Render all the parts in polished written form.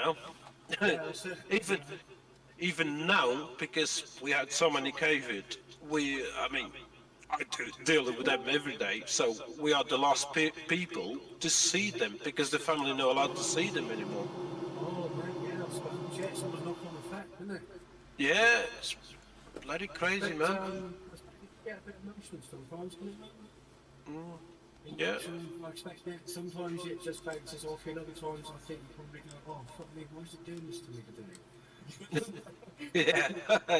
know. even now, because we had so many COVID, I do deal with them every day, so we are the last people to see them because the family not allowed to see them anymore. Oh, man, yeah, I suppose. Yeah, it's almost knock on effect, isn't it? Yeah, it's bloody crazy, man. I expect it to get a bit emotional sometimes, can it? Mm, yeah, Emotional, I expect it. Sometimes it just bounces off you, and other times I think you probably go, oh, fuck me, why is it doing this to me today? yeah,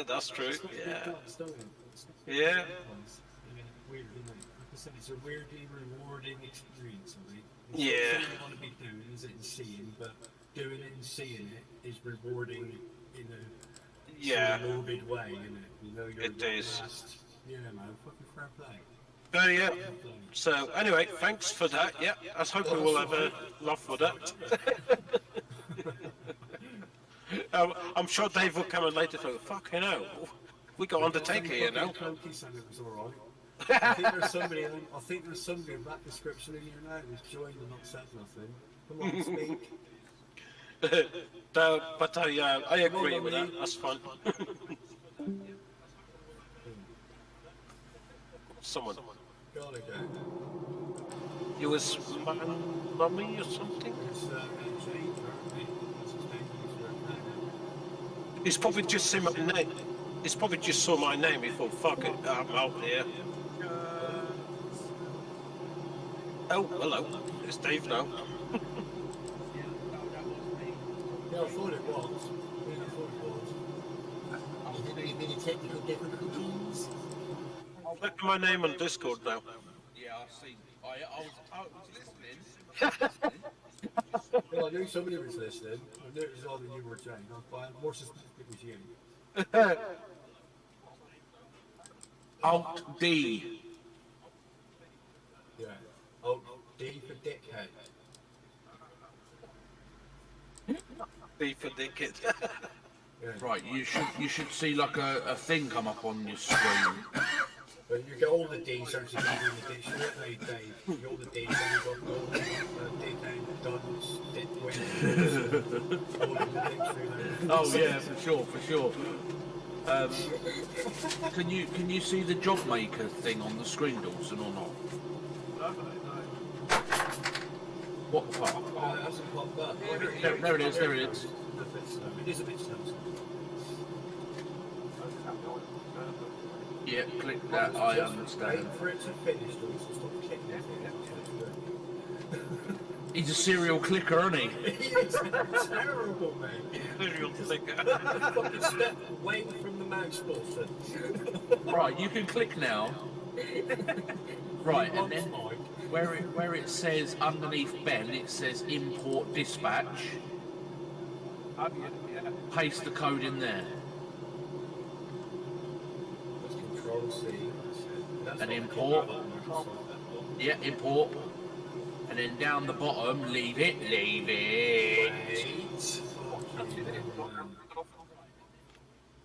that's true. It's got to be Yeah, nuts, don't it? It's got to be yeah, sometimes. Yeah, weird, isn't it? Like I said, it's a weirdly rewarding experience, I think. It's not yeah, something you want to be doing, is it, and seeing, but doing it and seeing it is rewarding in a sort yeah. of morbid way, isn't it? You know, you're It is. last, yeah, man, fucking fair play. But yeah. Fair play. So anyway, thanks for that. Yeah, I was hoping we'll have a laugh with that. I'm sure Dave will come in later. For fucking hell, we got Undertaker here now. Cokey said it was alright. I think there's somebody in that description in here now who's joined and not said nothing. Come on, speak. But I agree with that. That's fun. Someone. Gotta go. You was mummy or something? It's Egcc, apparently. That's his name. He's probably just seen my name. He's probably just saw my name. He thought, "Fuck it, I'm out here." Oh, hello. It's Dave now. Yeah, I thought it was. Yeah, I thought it was. Is there any technical difficulties? Look at my name on Discord now. Yeah, I see. I was listening. Well, I knew somebody was listening. I knew it was either you or Jane. I had more suspicion it was you. Alt D. Yeah. Oh, D for dickhead. D for Dickhead. Yeah. Right, you should see like a thing come up on your screen. But you get all the D's out of the dictionary, Dave. You get all the D's, and you got gold, dickhead, dunce, dickwit, all in the dictionary. Oh yeah, for sure. Can you see the job maker thing on the screen, Dawson, or not? What the fuck? Oh, it hasn't popped up. There it is. It is a bit slow. Yeah, click that. I understand. Wait for it to finish, so stop clicking it. He's a serial clicker, isn't he? It's terrible, man. Serial clicker. Fucking step away from the mouse button. Right, you can click now. Right, and then where it says underneath Ben, it says import dispatch. Paste the code in there. Control C. And import. Yeah, import. And then down the bottom, leave it.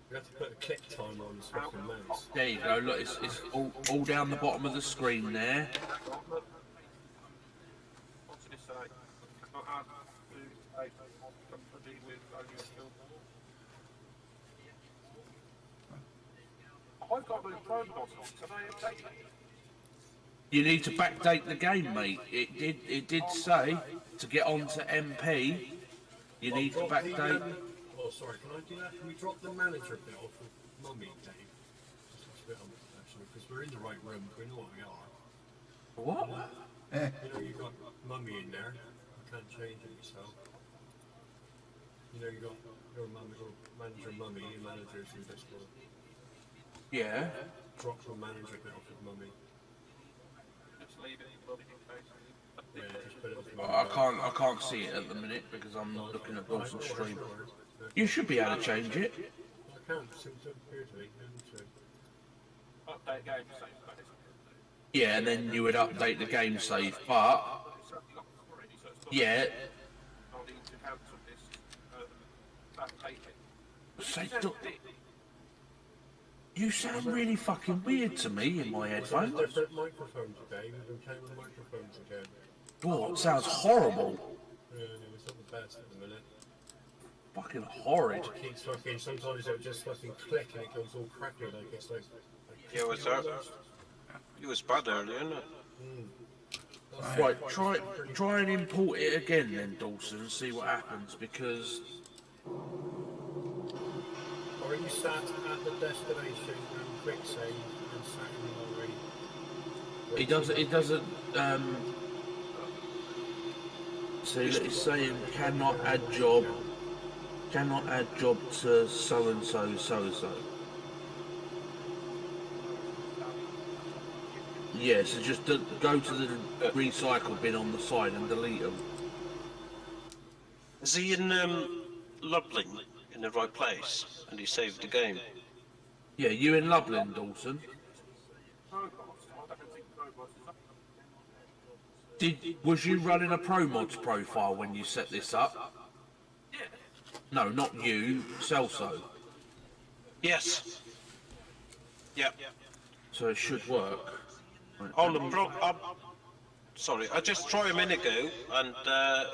You have to put a click time on the fucking mouse. There you go, look, it's all down the bottom of the screen there. I've got the protocols on, so they take it. You need to backdate the game, mate. It did say to get onto MP, you need to backdate. Oh, sorry, can I do that? Can we drop the manager bit off of Mummy, Dave? Just a bit unprofessional, because we're in the right room, we know what we are. What? You know, you've got Mummy in there, you can't change it yourself. You know, you've got your manager Mummy, your manager's in Discord. Yeah. Drop the manager bit off of Mummy. Just leave it. Yeah, just put it off Mummy. I can't see it at the minute because I'm looking at Dawson's stream. You should be able to change it. I can't, seem to appear to be. Update game save. Yeah, and then you would update the game save, but yeah. Say, you sound really fucking weird to me in my headphones. Different microphones again, we've been playing with microphones again. Oh, it sounds horrible. Yeah, it's not the best at the minute. fucking horrid. It keeps fucking, sometimes it'll just fucking click and it goes all crackly like it's like Yeah, it was that. It was bad earlier, isn't it? Right, try and import it again then, Dawson, and see what happens, because Or are you sat at the destination and quick save and sat in the lorry? it doesn't, so it's saying cannot add job to so-and-so, so-and-so. Yeah, so just go to the recycle bin on the side and delete them. Is he in Lublin in the right place? And he saved the game? Yeah, you in Lublin, Dawson? Was you running a ProMods profile when you set this up? No, not you, Celso. Yes. Yeah. So it should work. On the sorry, I just tried a minute ago and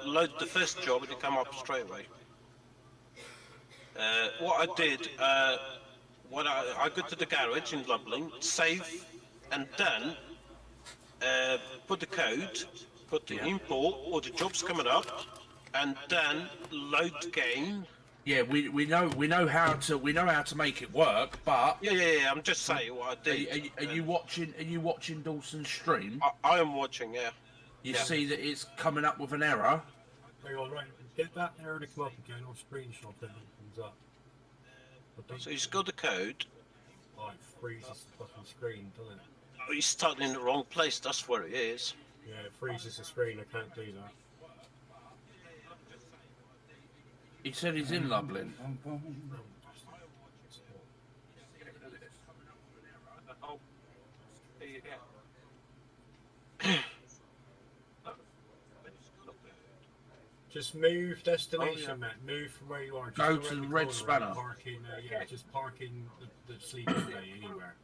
load the first job and it come up straight away. What I did, when I go to the garage in Lublin, save, and then put the code, put the import, or the job's coming up, and then load the game. Yeah, we know how to make it work, but Yeah. I'm just saying what I did. Are you watching Dawson's stream? I am watching. Yeah. You see that it's coming up with an error. Hang on, right, get that error to come up again or screenshot it and it comes up. So he's got the code. Oh, it freezes the fucking screen, doesn't it? Oh, he's starting in the wrong place. That's where it is. Yeah, it freezes the screen, I can't do that. He said he's in Lublin. Just move destination, Matt. Move from where you are. Just Go to around the the red corner spanner. and park in, just park in the sleeping bay anywhere.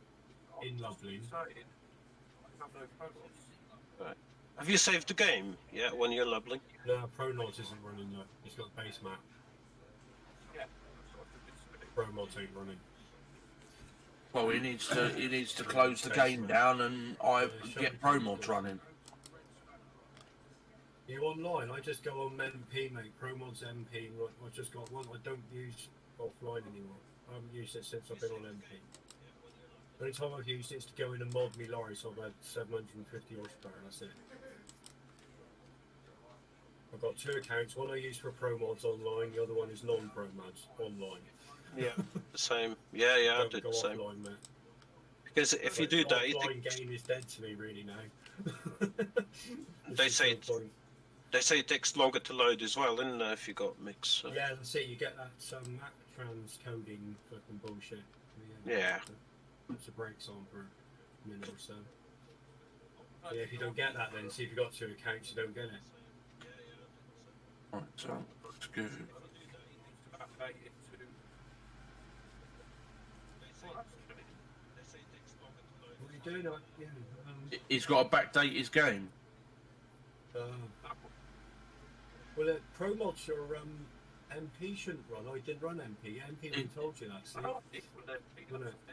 In Lublin. Right. Have you saved the game? Yeah, when you're Lublin. No, ProMods isn't running though. It's got the base map. ProMods ain't running. Well, he needs to close the game down and get ProMods running. You online? I just go on MP, mate. ProMods MP. I've just got one. I don't use offline anymore. I haven't used it since I've been on MP. The only time I've used it is to go in and mod me lorry, so I've had 750 horsepower. That's it. I've got two accounts. One I use for ProMods online. The other one is non-ProMods online. Yeah, the same. Yeah, I did go the same. offline, mate. Because if you do that, offline game is dead to me really now. They say it takes longer to load as well, isn't it, if you got mix. So. Yeah, that's it. You get that Mac transcoding fucking bullshit. Yeah. Puts the brakes on for a minute or so. Yeah, if you don't get that, then see if you got two accounts, you don't get it. Right, so let's go. What are you doing? He's got to backdate his game. Well, ProMods your MP shouldn't run. I did run MP. MP would have told you that. See?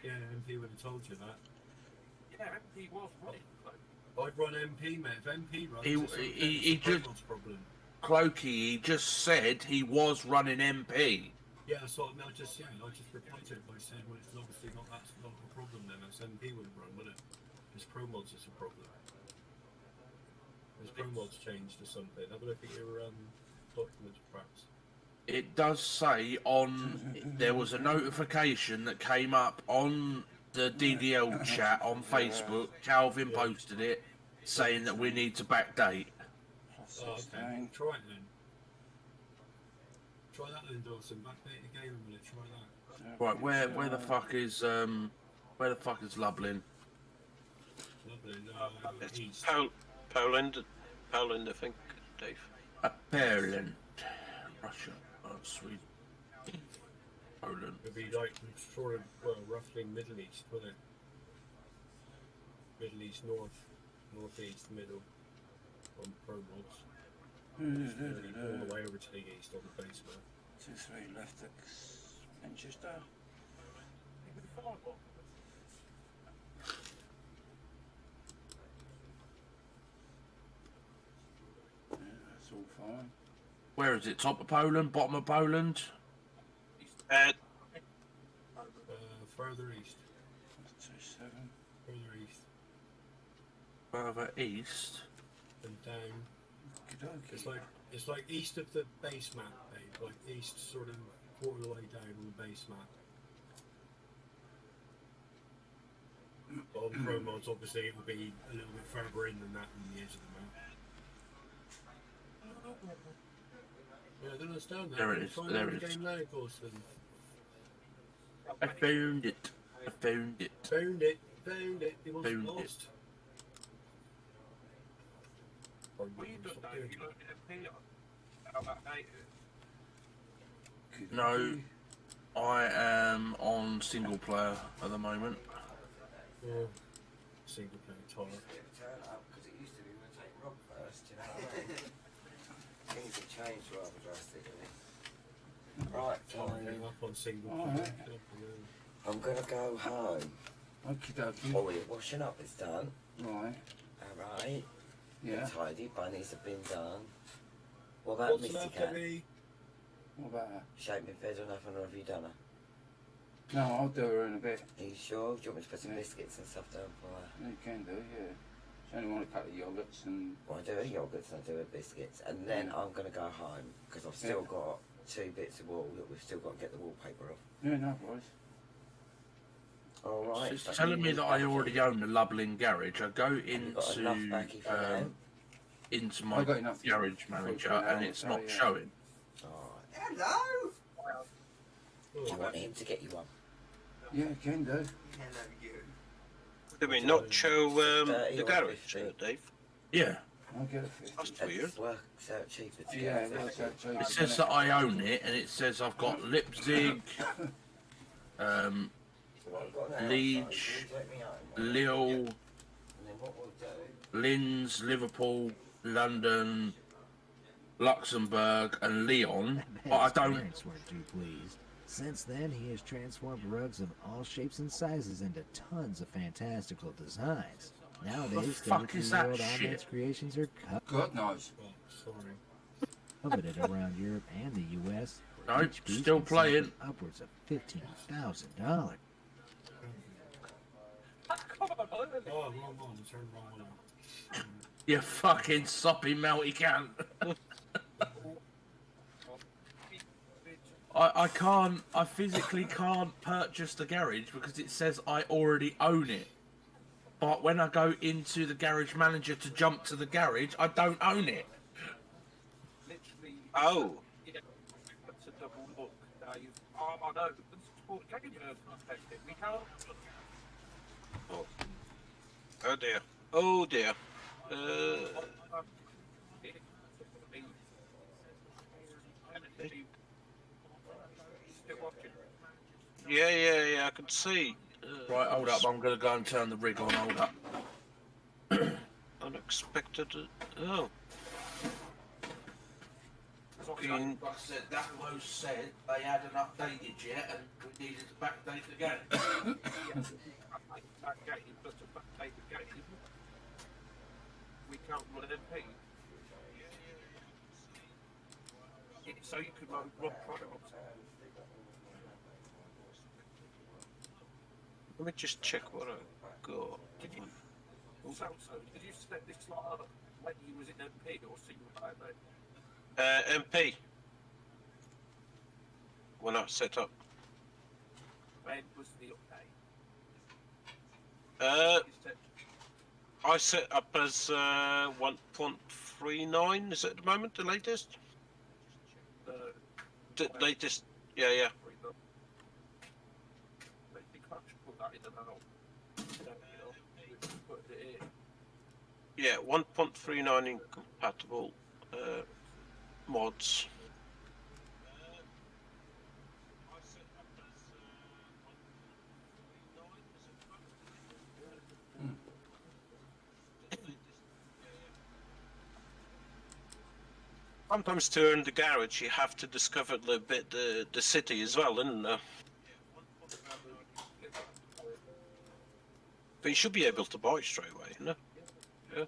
Yeah, MP would have told you that. Yeah, MP was running. I'd run MP, mate. If MP runs, He it's a just ProMods problem. Clokey. He just said he was running MP. Yeah, so I just replied to it by saying, well, it's obviously not that's not a problem then. That's MP would have run, would it? It's ProMods is a problem. Has ProMods changed or something? Have a look at your documents, perhaps. It does say there was a notification that came up on the DDL chat on Facebook. Calvin posted it saying that we need to backdate. Oh, okay. Try it then. Try that then, Dawson. Backdate the game a minute. Try that. Right, where the fuck is Lublin? Lovely. It's East. Poland, I think, Dave. Poland, Russia, Sweden, Poland. It'd be like sort of, well, roughly Middle East, wouldn't it? Middle East, northeast, middle, on ProMods. All the way over to the east on the base map. 23 left at Manchester. Yeah, that's all fine. Where is it? Top of Poland, bottom of Poland? Further east. 27. Further east. Further east. And down. Okey-dokey. It's like east of the base map, babe. Like east, sort of quarter of the way down on the base map. But on Pro Mods, obviously, it will be a little bit further in than that on the edge of the map. Yeah, I don't understand that. There it is, Try there and it is. game lag or something. I found it. I found it. Found it. Found it. It wasn't Found it. lost. What you done though? You got MP on? How about No, I am on single player at the moment. Yeah. Single player tire. Turn up, because it used to be we would take Rob first, you know what I mean? Things have changed rather drastically. Right, Tiring up on single Alright. player. I'm gonna go home. Okie dokie. Oh, your washing up is done. Right. Alright. Yeah. Tidy, bunnies have been done. What about What's Misty up, Cat? Debbie? What about her? Shape me fed or nothing, or have you done her? No, I'll do her in a bit. Are you sure? Do you want me to put some Yeah. biscuits and stuff down for her? You can do, yeah. She only want a couple of yogurts and Well, I do her yogurts and I do her biscuits, and then I'm gonna go home because I've still got 2 bits of wall that we've still got to get the wallpaper off. yeah, no worries. All right. It's but telling you me need that I backy. already own the Lublin garage. I go Have you got enough backy for them? into I my got enough garage for manager an hour and or it's so, not yeah. showing. Alright. Hello. Do you want him to get you one? Yeah, can do. Do we not show Dirty the or garage, 50? Dave? Yeah, I'll get a 50. That's weird. It works out cheaper to Yeah, get it works out cheaper. it says that I own it and it says I've got Leipzig, um, Liege, Lille, And then what we'll do, Linz, Liverpool, London, Luxembourg and Lyon, but I His don't. parents weren't too pleased. Since then, he has transformed rugs of all shapes and sizes into tons of fantastical designs. Nowadays, fuck is that 33-year-old shit? Ahmed's creations are God knows. Oh, sorry. coveted around Europe and the U.S. Nope, Each piece still can sell playing. for upwards of $15,000. Oh, wrong one. Turn wrong one out. You fucking soppy melty cunt. I physically can't purchase the garage because it says I already own it. But when I go into the garage manager to jump to the garage, I don't own it. literally? Oh, Yeah, that's a double look, Dave. Oh no, the sport game affected. We can't. oh dear. Oh dear. Still watching. Yeah, I can see. Right, hold up. I'm going to go and turn the rig on. Hold up. Unexpected. Oh. Fucking- Like I said, that most said they hadn't updated yet and we needed to backdate again. That game, but to backdate the game, we can't run an MP. So you could run products. Let me just check what I've got. Did you? So, did you set this lot up when you was in MP or single player mode? MP. When I set up. When was the update? Uh, You said, I set up as 1.39. Is it at the moment the latest? The latest. Yeah. But you can't just put that in and out. You put it in. Yeah, 1.39 incompatible mods. sometimes to earn the garage, you have to discover a little bit the city as well, isn't it? But you should be able to buy straight away, you know? Yeah.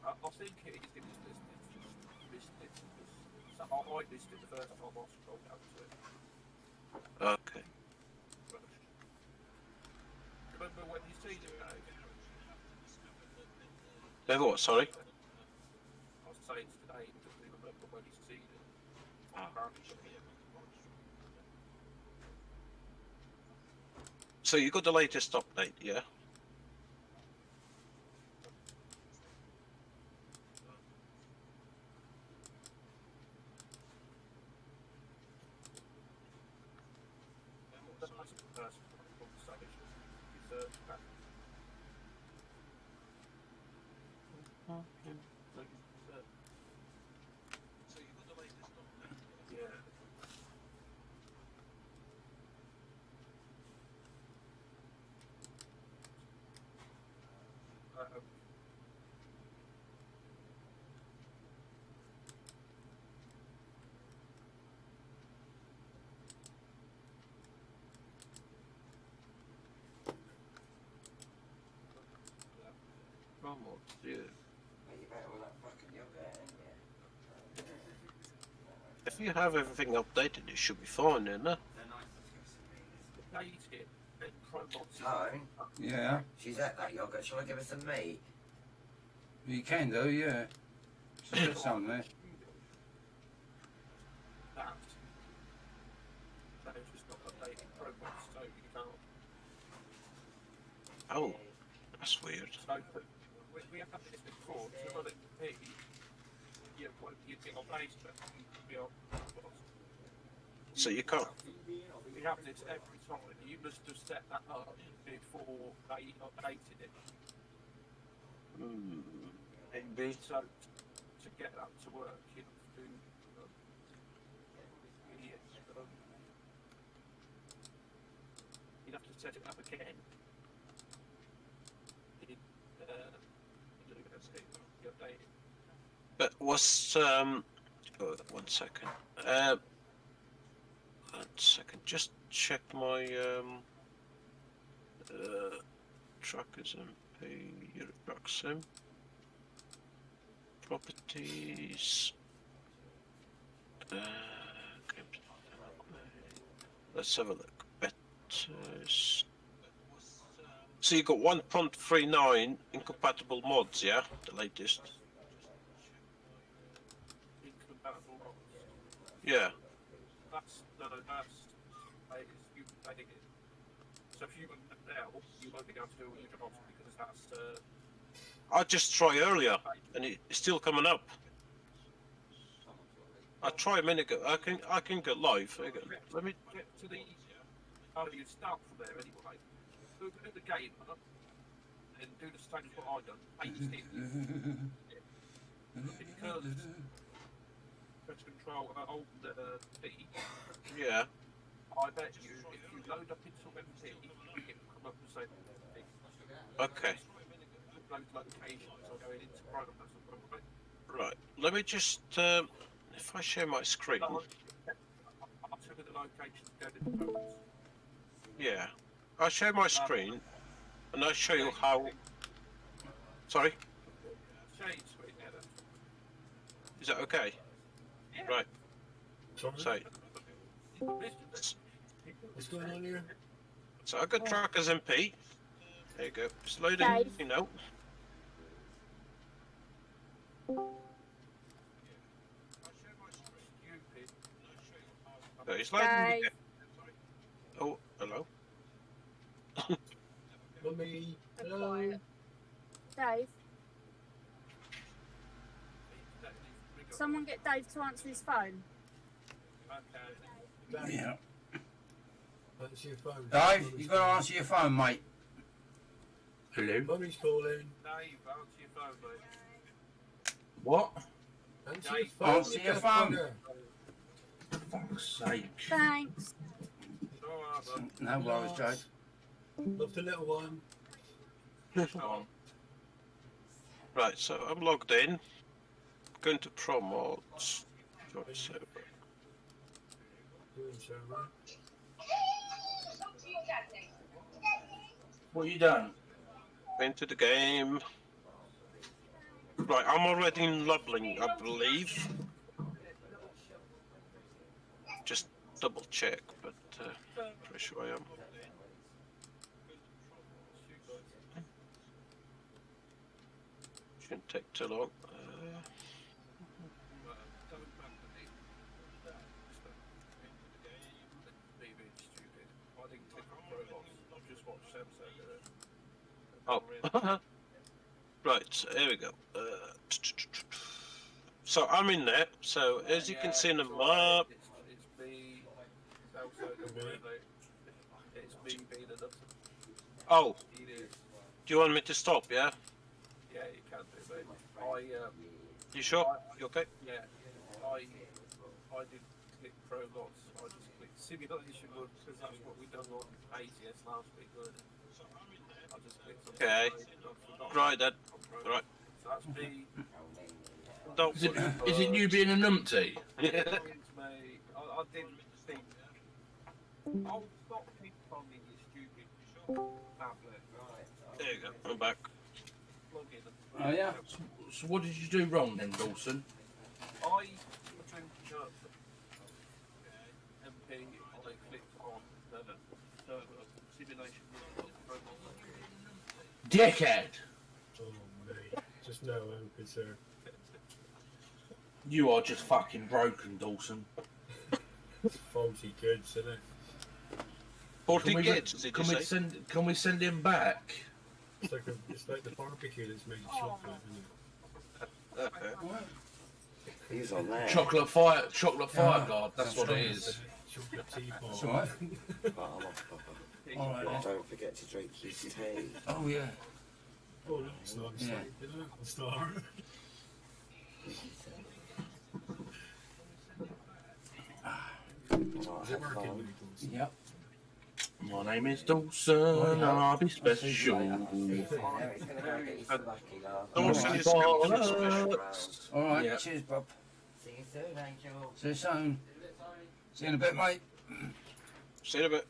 I think it is in this listed. So I listed the first time I scrolled down to it. Okay. Remember when you see them, Dave? Never what? Sorry. I was saying today, it doesn't even remember when you see them. So you got the latest update, yeah? That's a personal conversation. Research back. Yeah. Yeah. Well, you better all that fucking yogurt, ain't you? If you have everything updated, it should be fine, isn't it? Update it, then Promods. Tone, Yeah, she's at that yogurt. Shall I give her some meat? you can do, yeah. She's got some there. That. They've just not updated Promods, so you can't. Oh, that's weird. So we have had this before. So run it P. You get on Facebook, you can be on. So you can't. We have this every time. You must have set that up before they updated it. Maybe. So to get that to work, you have to you'd have to set it up again. Update it. But was oh, 1 second. 1 second. Just check my trackers MP Eurotrack Sim properties. Let's have a look. Betters. So you got 1.39 incompatible mods, yeah, the latest. Incompatible mods. Yeah. That's you adding it. So if you run that now, you won't be able to do all your jobs because that's I just tried earlier, and it's still coming up. I tried a minute ago. I can go live again. Let me. get to the. Oh, you start from there anyway. Look at the game and do the same as what I've done. Paste it. Because press control hold the P. Yeah. I bet you if you load up into MP, it will come up the same thing. Okay. Load locations or going into programs or something. Right. Let me just. If I share my screen. I'll tell you the locations going into programs. Yeah. I'll share my screen, and I'll show you how. Sorry. Shade screen there then. Is that okay? Yeah. Right. Sorry? So. What's going on here? So I got trackers MP. There you go. It's loading. Dave. You know. Stupid. Okay, it's loading. Dave. again. Oh, hello. Mummy. I'm Hello. quiet. Dave, someone get Dave to answer his phone. Okay. Dave, Yeah. answer your phone. Dave, you got to answer your phone, mate. Hello? Mummy's calling. Dave, answer your phone, mate. What? Answer your Dave, phone. answer you your deaf phone. bugger. Fuck's sake. Thanks. No worries, Jade. Love the little one. Right, so I'm logged in. Going to promote. Join server. Doing so, right? What you done? Into the game. Right, I'm already in leveling, I believe. Just double check, but pretty sure I am. Shouldn't take too long. Oh, right, here we go. So I'm in there. So as you can see in the map, It's me. It's me being a nutter. oh, It is. do you want me to stop? Yeah, Yeah, you can do, mate. you sure? You okay? Yeah, I didn't click pro lots. I just clicked simulation mode because that's what we done on ATS last week, wasn't it? I just clicked on Okay. Right then. Right. So that's me. Don't Is it, worry. is it you being a numpty? I didn't think. I'll stop ping-ponging you stupid tablet. There you go. I'm back. Plug in and Oh, yeah? So what did you do wrong then, Dawson? I opened up MP. I clicked on the server simulation. Dickhead! Oh, mate. Just no open, sir. You are just fucking broken, Dawson. It's faulty goods, isn't it? 40 kids, did you say? Can we send him back? It's like the barbecue that's made of chocolate, isn't it? He's on there. Chocolate fire guard. That's what it is. Chocolate teapot. That's all right. Oh, I'm off, Papa. All right. then. Don't forget to drink your tea. Oh, yeah. Oh, look, it's not Yeah. sleep, isn't it? The star. Right, Is it have working, fun. Nicholas? Yep. My name is Dawson, and I'll be special. He's gonna go get his lucky love. Dawson is Oh, coming to hello. special. All right. Yeah. Cheers, Bob. See you soon, Angel. See you soon. See you in a bit, mate. See you in a bit.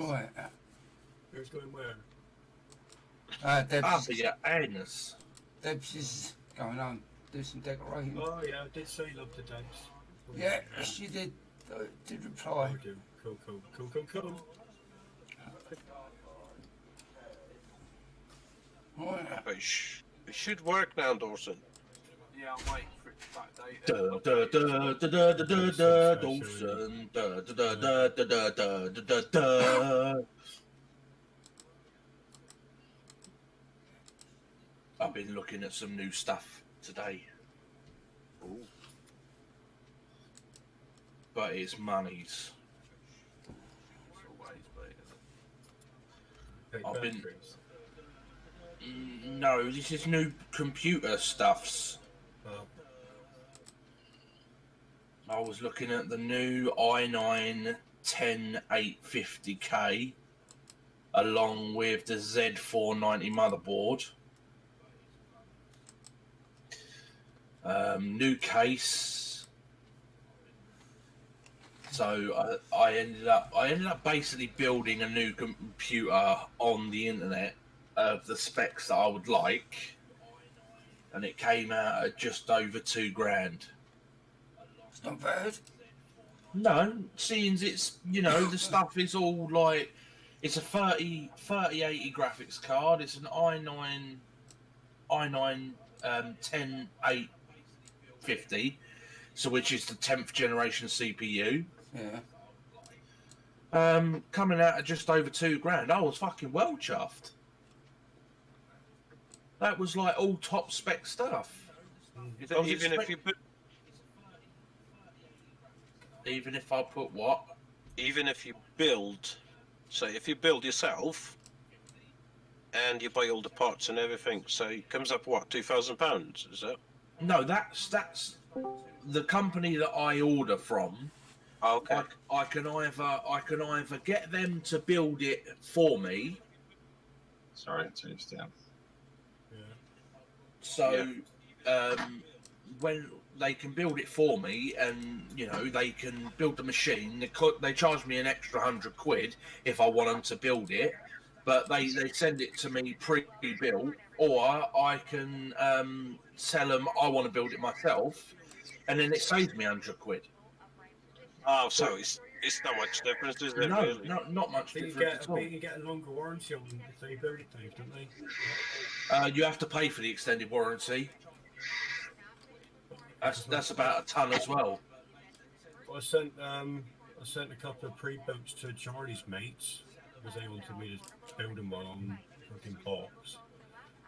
Right. Who's going where? Debs, Your anus. Debs is going home. Do some decorating. Oh, yeah, I did say love to dance. Yeah, she did. Did reply. I do. Cool. Right. It should work now, Dawson. Yeah, I'm waiting for it to backdate. Dawson. Da. I've been looking at some new stuff today. Ooh. But it's monies. I've been- No, this is new computer stuffs. Oh, I was looking at the new i9 10850K along with the Z490 motherboard. New case. So I ended up basically building a new computer on the internet of the specs that I would like, and it came out at just over $2,000. It's not bad. No, seeing it's, the stuff is all like, it's a 3080 graphics card. It's an i9 10850, so which is the 10th generation CPU. Yeah. Coming out at just over $2,000. I was fucking well chuffed. That was like all top spec stuff. Even if you put, Even if I put what? even if you build, so if you build yourself, and you buy all the parts and everything, so it comes up what, £2,000? Is that? No, that's the company that I order from. Oh, okay. I can either get them to build it for me. Sorry, it's down. yeah. So, when they can build it for me, and you know they can build the machine. They charge me an extra £100 if I want them to build it, but they send it to me pre-built, or I can tell them I want to build it myself, and then it saves me £100. Oh, so it's not much difference, is there? No, Really? not much But difference at all. you get a longer warranty on them if they build it, Dave, don't they? You have to pay for the extended warranty. That's about a ton as well. I sent a couple of pre-builts to Charlie's mates because they wanted me to build them while I'm fucking box,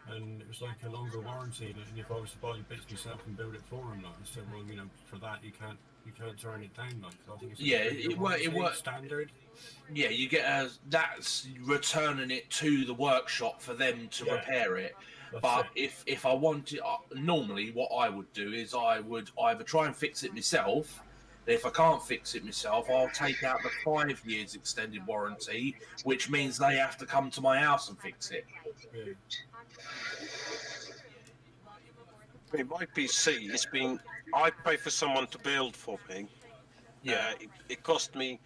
and it was like a longer warranty. And if I was to buy the bits myself and build it for them, like I said, well, you know, for that you can't turn it down. Like I think it's it works standard. Yeah, you get that's returning it to the workshop for them to repair it. That's But it. if I wanted, normally what I would do is I would either try and fix it myself. And if I can't fix it myself, I'll take out the 5 years extended warranty, which means they have to come to my house and fix it. Yeah. I mean, my PC has been. I pay for someone to build for me. Yeah. It cost me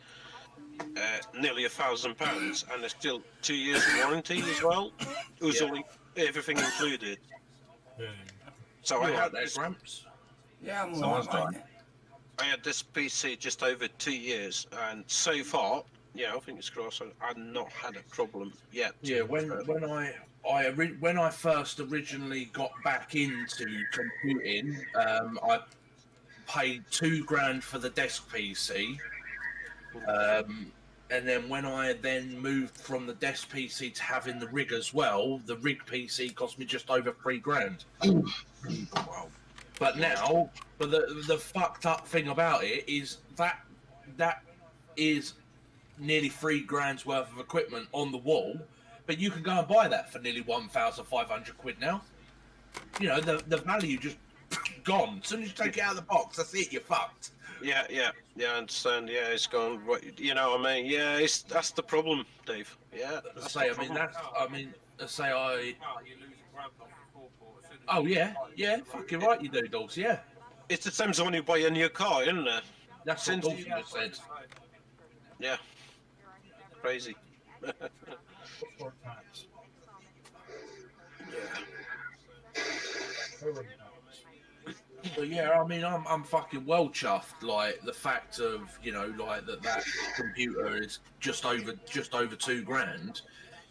nearly £1,000, and it's still 2 years warranty as well. It was only everything included. Yeah. So You I like had that, this. Gramps? Yeah, I'm Someone's alright, mate. I had this PC just over 2 years, and so far, yeah, I think it's crossed. I've not had a problem yet. Yeah, when I first originally got back into computing, I paid £2,000 for the desk PC, and then when I then moved from the desk PC to having the rig as well, the rig PC cost me just over £3,000. Wow. But now, but the fucked up thing about it is that is nearly £3,000 worth of equipment on the wall, but you can go and buy that for nearly £1,500 now. You know, the value just gone. As soon as you take it out of the box, that's it, you're fucked. Yeah, I understand. Yeah, it's gone. You know what I mean? Yeah, that's the problem, Dave. Yeah. I say, I mean, say I. You lose a grab off the forecourt as soon as Oh you yeah, buy it. yeah, fucking right you do, Dawes. Yeah, It's the same as when you buy a new car, isn't it? that's what Since- Dawson just said. Yeah. Crazy. What tax? Yeah. Current tax. But yeah, I mean, I'm fucking well chuffed. Like the fact of, you know, like that computer is just over £2,000.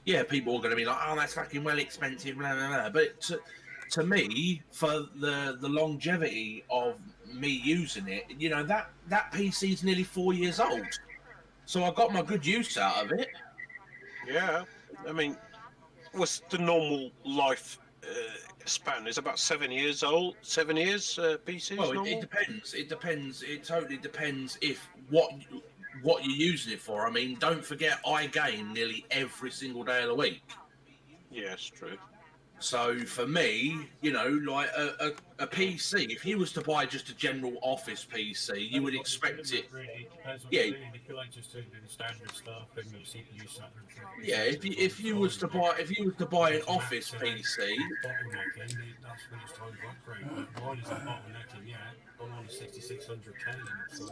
Yeah, people are going to be like, oh, that's fucking well expensive, blah blah blah. But to me, for the longevity of me using it, you know, that PC is nearly 4 years old, so I got my good use out of it. Yeah. I mean, what's the normal life span? Is about 7 years old. 7 years PCs Well, normal? it depends. It depends. It totally depends if what you're using it for. I mean, don't forget, I game nearly every single day of the week. Yeah, it's true. So for me, you know, like a PC, if you was to buy just a general office PC, you would expect it. Really depends what Yeah. you're doing. If you like just doing the standard stuff and your CPU stuff. Yeah, if you was to buy an office PC, Bottlenecking, that's when it's time to upgrade. But mine isn't bottlenecking yet. I'm on 6600K. So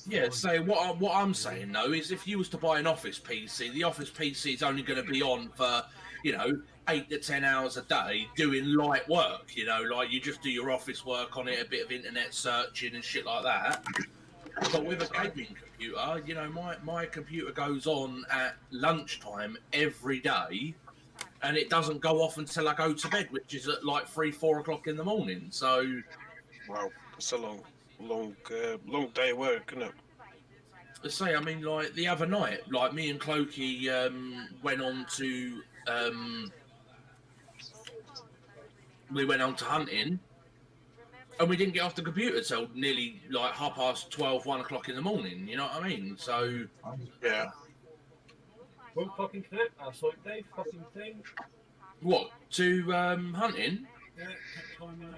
yeah. So what I'm saying though is, if you was to buy an office PC, the office PC is only going to be on for, you know, 8 to 10 hours a day doing light work. You know, like you just do your office work on it, a bit of internet searching and shit like that. But with a gaming computer, you know, my computer goes on at lunchtime every day, and it doesn't go off until I go to bed, which is at like 3-4 o'clock in the morning. So, Wow, it's a long day of work, isn't it? let's say, I mean, like the other night, like me and Clokey went on to hunting, and we didn't get off the computer till nearly like 12:30, 1 o'clock in the morning. You know what I mean? So, Yeah. Won't fucking connect last night, Dave. Fucking thing. what to hunting? Yeah, kept timing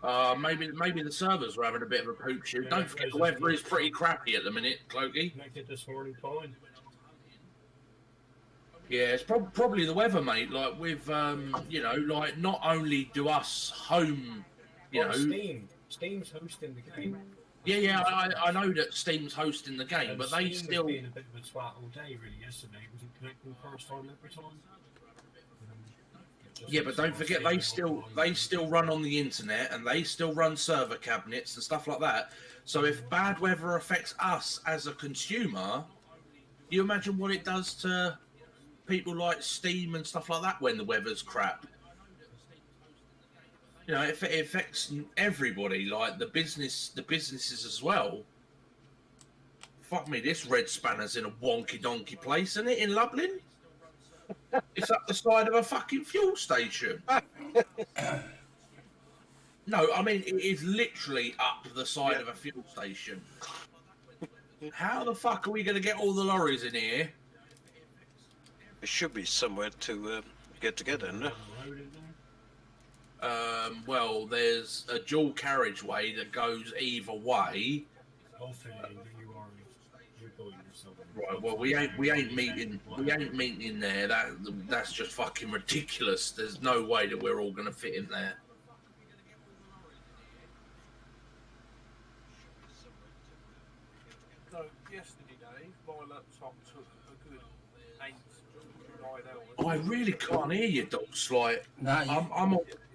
out. Maybe the servers were having a bit of a poop shoot. Yeah, Don't forget the weather is pretty crappy at the minute, Clokey. Connected this morning, fine. Yeah, it's probably the weather, mate. Like with you know, like not only do us home, you know. Steam's hosting the game. Yeah, I know that Steam's hosting the game, but they Steam still. was being a bit of a twat all day, really. Yesterday, was it connecting first time every time? Yeah, but don't forget they still run on the internet and they still run server cabinets and stuff like that. So if bad weather affects us as a consumer, you imagine what it does to people like Steam and stuff like that when the weather's crap. You know, it affects everybody, like the businesses as well. Fuck me, this Red Spanner's in a wonky donkey place, isn't it, in Lublin? It's up the side of a fucking fuel station. No, I mean, it is literally up the side of a fuel station. How the fuck are we going to get all the lorries in here? There should be somewhere to get together, no? Well, there's a dual carriageway that goes either way. Right. Well, we ain't meeting in there. That's just fucking ridiculous. There's no way that we're all gonna fit in there. So yesterday, Dave, my laptop took a good 8-9 hours. I really can't hear you, Docs. Like, No,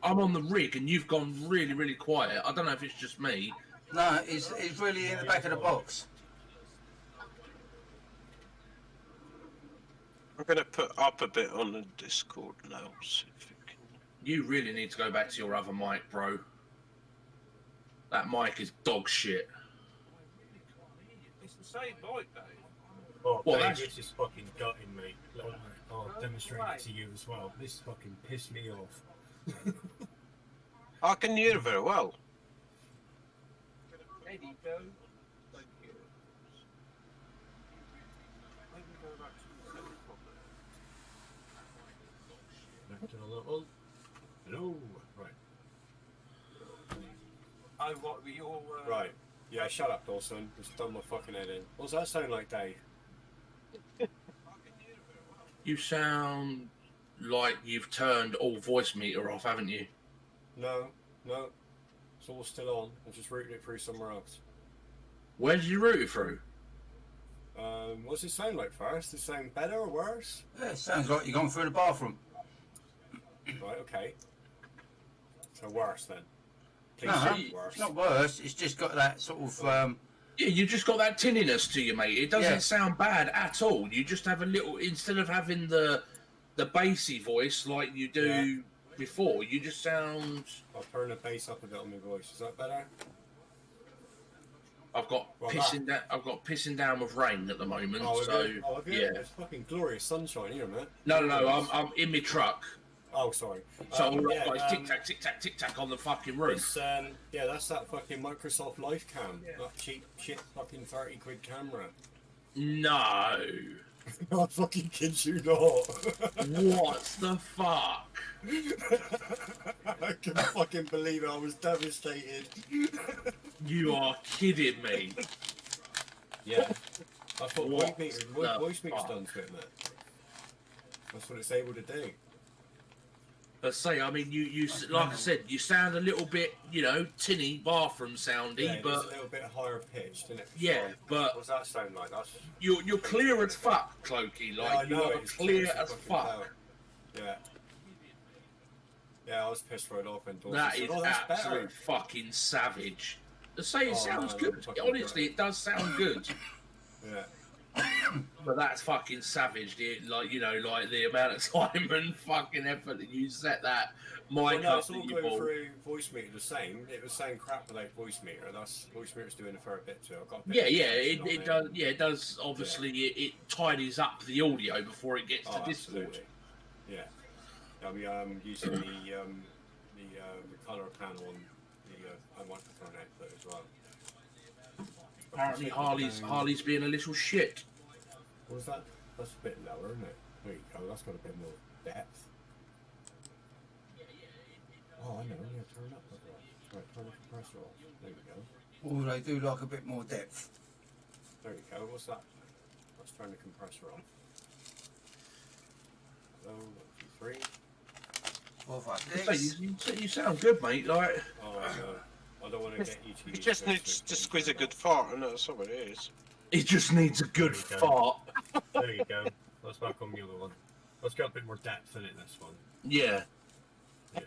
I'm on the rig, and you've gone really, really quiet. I don't know if it's just me. no, it's really in the back of the box. I'm going to put up a bit on the Discord now. See if it can... You really need to go back to your other mic, bro. That mic is dog shit. It's the same mic, Dave. Oh, Well, Dave, that's- this is fucking gutting me. I'll demonstrate it to you as well. This fucking pissed me off. I can hear very well. Eddie, go. Thank you. Maybe go back to the second problem. Back to the little. Hello. Right. Oh, what were your... Right. Yeah, shut up, Dawson. Just done my fucking head in. What does that sound like, Dave? You sound like you've turned all voice meter off, haven't you? No. It's all still on. I'm just routing it through somewhere else. Where did you route it through? What's it sound like first? Does it sound better or worse? Yeah, it sounds like you're going through the bathroom. Right, okay. So worse then. Please No, say worse. it's not worse. It's just got that sort of. Yeah, you just got that tinniness to you, mate. It doesn't Yeah. sound bad at all. You just have a little, instead of having the bassy voice like you do before, you just sound... I'll turn the bass up a bit on my voice. Is that better? I've got pissing down with rain at the moment, Oh, so have you? yeah. It's fucking glorious sunshine here, man. No, I'm in my truck, Oh, sorry. so all yeah, I've got is tick tack on the fucking roof. It's, yeah, that's that fucking Microsoft Life Cam. That cheap shit fucking 30 quid camera. No, I fucking kid you not. what the fuck? I can fucking believe it. I was devastated. You are kidding me. Yeah. That's what What voice meter's fuck? done to it, man. That's what it's able to do. Let's say, I mean, you like I said, you sound a little bit, you know, tinny, bathroom soundy, Yeah, it's but a little bit higher pitched, isn't it? yeah, but What's that sound like? That's you're clear as fuck, Clokey. yeah, I Like you know are it's clear it's a as fucking fuck. power. Yeah. Yeah, I was pissed right off and That said, is "Oh, that's absolute better." fucking savage. To say it Oh, sounds man, good. I'm fucking Honestly, great. it does sound good. Yeah. But that's fucking savage. Like, you know, like the amount of time and fucking effort that you set that Well, mic no, up it's all that you going bought. through voice meter the same. It was saying crap without voice meter. That's voice meter's doing a fair bit too. I've got a bit Yeah, of yeah, information on it there. does. Yeah, it does. Obviously, it tidies up the audio before it gets Oh, to Discord. absolutely. Yeah. I'll be using the color panel on the microphone output as well. Apparently, Harley's being a little shit. What was that? That's a bit lower, isn't it? There you go. That's got a bit more depth. Oh, I know. Yeah, turn up that one. Right, turn the compressor off. There we go. Oh, they do like a bit more depth. There you go. What's that? Let's turn the compressor on. Hello, 1, 2, 3. What have So you sound good, mate. Like, Oh no, I don't want to get you to He use just those needs to things. squeeze a good fart, and that's all it is. he just needs a good There you go. fart. There you go. Let's back on the other one. Let's get a bit more depth in it, this one. Yeah. Yeah.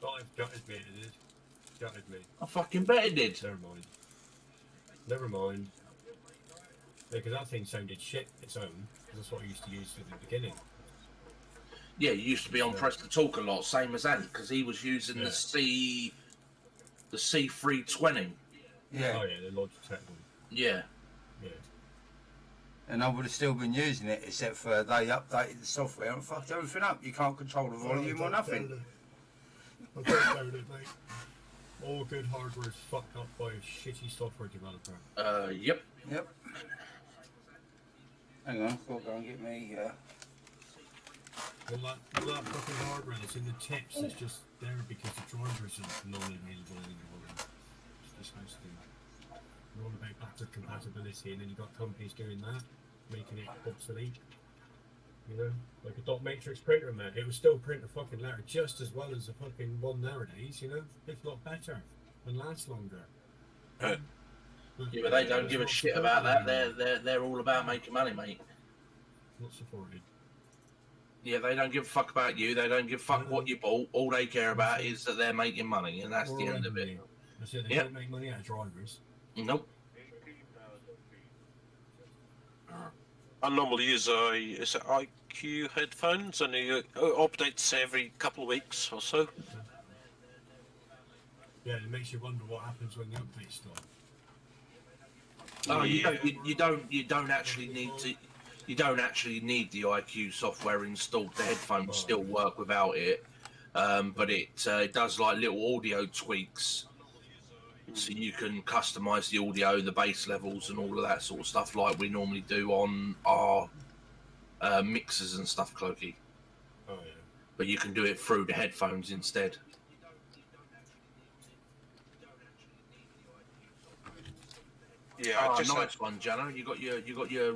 Oh, it's gutted me, it is. Gutted me. I fucking bet it did. Never mind. Never mind. Because that thing sounded shit its own. Because that's what I used to use at the beginning. Yeah, you used to be on Yeah. Press to Talk a lot, same as Ant, because he was using Yeah. the C320. Yeah, Oh yeah, the Logitech one. Yeah. Yeah. and I would have still been using it, except for they updated the software and fucked everything up. You can't control the volume or nothing. I don't doubt it, mate. All good hardware is fucked up by a shitty software developer. Yep. Yep. Hang on, I've got to go and get me. All that fucking hardware that's in the tips is just there because the drivers are non-available anymore. It's disgusting. They're all about backward compatibility, and then you've got companies doing that, making it obsolete. You know, like a dot matrix printer, man. It will still print a fucking letter just as well as a fucking one nowadays. You know, if not better, and lasts longer. Uh, Yeah, but they don't it's give a not shit supported about that. anymore. They're all about making money, mate. Not supported. Yeah, they don't give a fuck about you. They don't give a fuck what you bought. All they care about is that they're making money, and that's the end of it. That's it. They Yep. don't make money out of drivers. Nope. I normally use is it IQ headphones, and it updates every couple of weeks or so. Yeah, it makes you wonder what happens when the updates start. Oh, Yeah. you don't actually need to. You don't actually need the IQ software installed. The headphones still work without it, but it does like little audio tweaks, so you can customize the audio, the bass levels, and all of that sort of stuff, like we normally do on our mixers and stuff, Clokey. Oh yeah. But you can do it through the headphones instead. Yeah, Oh, just nice one, Jano. You got your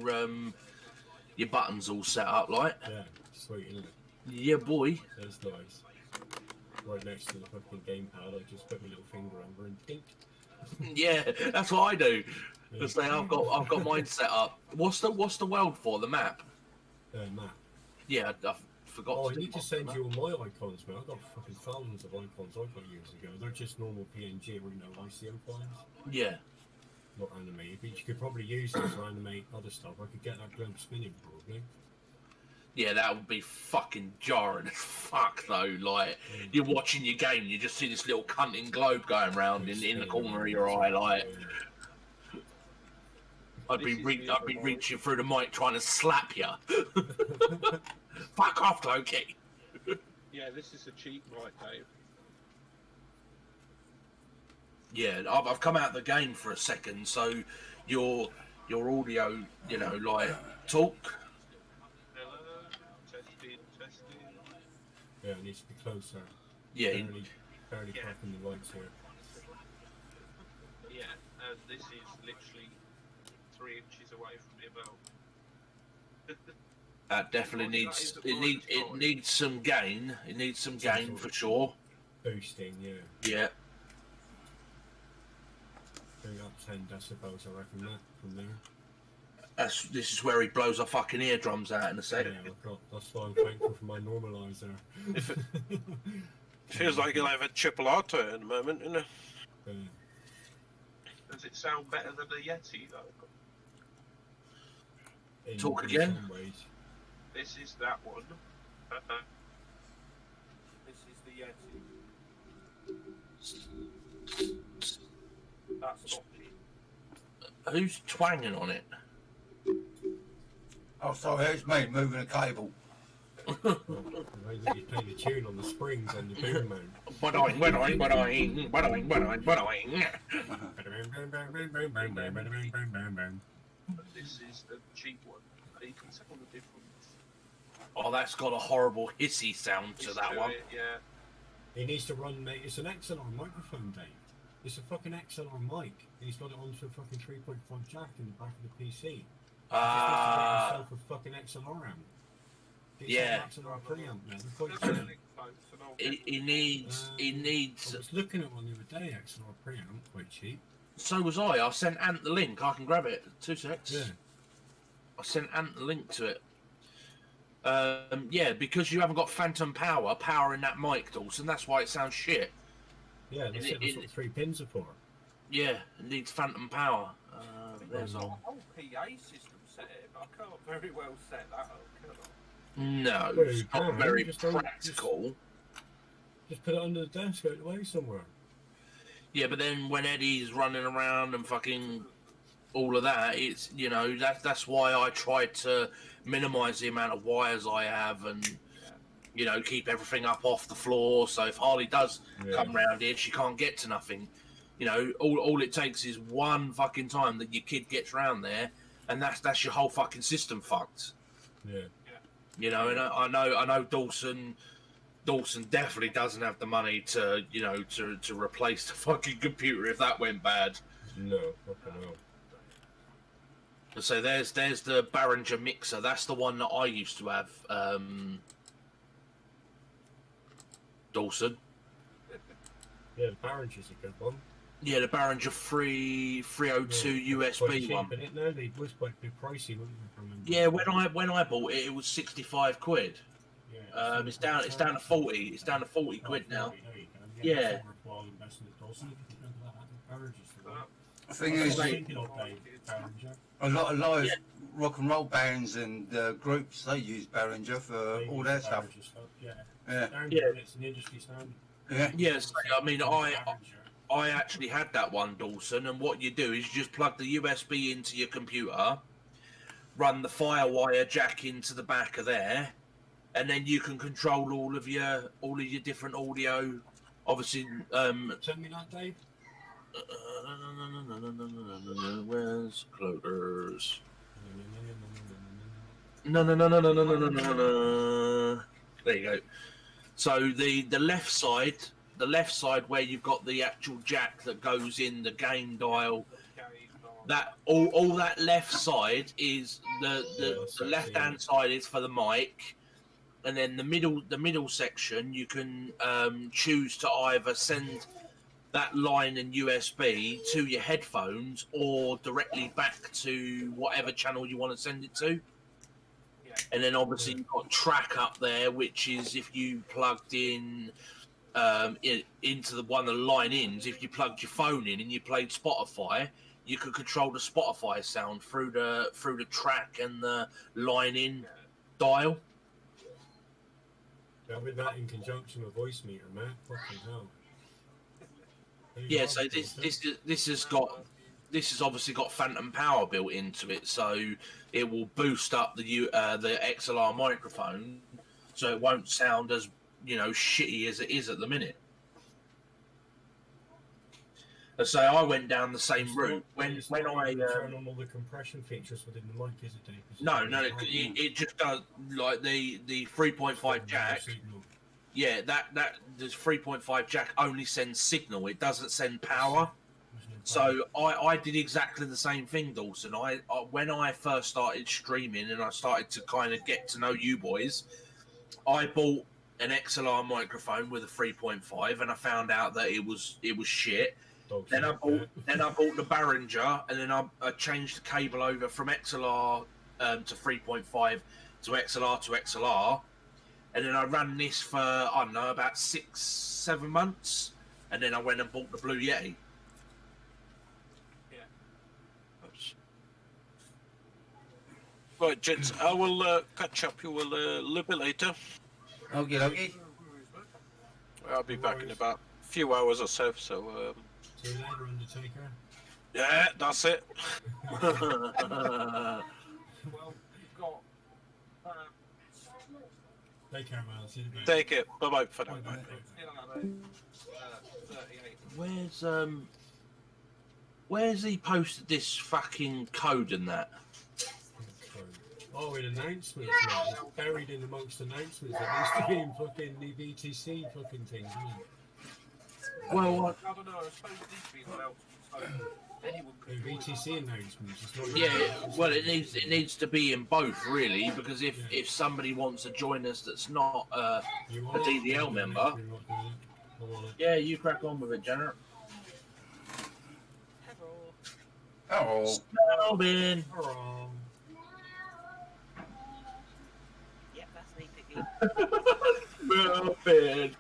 buttons all set up, like. Yeah, sweet, isn't it? Yeah, boy. That's nice. Right next to the fucking gamepad, I just put my little finger over and dink. Yeah, that's what I do. Yeah. Say I've got mine set up. What's the world for? The map? Map. Yeah, I forgot. Oh, I to need do to my send map. you all my icons, man. I've got fucking thousands of icons I got years ago. They're just normal PNG or ICO files. Yeah. Not animated, but you could probably use them to animate other stuff. I could get that globe spinning, probably. Yeah, that would be fucking jarring as fuck though. Like you're watching your game, you just see this little cunting globe going round in the corner of your eye. Like I'd be reaching through the mic trying to slap you. Fuck off, Loki. Yeah, this is a cheap mic, Dave. Yeah, I've come out of the game for a second, so your audio, you know, like talk. Hello, testing. Yeah, it needs to be closer. Yeah, Barely cracking the lights here. Yeah, and this is literally 3 inches away from me about. that definitely it needs some gain. It needs some gain for sure. Boosting, yeah. Yeah. Bring up 10 decibels, I reckon, that from there. This is where he blows our fucking eardrums out in a sec. Yeah, that's why I'm thankful for my normalizer. feels like you'll have a triple auto at the moment, isn't it? Does it sound better than a Yeti though? Talk again? some ways. This is that one. This is the Yeti. That's not me. Who's twanging on it? Oh, sorry, it's me moving a cable. The way that you play the tune on the springs on the boom mount. Ba-doing. This is the cheap one. You can tell the difference. Oh, that's got a horrible hissy sound to It's that one. it, yeah. He needs to run, mate. It's an XLR microphone, Dave. It's a fucking XLR mic. And he's got it onto a fucking 3.5 jack in the back of the PC. He just needs to get himself a fucking XLR amp. Yeah. Some preamp, man. Quite Send me the cheap. link, folks, and I'll He needs. He I needs. was looking at one the other day, XLR preamp, quite cheap. So was I. I sent Ant the link. I can grab it. 2 secs. Yeah. I sent Ant the link to it. Yeah, because you haven't got phantom power in that mic, Dawson. That's why it sounds shit. Yeah, that's it. That's what the 3 pins are for. Yeah, it needs phantom power. There's got all. a whole PA system set it, but I can't very well set that up, can I? No, Well, it's you not can, very just don't- practical. Just put it under the desk, out the way somewhere. Yeah, but then when Eddie's running around and fucking all of that, it's that's why I try to minimise the amount of wires I have and keep everything up off the floor. So if Harley does come round here, she can't get to nothing. All it takes is one fucking time that your kid gets round there, and that's your whole fucking system fucked. Yeah. And I know Dawson definitely doesn't have the money to replace the fucking computer if that went bad. No, fucking hell. So there's the Behringer mixer. That's the one that I used to have. Dawson. Yeah, the Behringer's a good one. Yeah, the Behringer 302 Quite USB cheap, one. isn't it? No, they was quite a bit pricey, wasn't it? From Yeah, when I bought it, it was 65 quid. Yeah, It's down to 40. It's down to 40 quid now. Yeah. The thing is, a lot of rock and roll bands and groups, they use Behringer for all their stuff. Yeah. Yeah. It's an industry standard. Yeah. Yes, I mean I actually had that one, Dawson, and what you do is you just plug the USB into your computer, run the FireWire jack into the back of there, and then you can control all of your different audio. Obviously, Send me that, Dave. where's Cloakers? No. There you go. So the left side where you've got the actual jack that goes in the gain dial, that all that left side is the left hand side is for the mic, and then the middle section you can choose to either send that line and USB to your headphones or directly back to whatever channel you want to send it to. And then obviously you've got track up there, which is if you plugged in into the one of the line ins, if you plugged your phone in and you played Spotify, you could control the Spotify sound through the track and the line in dial. Yeah, with that in conjunction with voice meter, man. Fucking hell. Yeah, so this has obviously got phantom power built into it, so it will boost up the XLR microphone, so it won't sound as shitty as it is at the minute. And so I went down the same route when I turn on all the compression features within the mic, is it, Dave? no, it just does like the 3.5 jack. Yeah, that the 3.5 jack only sends signal. It doesn't send power. So I did exactly the same thing, Dawson. I when I first started streaming and I started to kind of get to know you boys, I bought an XLR microphone with a 3.5, and I found out that it was shit. Then I bought the Behringer, and then I changed the cable over from XLR to 3.5 to XLR, and then I ran this for I don't know about 6-7 months, and then I went and bought the Blue Yeti. Right, gents, I will catch up you a little bit later. Okay. I'll be back in about a few hours or so, See you later, Undertaker. yeah, that's it. Well, you've got. Take care, man. See you later. Take it. Bye-bye for now. 38. Where's he posted this fucking code and that? Oh, in announcements, mate. It's buried in amongst announcements. It used to be in fucking the VTC fucking things, isn't it? Well, I don't know, I suppose it needs to be an announcement. So anyone The could join VTC announcements. It's not Yeah, well, it needs to be in both really, because if somebody wants to join us that's not a DDL member, yeah, you crack on with it, Janet. Oh, Melvin. Yep, that's me, Piggy. Melvin.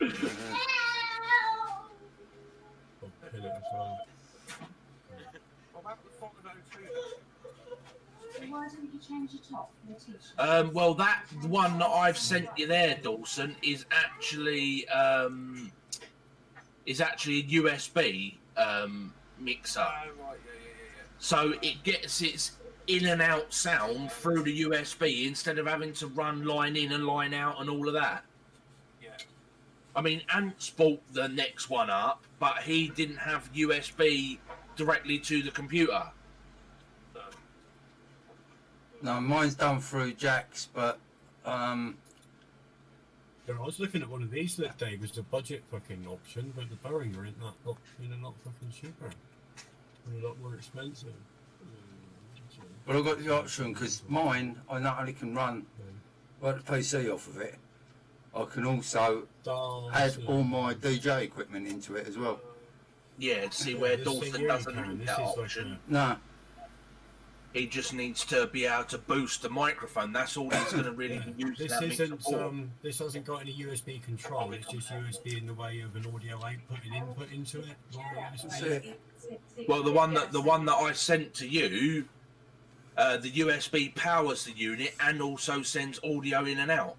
What about the 502? Why don't you change your top for the t-shirt? Well, that one that I've sent you there, Dawson, is actually a USB mixer. Oh, right, yeah. So it gets its in and out sound through the USB instead of having to run line in and line out and all of that. Yeah. I mean, Ant's bought the next one up, but he didn't have USB directly to the computer. no, mine's done through jacks, but I was looking at one of these the other day. It was the budget fucking option, but the Behringer ain't that lot fucking cheaper. And a lot more expensive. but I've got the option because mine, I not only can run the PC off of it, I can also add all my DJ equipment into it as well. Yeah, see where This Dawson thing doesn't here, need this that is like option. No, He just needs to be able to boost the microphone. That's all he's going to really be using This that mixer isn't for. this hasn't got any USB control. It's just USB in the way of an audio output and input into it. that's USB. it. Well, the one that I sent to you, the USB powers the unit and also sends audio in and out.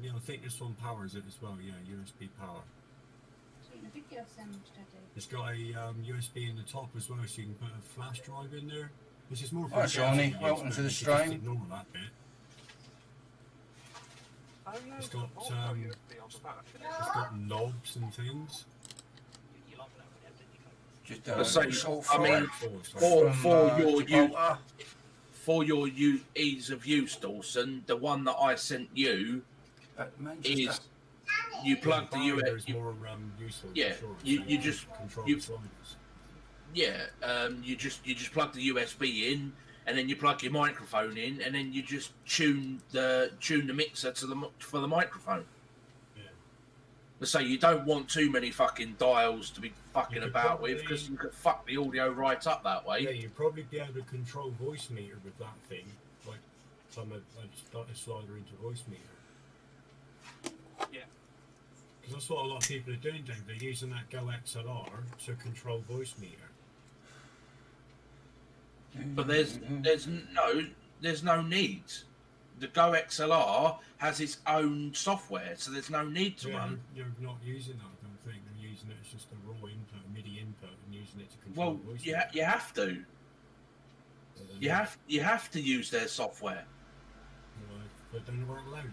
Yeah, I think this one powers it as well. Yeah, USB power. It's got a USB in the top as well, so you can put a flash drive in there. Which is more for Hi, the Johnny. use, Welcome but to the you can stream. just ignore that bit. Oh, yeah. It's got USB on the back. it's got knobs and things. Just But say, short I mean, from, for your ease of use, Dawson, the one that I sent you is you plug the Behringer is USB. more useful. for Yeah, sure, you so you just control you the sliders. yeah you just plug the USB in, and then you plug your microphone in, and then you just tune the mixer for the microphone. Yeah. So you don't want too many fucking dials to be fucking You could about with, probably- because you could fuck the audio right up that way. Yeah, you'd probably be able to control voice meter with that thing. Like, start a slider into voice meter. Yeah. Because that's what a lot of people are doing, Dave. They're using that Go XLR to control voice meter. But there's no need. The Go XLR has its own software, so there's no need to run. You're not using that, I don't think. They're using it as just a raw input, a MIDI input, and using it to control Well, voice you meter. have to. You have to use their software. But don't work allowed it.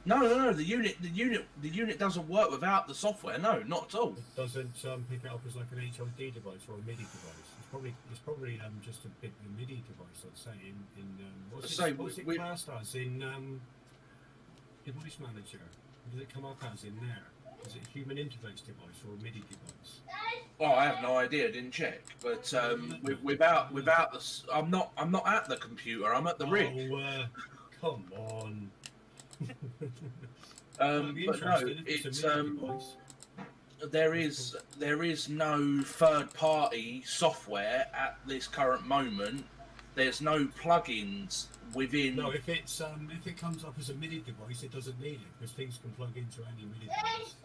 No. The unit doesn't work without the software. No, not at all. It doesn't pick it up as like an HID device or a MIDI device. It's probably just a bit of a MIDI device, I'd say. What's it classed as in Voice Manager? Does it come up as in there? Is it a human interface device or a MIDI device? Oh, I have no idea. Didn't check. But without the, I'm not at the computer. I'm at the rig. Come on. But no, it's there is no third-party software at this current moment. There's no plugins within. No, if it comes up as a MIDI device, it doesn't need it because things can plug into any MIDI device.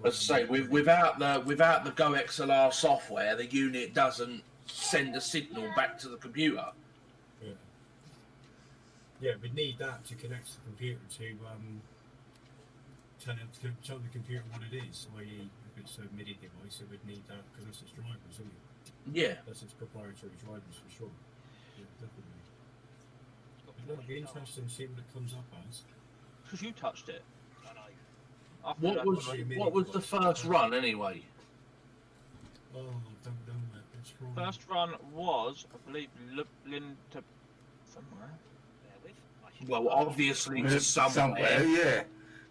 Let's say without the Go XLR software, the unit doesn't send a signal back to the computer. Yeah, we'd need that to connect to the computer to tell the computer what it is. I.e., if it's a MIDI device, it would need that because that's its drivers, isn't it? Yeah. That's its proprietary drivers for sure. Yeah, definitely. It'd be interesting to see what it comes up as. Because you touched it. What was the first run anyway? Oh, don't know that. It's wrong. First run was, I believe, to somewhere. Well, obviously to somewhere. yeah.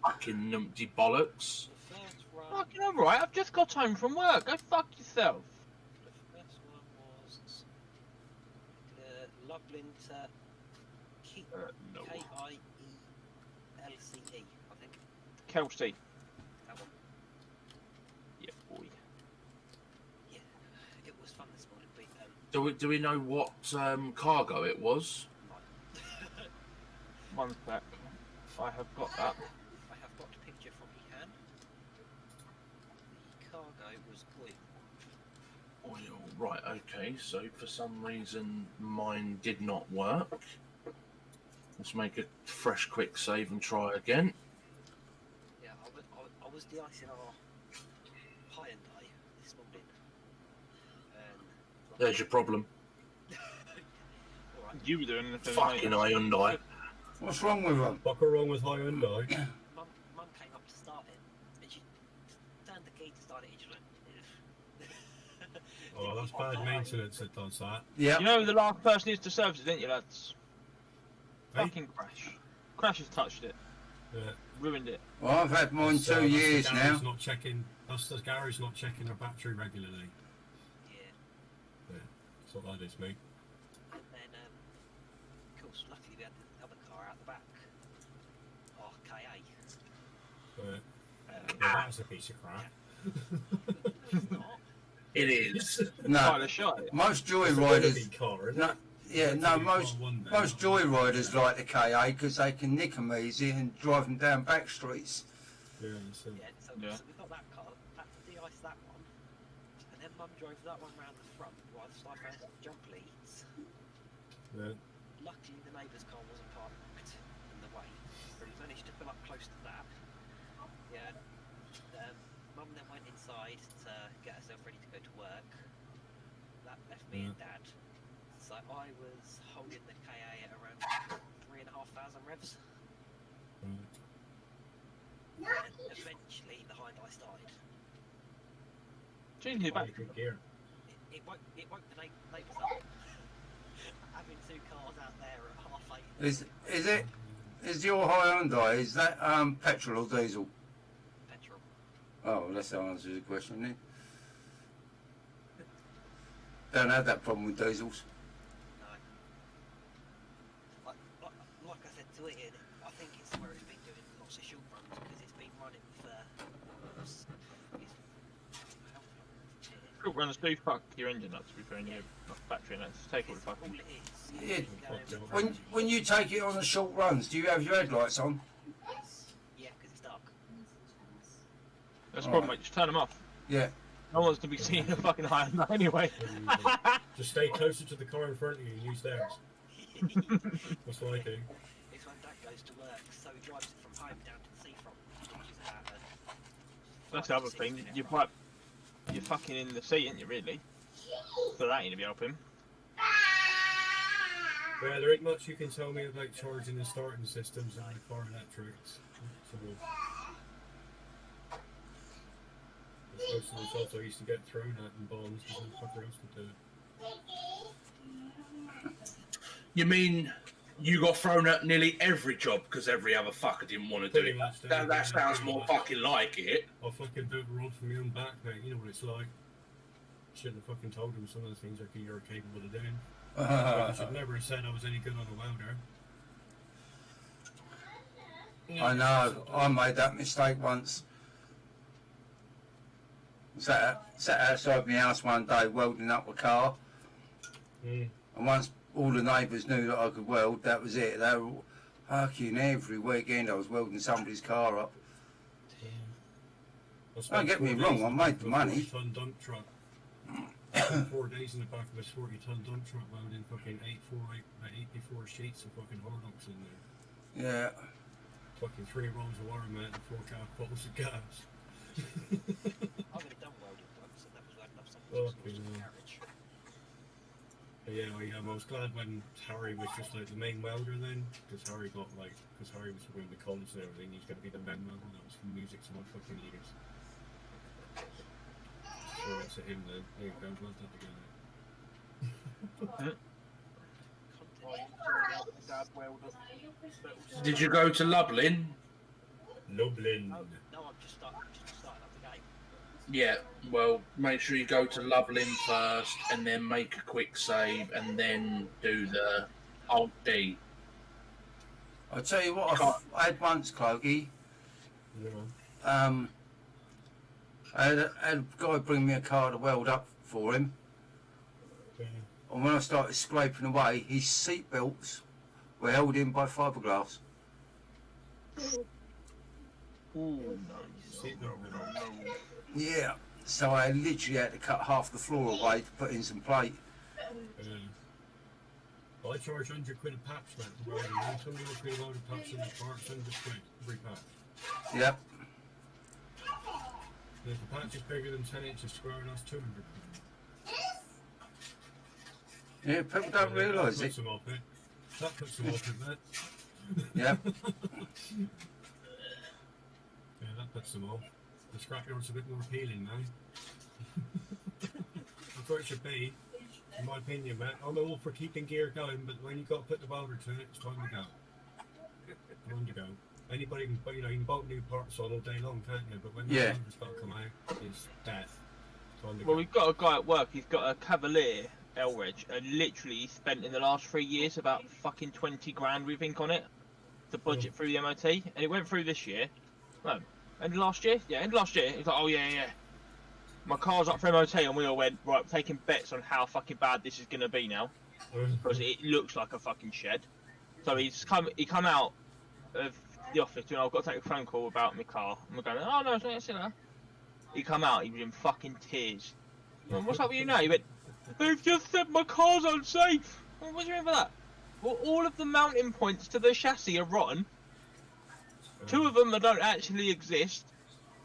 Fucking numpty bollocks. The first run fucking alright. I've just got home from work. Go fuck yourself. The first one was Lublin to No. K-I-E-L-C-E, I think. Kelsey. That one. Yeah, boy. Yeah, it was fun this morning, but Do we know what cargo it was? One sec. I have got that. I have got a picture from Ihan. The cargo was oil. Oil. Right. Okay. So for some reason mine did not work. Let's make a fresh quick save and try again. Yeah, I was de-icing our Hyundai this morning. There's your problem. Alright. You were doing anything. Fucking Hyundai. What's wrong with them? Fuck her wrong with Hyundai. Mum came up to start it, and she turned the key to start it, and she went, Oh, that's bad maintenance that does that. Yeah. You know the last person needs to service it, didn't you, lads? Hey? Fucking Crash. Crash has touched it. Yeah. Ruined it. Well, I've had mine So 2 years the now. garage Not checking. That's the garage not checking her battery regularly. yeah. Yeah, that's what that is, mate. And then, of course, luckily we had the other car out the back. Oh, KA. Yeah, that's a piece of crap. It's not. It is. No, Quite a shot. most It's a joyriders. big car, isn't No, it? yeah, no, most One day. most joyriders like the KA because they can nick them easy and drive them down back streets. Yeah, so Yeah, so we got that car, had to de-ice that one, and then Mum drove that one round the front whilst I found some jump leads. yeah. Luckily the neighbour's car wasn't parked in the way, so we managed to pull up close to that. Yeah. Mum then went inside to get herself ready to go to work. That left me and Dad. So I was holding the KA at around 3,500 revs. And eventually the Hyundai started. Changing your Quite battery. good gear. It woke the neighbours up. Having two cars out there at 8:30. Is your Hyundai, is that petrol or diesel? Petrol. Oh, that's the answer to the question, isn't it? Don't have that problem with diesels. No. Like I said to Ian, I think it's where it's been doing lots of short runs because it's been running for. Short runs do fuck your engine up, to be fair, and your battery nuts. Take all the fucking. All it is. Yeah. When you take it on the short runs, do you have your headlights on? Yeah, because it's dark. That's the problem, mate. Just turn them off. Yeah. No one's to be seen a fucking Hyundai anyway. Just stay closer to the car in front of you and use theirs. That's what I do. It's when Dad goes to work, so he drives it from home down to the seafront. Which is that, That's the other thing. You're fucking in the seat, ain't you, really? So that ain't gonna be helping. Yeah, there ain't much you can tell me about charging and starting systems and the car electrics. So, most of the stuff I used to get thrown at in bonds because no fucker else could do it. You mean you got thrown at nearly every job because every other fucker didn't want to do Pretty it? much, That yeah, sounds pretty more much. fucking like it. I fucking built a rod from my own back, mate. You know what it's like. Shouldn't have fucking told him some of the things you're capable of doing. I should never have said I was any good on a welder. I know. I made that mistake once. Sat outside my house one day welding up a car, and once all the neighbours knew that I could weld, that was it. They were fucking every weekend I was welding somebody's car up. Don't get me wrong, I made the money. 40-ton dump truck. 4 days in the back of a 40-ton dump truck welding fucking 84 sheets of fucking Hornocks in there. Yeah. Fucking 3 rolls of wire, mate, and 4 bottles of gas. I've only done welding once, and that was welding up someone's garage. Yeah, I was glad when Harry was just like the main welder then, because Harry was going to college and everything, he's going to be the main welder. That was from music to my fucking ears. So that's at him then. There you go, weld that together. Did you go to Lublin? Lublin. No, I'm just starting up the game. Yeah, well, make sure you go to Loveland first, and then make a quick save, and then do the Alt D. I'll tell you what, I had once, Cloaky. Yeah. I had a guy bring me a car to weld up for him. Okay. And when I started scraping away, his seat belts were held in by fiberglass. Ooh, Yeah. So I literally had to cut half the floor away to put in some plate. I charge 100 quid a patch, man. Right? Somebody will pay a load of patch in the parts, 100 quid every patch. Yep. And if the patch is bigger than 10 inches square, that's 200 quid. Yeah, people don't realise it. That puts them off it, man. Yep. Yeah, that puts them off. The scrapyard's a bit more appealing now. That's what it should be, in my opinion, Matt. I'm all for keeping gear going, but when you've got to put the welder to it, it's time to go. Time to go. Anybody can, you know, you can bolt new parts on all day long, can't you? But when the welder's got to come out, it's death. Time to go. Well, we've got a guy at work, he's got a Cavalier L-Reg, and literally he spent in the last 3 years about fucking 20 grand, we think, on it, to budget through the MOT, and it went through this year. No, end of last year? Yeah, end of last year. He's like, oh yeah. My car's up for MOT, and we all went, right, taking bets on how fucking bad this is going to be now, because it looks like a fucking shed. So he come out of the office, you know, I've got to take a phone call about my car. And we're going, oh no, it's not. He come out, he was in fucking tears. Well, what's up with you now? He went, they've just said my car's unsafe. Well, what do you mean by that? Well, all of the mounting points to the chassis are rotten. 2 of them don't actually exist.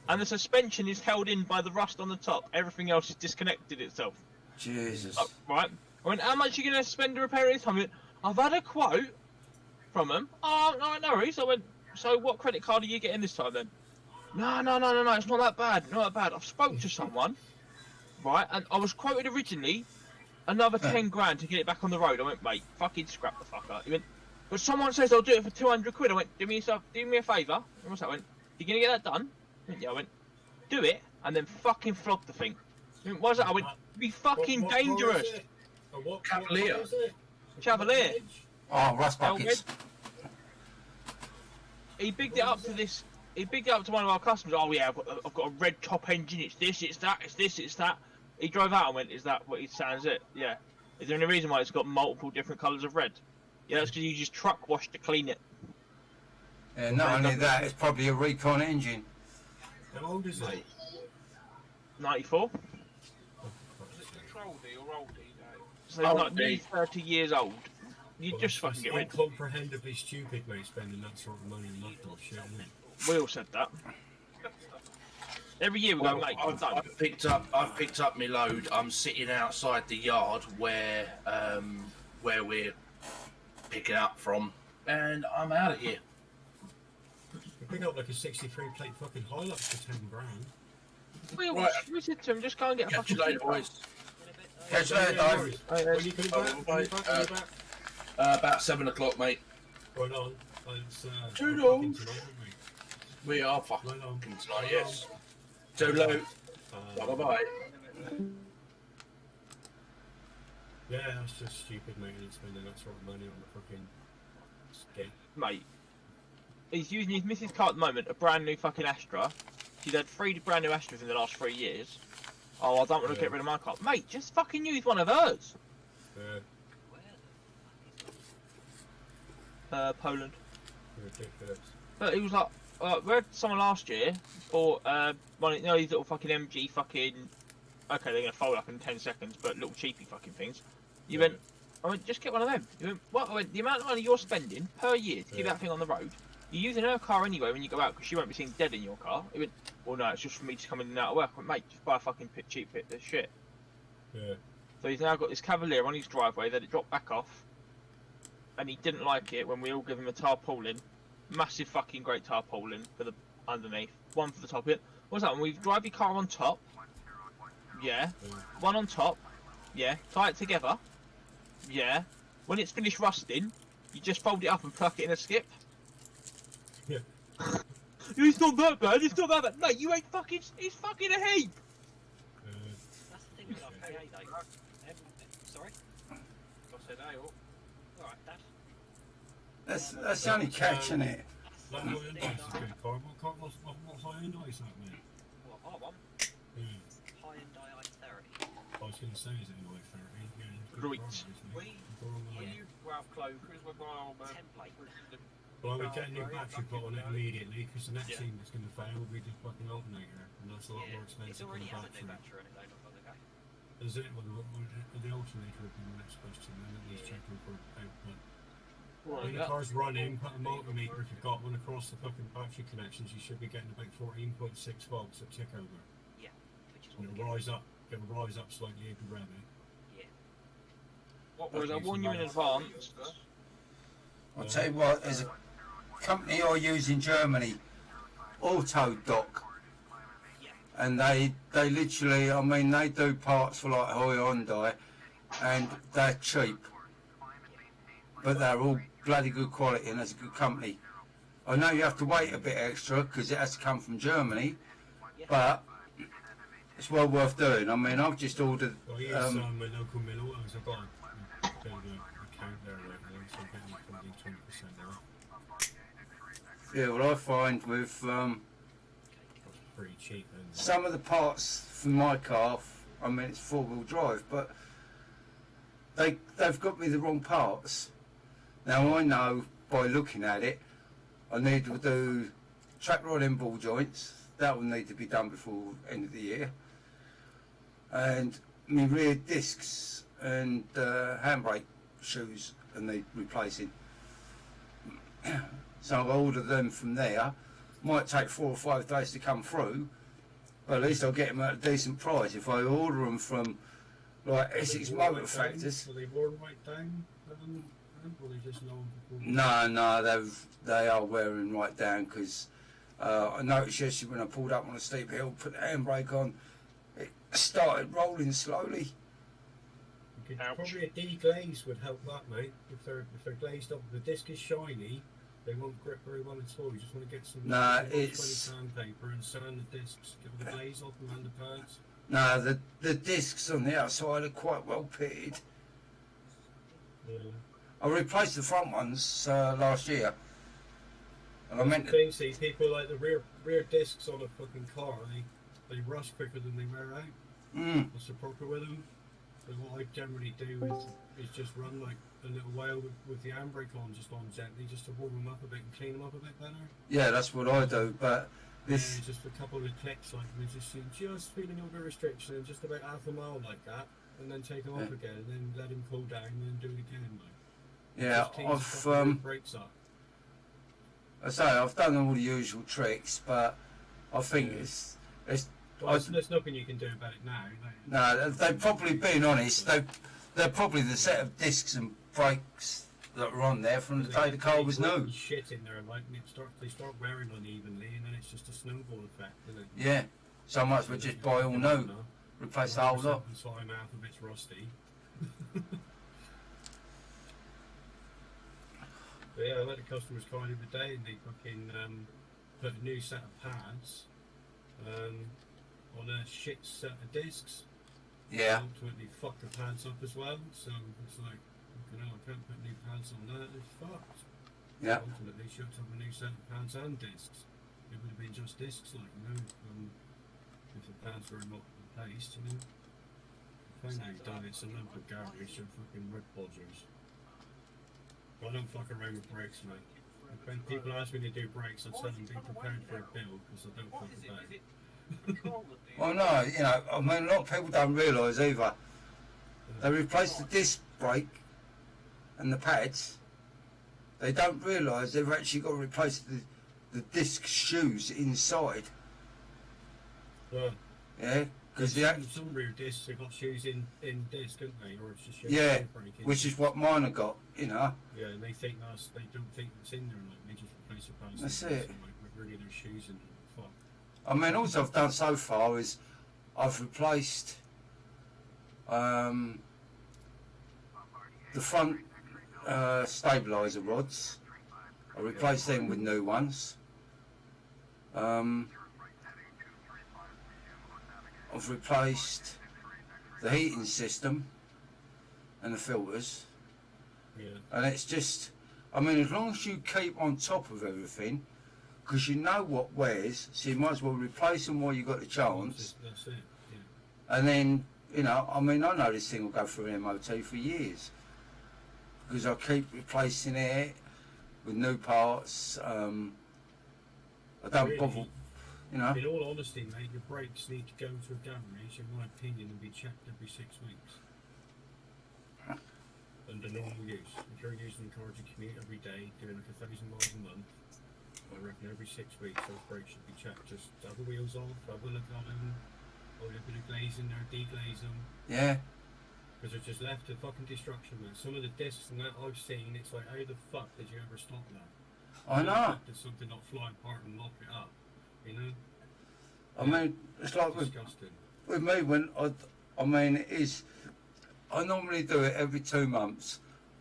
And the suspension is held in by the rust on the top. Everything else is disconnected itself. Jesus. Right. I went, how much are you going to spend to repair it this time? He went, I've had a quote from them. Oh, no worries. I went, so what credit card are you getting this time then? No, it's not that bad. Not that bad. I've spoke to someone, right, and I was quoted originally another 10 grand to get it back on the road. I went, mate, fucking scrap the fucker. He went, but someone says I'll do it for 200 quid. I went, do me a favour. And what's that? I went, you going to get that done? Yeah, I went, do it, and then fucking flog the thing. I went, why's that? I went, be fucking dangerous. Cavalier. Cavalier. Oh, rust buckets. He bigged it up to this. He bigged it up to one of our customers. Oh yeah, I've got a red top engine. It's this, it's that, it's this, it's that. He drove out and went, is that what he sounds it? Yeah. Is there any reason why it's got multiple different colours of red? Yeah, that's because you just truck wash to clean it. Yeah, not only that, it's probably a recon engine. How old is it? 94. So he's like nearly 30 years old. You just fucking get rid. Incomprehendibly stupid, mate, spending that sort of money on that sort of shit, isn't it? We all said that. Every year we go, mate, I've picked up my load. I'm sitting outside the yard where we're picking up from, and I'm out of here. You pick up like a 63 plate fucking Hilux for 10 grand. We said to him, just go and get a fucking Catch you later, boys. Catch you later, Dave. When are you coming back? About 7 o'clock, mate. Right on. It's, Toodles. tonight, We are fucking Right on. tonight, yes. Toodaloo. Bye-bye. Yeah, that's just stupid, mate, and spending that sort of money on the fucking skate. Mate, he's using his missus' car at the moment, a brand new fucking Astra. She's had 3 brand new Astras in the last 3 years. Oh, I don't want to get rid of my car. Mate, just fucking use one of hers. Poland. Ridiculous. But he was like, we had someone last year bought one of these little fucking MG fucking. Okay, they're gonna fold up in 10 seconds, but little cheapy fucking things. I went, just get one of them. You went, what? I went, the amount of money you're spending per year to keep that thing on the road, you're using her car anyway when you go out because she won't be seen dead in your car. He went, well, no, it's just for me to come in and out of work. I went, mate, just buy a fucking cheap bit of shit. Yeah. So he's now got this Cavalier on his driveway that it dropped back off, and he didn't like it when we all give him a tarpaulin, massive fucking great tarpaulin for the underneath, one for the top. What's that? When we drive your car on top, yeah, one on top, yeah, tie it together, yeah. When it's finished rusting, you just fold it up and pluck it in a skip. Yeah. It's not that bad. It's not that bad. Mate, you ain't fucking. It's fucking a heap. MPA though. Sorry? I said, hey, oh. Alright, Dad. That's the only catch, isn't it? That Hyundai's a good car. What Hyundai's that, mate? What, R1? Yeah. Hyundai i30. I was going to say, is it an i30? Yeah, it's good Right. car, isn't it? We use Ralph Cloakers with my old man. Template. Well, we get a new battery put on it immediately because the next Yeah. thing that's going to fail will be the fucking alternator, and that's a lot more It's expensive than already a has a new battery. battery on it though, not long ago. Is it? Well, the alternator would be the next question, then at least checking for output. When the car's running, put a multimeter, if you've got one across the fucking battery connections, you should be getting about 14.6 volts at tick over. Yeah, which is And what it'll rise up slightly if you rev it. Yeah. Whereas I warn you in advance. I'll tell you what, there's a company I use in Germany, Autodoc, and they literally, I mean, they do parts for like Hyundai, and they're cheap, but they're all bloody good quality, and it's a good company. I know you have to wait a bit extra because it has to come from Germany, but it's well worth doing. I mean, I've just ordered. Well, here's my local mill autos. I've got a bit of an account there right now, so I'm getting probably 20% off. Yeah, well, I find with That's pretty cheap, isn't it? some of the parts for my car, I mean, it's four-wheel drive, but they've got me the wrong parts. Now, I know by looking at it, I need to do track rod and ball joints. That will need to be done before end of the year. And my rear discs and handbrake shoes need replacing. So I'll order them from there. Might take 4 or 5 days to come through, but at least I'll get them at a decent price. If I order them from like Essex Motor Factors. Are they worn right down? Or they just know? No, they are wearing right down because I noticed yesterday when I pulled up on a steep hill, put the handbrake on, it started rolling slowly. Probably a deglaze would help that, mate. If they're glazed up, the disc is shiny. They won't grip very well at all. You just want to get some it's 20 sandpaper and sand the discs, get the glaze off and the pads. No, the discs on the outside are quite well pitted. Yeah. I replaced the front ones last year. And I meant to see people like the rear discs on a fucking car, they rust quicker than they wear out. What's the proper with them? So what I generally do is just run like a little while with the handbrake on, just on gently, just to warm them up a bit and clean them up a bit better. Yeah, that's what I do, but this... Yeah, just a couple of clicks, like, we just feeling a bit restriction, and just about half a mile like that, and then take them off again, and then let them cool down, and then do it again, like. Yeah, brakes up. I say, I've done all the usual tricks, but I think it's there's nothing you can do about it now. No, they've probably been honest. They're probably the set of discs and brakes that were on there from the day the car was new. Shit in there, like, and they start wearing unevenly, and then it's just a snowball effect, isn't it? Yeah, so much we just buy all new, replace the whole lot. Time half of it's rusty. But yeah, I let the customers call the other day, and they fucking put a new set of pads on a shit set of discs. Yeah. Ultimately fuck the pads up as well, so it's like, you know, I can't put new pads on that, it's fucked. Yeah. Ultimately should have a new set of pads and discs. It would have been just discs, like, you know, if the pads were not replaced, you know. Finally done, it's a lump of garbage and fucking rib bodgers. I don't fuck around with brakes, mate. When people ask me to do brakes, I tell them be prepared for a bill, because I don't fuck about. Well, no, you know, I mean, a lot of people don't realise either. They replace the disc brake and the pads. They don't realise they've actually got to replace the disc shoes inside. Yeah, because some rear discs have got shoes in disc, haven't they? Or it's just which is what mine have got, you know. Yeah, and they don't think it's in there, like, they just replace the pads. That's it. So, like, with really their shoes in fuck. I mean, all I've done so far is I've replaced the front stabiliser rods. I replaced them with new ones. I've replaced the heating system and the filters. Yeah. And it's just, I mean, as long as you keep on top of everything, because you know what wears, so you might as well replace them while you've got the chance. That's it. Yeah. And then, you know, I mean, I know this thing will go through an MOT for years because I keep replacing it with new parts. I don't Really? bother, you know. In all honesty, mate, your brakes need to go to a garage, in my opinion, and be checked every 6 weeks. Under normal use. If you're using the car to commute every day, doing like 1,000 miles a month, I reckon every 6 weeks those brakes should be checked. Just have the wheels off, have a look at them, or a bit of glazing there, deglaze them. Yeah. Because it's just left to fucking destruction, man. Some of the discs and that I've seen, it's like, how the fuck did you ever stop that? I know. Did something not fly apart and lock it up, you know? I mean, it's like Disgusting. with me when I mean, it is, I normally do it every 2 months.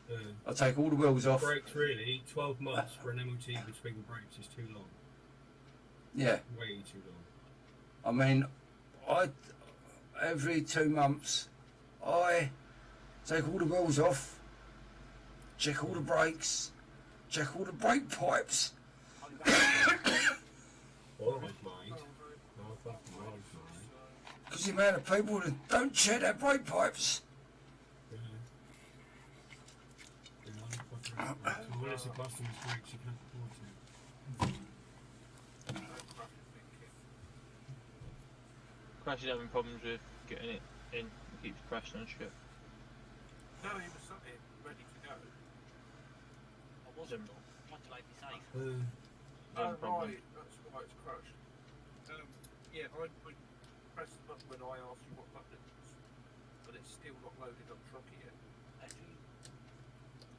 Yeah. I take all the wheels off. Brakes, really, 12 months for an MOT between the brakes is too long. Yeah. Way too long. I mean, every 2 months, I take all the wheels off, check all the brakes, check all the brake pipes. Alright, mate. No fucking right, mate. Because the amount of people that don't check their brake pipes. Yeah. You know, fucking right. So when it's a customer's brakes, you can't afford to. Crash is having problems with getting it in. He keeps crashing and shit. No, he was sat here ready to go. I wasn't. Trying to play me safe. No problem. Right, that's why it's crashed. Yeah, I would press the button when I asked you what button it was, but it's still not loaded up Trucky yet. Have you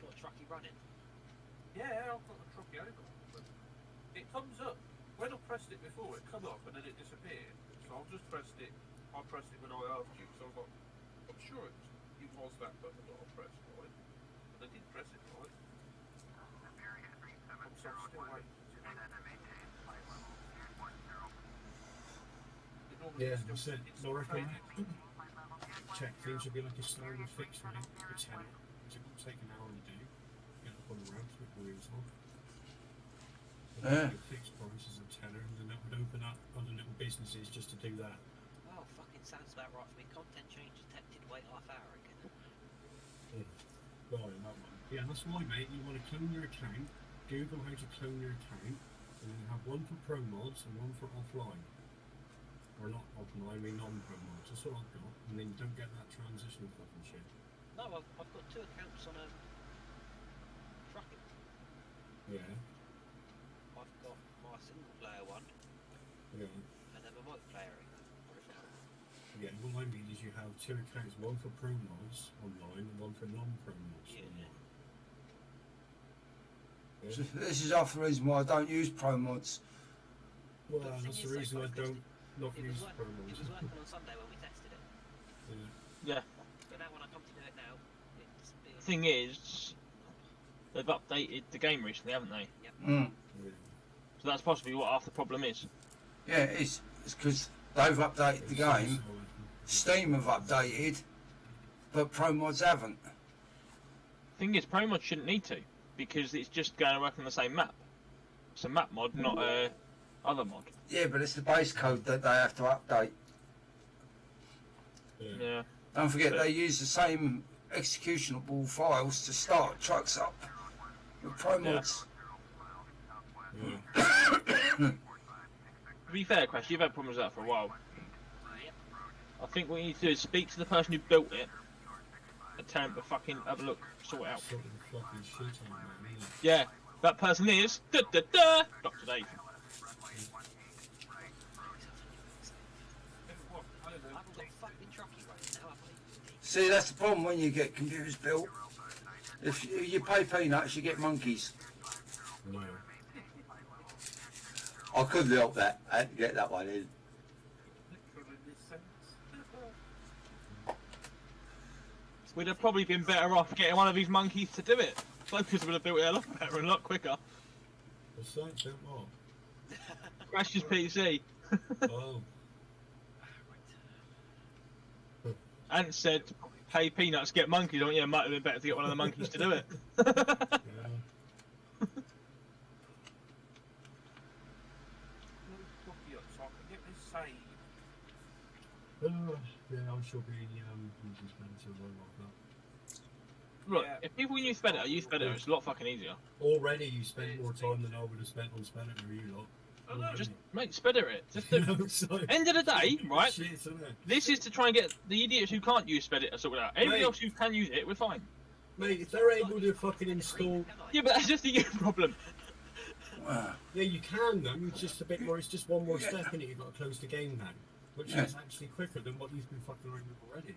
got a trucky running? Yeah, I've got the Trucky over, but it comes up. When I pressed it before, it come up and then it disappeared. So I've just pressed it. I pressed it when I asked you, so I was like, I'm sure it was that button that I pressed, right? And I did press it, right? I'm so still waiting. Yeah, that's it. So I reckon check things should be like a standard fix for it for 10 hours. It will take an hour to do. Get up on the ramps with the wheels on. Yeah. Fixed prices of tenner, and then that would open up other little businesses just to do that. Oh, fucking sounds about right for me. Content change detected. Wait half hour again. Right, that one. Yeah, that's why, mate. You want to clone your account. Google how to clone your account, and then have one for pro mods and one for offline. Or not offline, I mean non-pro mods. That's what I've got. And then you don't get that transition fucking shit. No, I've got 2 accounts on a trucking. Yeah. I've got my single player one, Yeah. and then my multiplayer account. Yeah, what I mean is you have 2 accounts, one for pro mods online and one for non-pro mods online. Yeah. So this is half the reason why I don't use pro mods. Well, that's the reason I don't not use pro It mods. was working on Sunday when we tested it. Yeah. Yeah. But now when I come to do it now, it's being... Thing is, they've updated the game recently, haven't they? Yep. Mm. So that's possibly what half the problem is. Yeah, it's because they've updated the game. Steam have updated, but pro mods haven't. Thing is, Pro Mod shouldn't need to, because it's just going to work on the same map. It's a map mod, not a other mod. Yeah, but it's the base code that they have to update. Yeah. Don't forget, they use the same executable files to start trucks up with pro mods. To be fair, Crash, you've had problems with that for a while. I think what you need to do is speak to the person who built it and tell him to fucking have a look, sort it out. Yeah, that person is Dr. Dave. See, that's the problem when you get computers built. If you pay peanuts, you get monkeys. No. I couldn't help that. I had to get that one in. We'd have probably been better off getting one of these monkeys to do it. Focus would have built it a lot better and a lot quicker. What's that? Don't what? Crash's PC. Oh. Ant said, "Pay peanuts, get monkeys." Oh yeah, might have been better to get one of the monkeys to do it. So I can get this saved. Yeah, I shall be using Spencer like that. Look, if people use Speditor, use Speditor. It's a lot fucking easier. Already you spent more time than I would have spent on Speditor, you lot. Oh, no, just mate, Speditor it. Just the So, end of the day, right? shit, isn't it? This is to try and get the idiots who can't use Speditor sorted out. Everybody Mate. else who can use it, we're fine. Mate, if they're able to fucking install... Yeah, but that's just the problem. Yeah, you can though, it's just a bit more, it's just one more step in it, you've got to close the game down. Which is actually quicker than what you've been fucking around with already.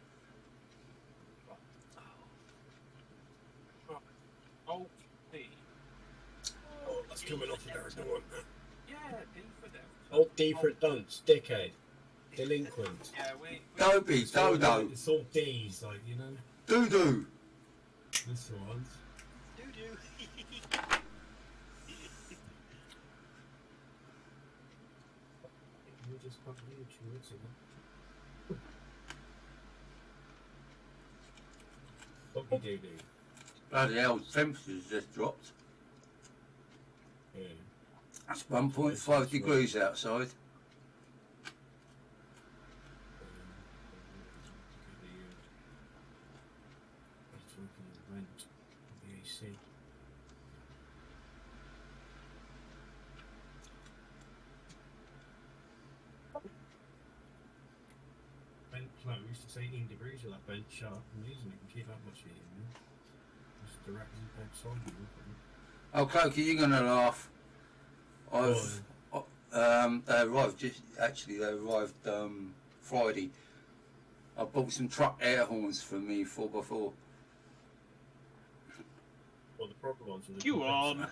Alt D. Oh, that's coming off there, don't want that. Yeah, D for them. Alt D for dunce, dickhead, delinquent. Yeah, we Dopey, Dodo, It's all D's, like, you know? Doo-doo. That's the ones. Doo-doo. You just fucking YouTube, isn't it? Doggy doo-doo. Bloody hell, temperature's just dropped. Yeah. It's 1.5 degrees outside. Vent closed, it's 18 degrees with that vent shut. Amazing, it can keep that much heat in there. Just directly outside you. Oh, Cokey, you're gonna laugh. They arrived Friday. I bought some truck air horns for me 4x4. Well, the proper ones are the You on? you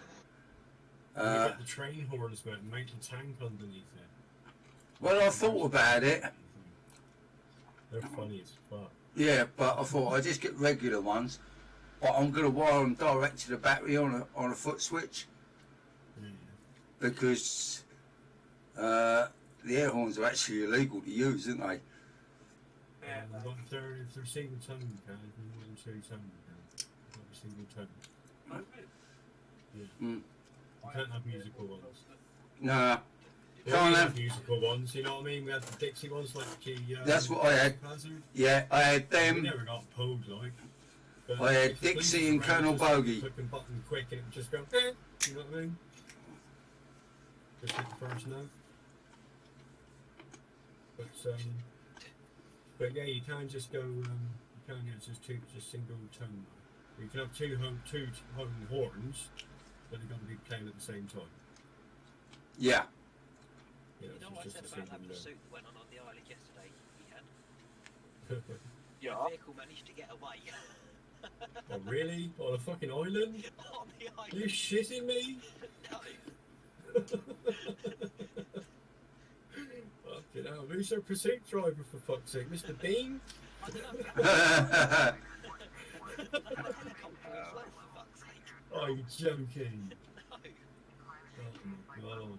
got the train horns, but make the tank underneath it. Well, I thought about it. They're funny as fuck. Yeah, but I thought I'd just get regular ones. But I'm gonna wire them direct to the battery on a foot switch because the air horns are actually illegal to use, aren't they? Yeah. If they're single tone, you can. If you're more than 2 tone, you can. Not a single tone. Yeah. Mm. You can't have musical ones. Nah. We Can't have have. musical ones, you know what I mean? We had the Dixie ones like the That's what I had. Hazard. Yeah, I had We them. never got pulled like. But I had if the police Dixie and was around, Colonel just Bogey. Click and button quick and it would just go, you know what I mean? Just hit the first note. But yeah, you can't just go, you can't use just single tone. You can have two home horns, but they've got to be playing at the same time. Yeah. Yeah, You know what I said about that pursuit that went on the island yesterday? He had. Yeah. The vehicle managed to get away. Oh really? On a fucking island? On the island. You shitting me? No. Fucking hell, who's their pursuit driver for fuck's sake? Mr. Bean? I don't know. I had a helicopter as well, for fuck's sake. Oh, you're joking. No. Oh my god.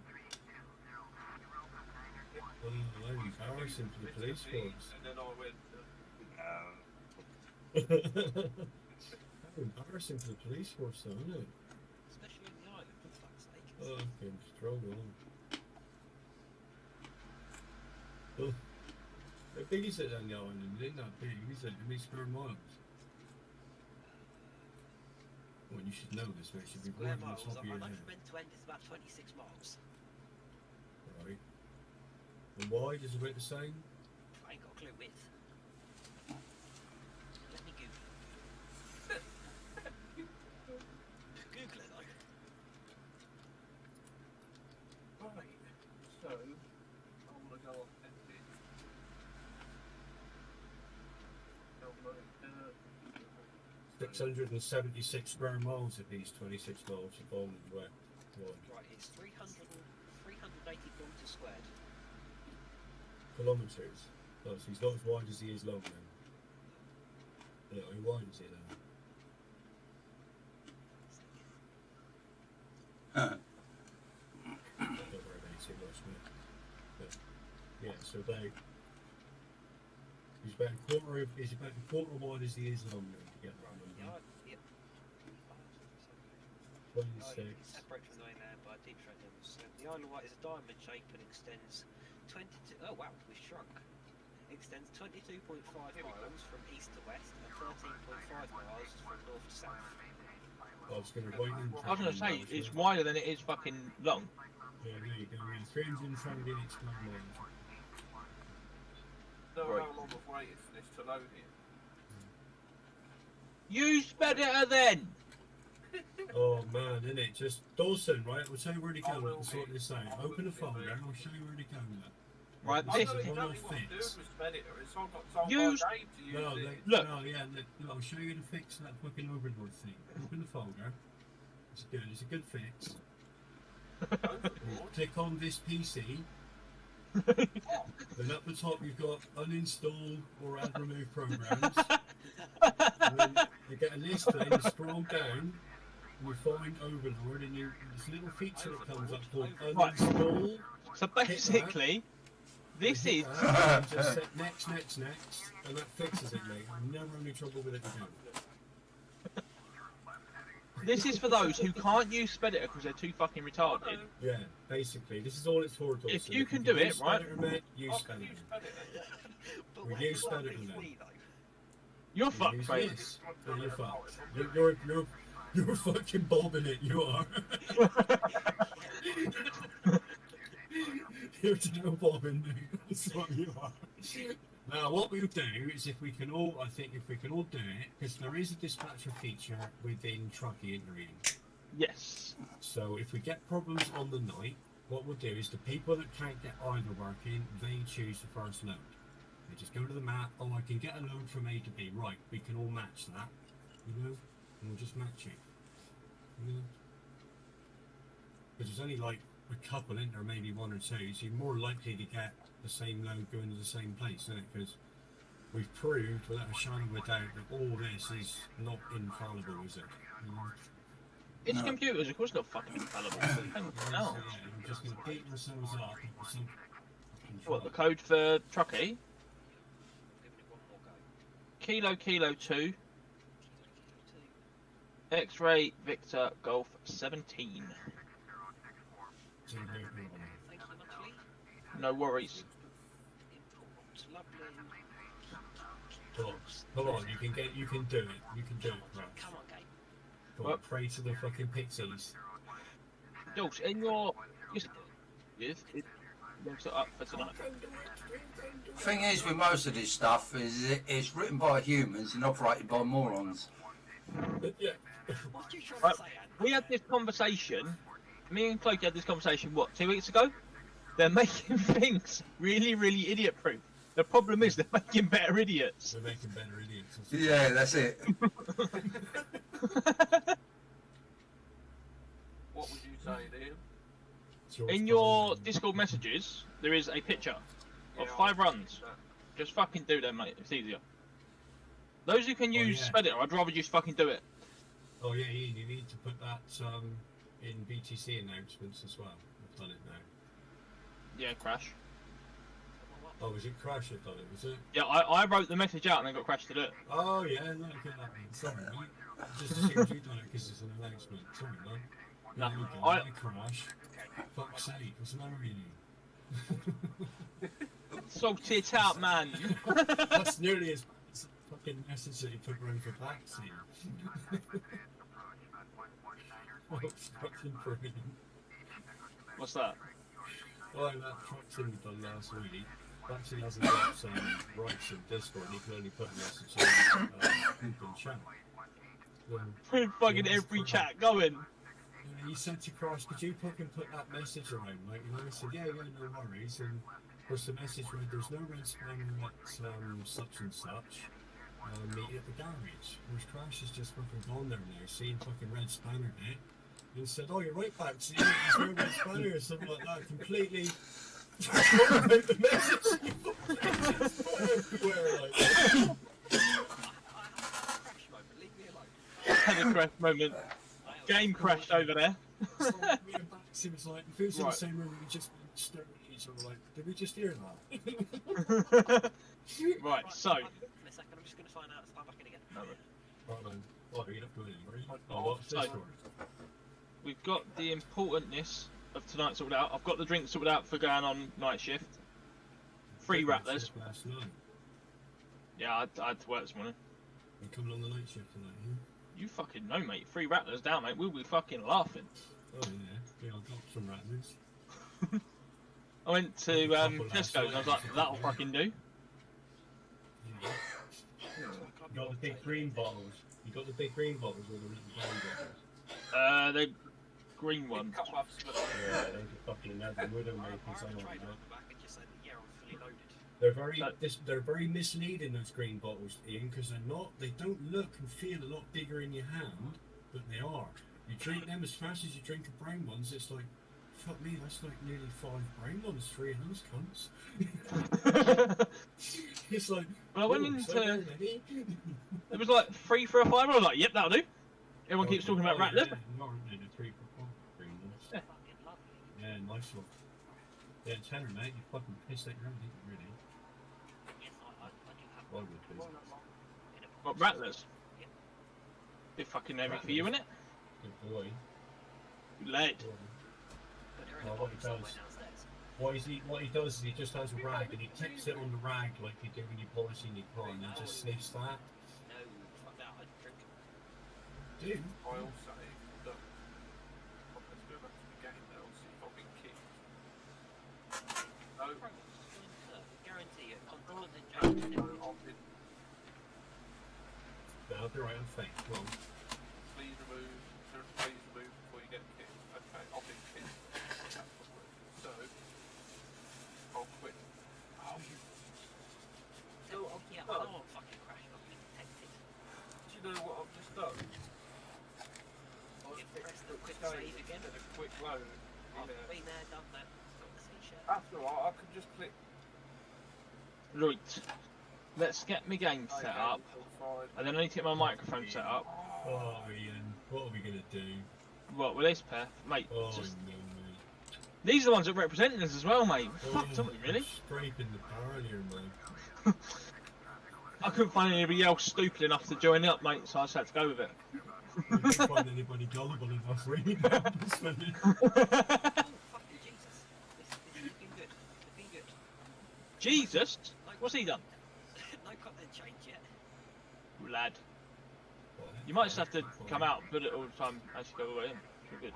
Oh, embarrassing for the police force. And then I went, How embarrassing for the police force though, isn't it? Especially on the island, for fuck's sake. Oh, fucking struggle on. Oh. How big is it on the island? It ain't that big, is it? How many square miles? Well, you should know this, mate. You should be Square right on the miles, top of your I head. meant to end is about 26 miles. Right. And wide is about the same? I ain't got a clue width. Let me Google it. Google it though. right, so, I want to go off empty. Download, 676 square miles of these 26 miles of bowling wet. Right, it's 380 kilometres squared. Kilometres. Oh, so he's not as wide as he is long then. Yeah, how wide is he then? Don't worry about it too much, mate. But, yeah, so he's He's about a quarter wide as he is long. To get that number. Yep. 26. Separate from the way there by deep thread levels. So the Isle of Wight is a diamond shape and extends 22. Oh wow, we've shrunk. Extends 22.5 miles from east to west and 13.5 miles from north to south. I was going to wait in. I was gonna say it's wider than it is fucking long. Yeah, there you go. Yeah, 370 square miles. Know Right. how long I've waited for this to load here? Use Speditor then! Oh man, isn't it? Just Dawson, right? We'll tell you where to go. We'll sort this out. Open the folder and I'll show you where to go now. Right, I this know is exactly one what of I'm doing fix. with Speditor. It's all got time Use- by Dave to use No, it. Look. no, yeah, look, I'll show you the fix of that fucking Overlord thing. Open the folder. It's good. It's a good fix. Click on this PC. Then up the top you've got uninstall or add remove programs. And then you get a list there, you scroll down and you find Overlord and there's a little feature that comes up called Right. uninstall. So basically, this You is hit that and just set next, and that fixes it, mate. I've never had any trouble with it again. this is for those who can't use Speditor because they're too fucking retarded. Yeah, basically, this is all it's for. Dawson. If you can do it, use right? Speditor, mate, use I can use Speditor. Speditor. But We where use does that Speditor leave then. me, though? You're You fucked, use mate. this. Yeah, you're fucked. You're fucking bobbing it. You are. You're to bobbing, mate. That's what you are. Now, what we'll do is, if we can all do it, because there is a dispatcher feature within Truckee Interim. Yes. So if we get problems on the night, what we'll do is the people that can't get either working, they choose the first load. They just go to the map. Oh, I can get a load from A to B. Right, we can all match that, you know, and we'll just match it. You know, because there's only like a couple in there, maybe one or two, so you're more likely to get the same load going to the same place, isn't it? Because we've proved without a shadow of a doubt that all this is not infallible, is it? You know? It's computers, of course, not fucking infallible. No. We're just going to beat ourselves up. with some What, the code for Truckee? Give it one more go. Kilo Kilo 2. X-ray Victor Golf 17. Thank you muchly. No worries. Import, lovely. Come on, you can do it. You can do it, right? Come on, game. Come on, pray to the fucking pixies. Jules, in your... Yes, it looks it up for tonight. Thing is, with most of this stuff, is it's written by humans and operated by morons. Yeah. What are you trying Right, to say, Andy? we had this conversation, me and Cloaky had this conversation, what, 2 weeks ago? They're making things really, really idiot-proof. The problem is they're making better idiots. They're making better idiots. Yeah, that's it. What would you say, Liam? It's yours, In your Colin. Discord messages, there is a picture of Yeah, 5 I'll runs. use that. Just fucking do them, mate. It's easier. Those who can use yeah. Speditor, I'd rather just fucking do it. Oh yeah, Ian, you need to put that in BTC announcements as well. I've done it now. Yeah, Crash. Oh, was it Crash that done it? Was it? Yeah, I wrote the message out and then got Crash to do it. Oh yeah, no, get that one. Sorry, mate. Just assumed you done it because it's an announcement. Sorry, man. No, There you go. I- Yeah, Crash. Fuck's sake, what's the matter with you? Sort it out, man. That's nearly as fucking message that you put around for Paxi. Oh, it's fucking brilliant. What's that? Oh, that Traxon we done last week. Paxi hasn't got some rights in Discord, he can only put a message in open chat. Fucking Yeah, every that's chat going. He said to Crash, could you fucking put that message around, mate? And I said, yeah, no worries. And of course the message read, there's no red spanner at such and such. Meet at the garage. Whereas Crash has just fucking gone there now, seen fucking red spanner there. And said, oh, you're right back, see, there's no red spanner or something like that. Completely forgot about the message. Everywhere, like. Crash moment, leave me alone. Had a crash moment. Game crashed over there. It's like, me and Baxi was like, if it was in the Right. same room, we just stared at each other like, did we just hear that? Right, so. In a second, I'm just going to sign out and start back in again. No, Right then. What are you not doing anymore? Oh, what's this So- one? we've got the importantness of tonight sorted out. I've got the drinks sorted out for going on night shift. 3 rattlers. Last night. Yeah, I had to work this morning. You coming on the night shift tonight, yeah? You fucking know, mate. 3 rattlers down, mate. We'll be fucking laughing. Oh yeah, yeah, I got some rattlers. I went to Tesco's and I was like, that'll fucking do. You got the big green bottles. You got the big green bottles or the little brown bottles? The green ones. Yeah, they could fucking have the widow making something like that. Back and just said, yeah, I'm fully loaded. They're very misleading, those green bottles, Ian, because they don't look and feel a lot bigger in your hand, but they are. You drink them as fast as you drink the brown ones. It's like, fuck me, that's like nearly 5 brown ones, 3 of those cunts. It's like, Well, I went "Oh, into. so ready?" It was like 3 for a 5. I was like, yep, that'll do. Everyone keeps talking about Rattler. Yeah, you are, aren't they? The 3 for 4 green ones. Yeah. Fucking lovely. Yeah, nice one. Yeah, tenor, mate, you fucking pissed out your own, didn't you, really? Yes, I do have I would, please. What, Rattlers? Yeah. Bit fucking heavy for you, innit? Good boy. Lead. Boy. But they're in Oh, a what box he somewhere does. downstairs. What he does is he just has a rag and he tips it on the rag like you do when you're polishing your car and then just sniffs that. No, fuck that, I drink them. Dude, I'll say that. Let's go back to the game now and see if I've been kicked. No, Guarantee you, I'm older than James. no, I've been. that'll be right on fake. Well, Please remove. Please remove before you get kicked. Okay, I've been kicked. That's the word. So, I'll quit. Oh, you. So, Yeah, I know I'm fucking crashing, I've been detected. Do you know what I've just done? You press the quick Save save again. instead of quick load. I've Yeah. been there, done that. Got the t-shirt. That's alright, I can just click. Right. Let's get my game set up. And then I need to get my microphone set up. oh Ian, what are we gonna do? What, with this pair? Mate, Oh just, no, mate. these are the ones that represent us as well, mate. Oh, Fuck something, really. Scraping the barrier, man. I couldn't find anybody else stupid enough to join up, mate, so I just had to go with it. I couldn't find anybody gullible enough, really. Oh, fucking Jesus. This is looking good. Looking good. Jesus? What's he done? No content change yet. Lad. You might just have to come out and put it all the time as you go away in. You're good.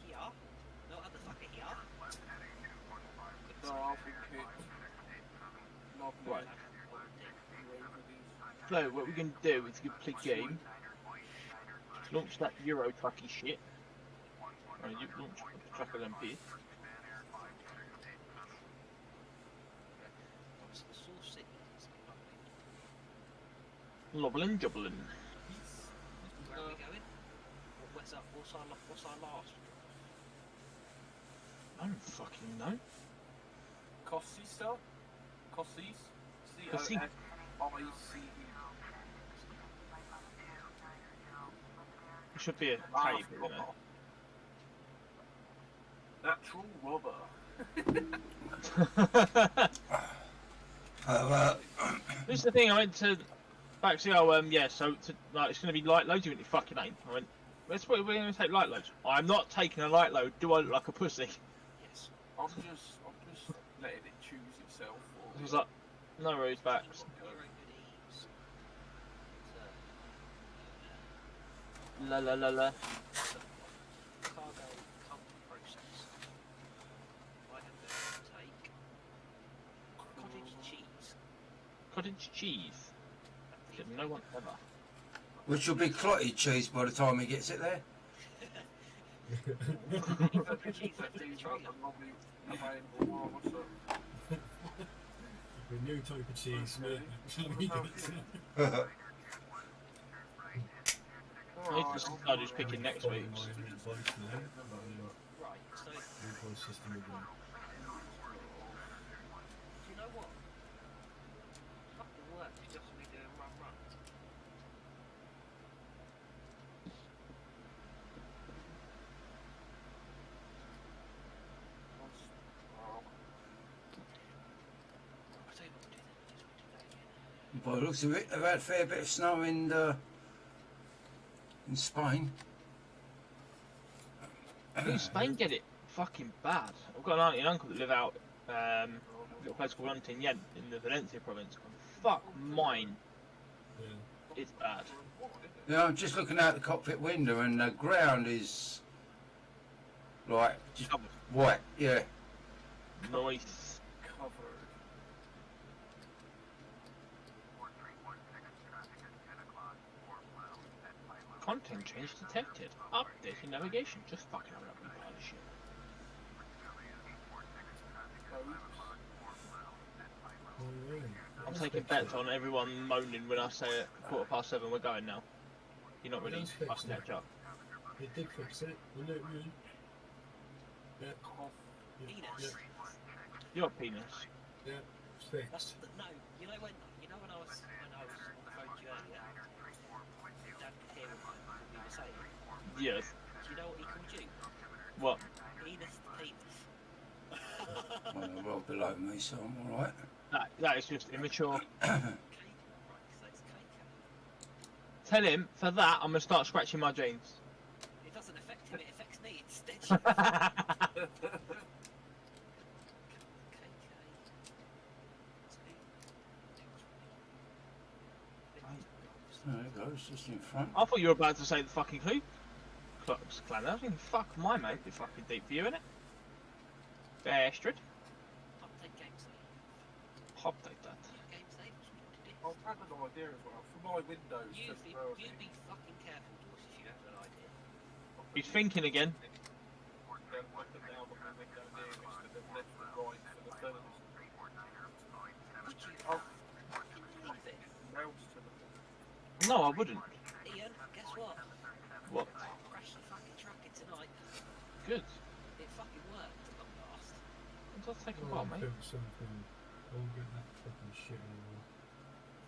Here. No other fucker here. No, I've been kicked. Lovely. Right. So, what we're going to do is play game. Launch that Euro trucky shit. You launch the trucker MP. Lobbling, jubbling. Where are we going? What's our last? I don't fucking know. Cossista? Cossis? Cossi. C-O-S-I-C-E. It should be a table, you know. Natural rubber. This is the thing, I went to back to yeah, so like it's gonna be light loads, you went, you fucking ain't. I went, we're gonna take light loads. I'm not taking a light load, do I look like a pussy? Yes. I'm just letting it choose itself. I was like, no worries, backs. La la la la. Cargo company process. I am going to take cottage cheese. Cottage cheese. No one ever. Which will be clotted cheese by the time he gets it there. The new type of cheese, mate. I need to start just picking next week. Right, so do you know what? Fucking works just me doing run. I'll tell you what we'll do then. by the looks of it, they've had a fair bit of snow in Spain. In Spain get it fucking bad. I've got an auntie and uncle that live out a little place called Ontinyent in the Valencia province. Fuck mine. Yeah. It's bad. Yeah, I'm just looking out the cockpit window and the ground is like just white. Yeah. Nice. Covered. Content change detected. Updating navigation. Just fucking hurry up, you pile of shit. I'm taking bets on everyone moaning when I say at 7:15 we're going now. You're not really fucking catch up. It did fix it, didn't it? Really? Yeah. Penis. You're a penis. Yeah, it's fixed. No, you know when I was on the phone to you earlier, Dad could hear what we were saying. Yes. Do you know what he called you? What? Penis to penis. Well, they're well below me, so I'm alright. That is just immature. So it's Tell him, for that, I'm going to start scratching my jeans. It doesn't affect him, it affects me instead. There it goes, just in front. I thought you were about to say the fucking Ku Klux Klan. I was thinking, fuck my mate, be fucking deep for you, innit? Bastard. Update that. I've had an idea as well. For my Windows, You be fucking careful, Dorsey, if you have an idea. He's thinking again. Then I put down on my window near instead of left and right for the films. Would you? I've Leave it. mounted to them. No, I wouldn't. Ian, guess what? What? Crash the fucking tracker tonight. Good. It fucking worked at long last. It does take a while, Oh, mate. built something. I'll get that fucking shit anymore.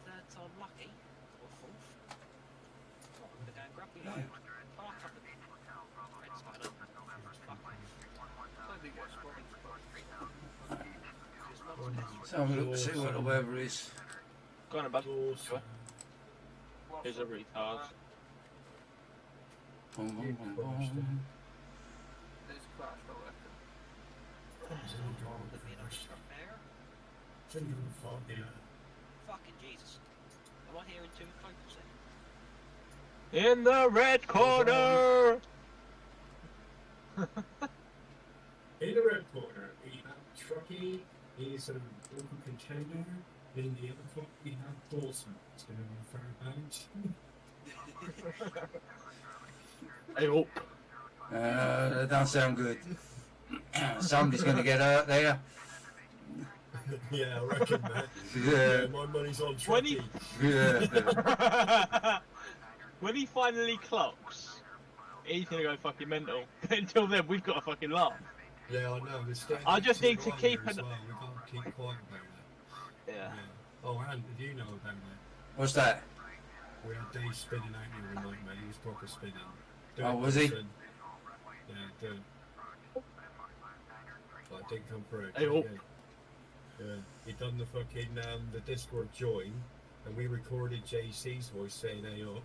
Third time lucky, or fourth. I'm gonna go and grab me load. Park up a bit. Red's fine up. Fuck me. I don't think it's right, but So have a look, see what the weather is. Go on, bud. Awesome. Here's a retard. Boom, boom, boom, boom. it's crashed, I reckon. Fucking Jesus. Am I hearing too close In the red corner! In the red corner, we have Truckee. He's a local contender. In the other corner, we have Dawson. It's going to run fair bounds. Hey, up. That don't sound good. Somebody's going to get hurt there. Yeah, I reckon, man. Yeah. My money's on When he- Truckee. Yeah. When he finally clocks, he's gonna go fucking mental. Until then, we've got to fucking laugh. Yeah, I know. It's getting I just too need to bright keep here as an- well. We can't keep quiet about that. Yeah. Oh, and do you know about that? What's that? We had Dave spinning out here one night, man. He was proper spinning. Oh, was he? Yeah, dude. But it didn't come through. Hey, oh. Yeah. He done the fucking the Discord join, and we recorded JC's voice saying "Hey up,"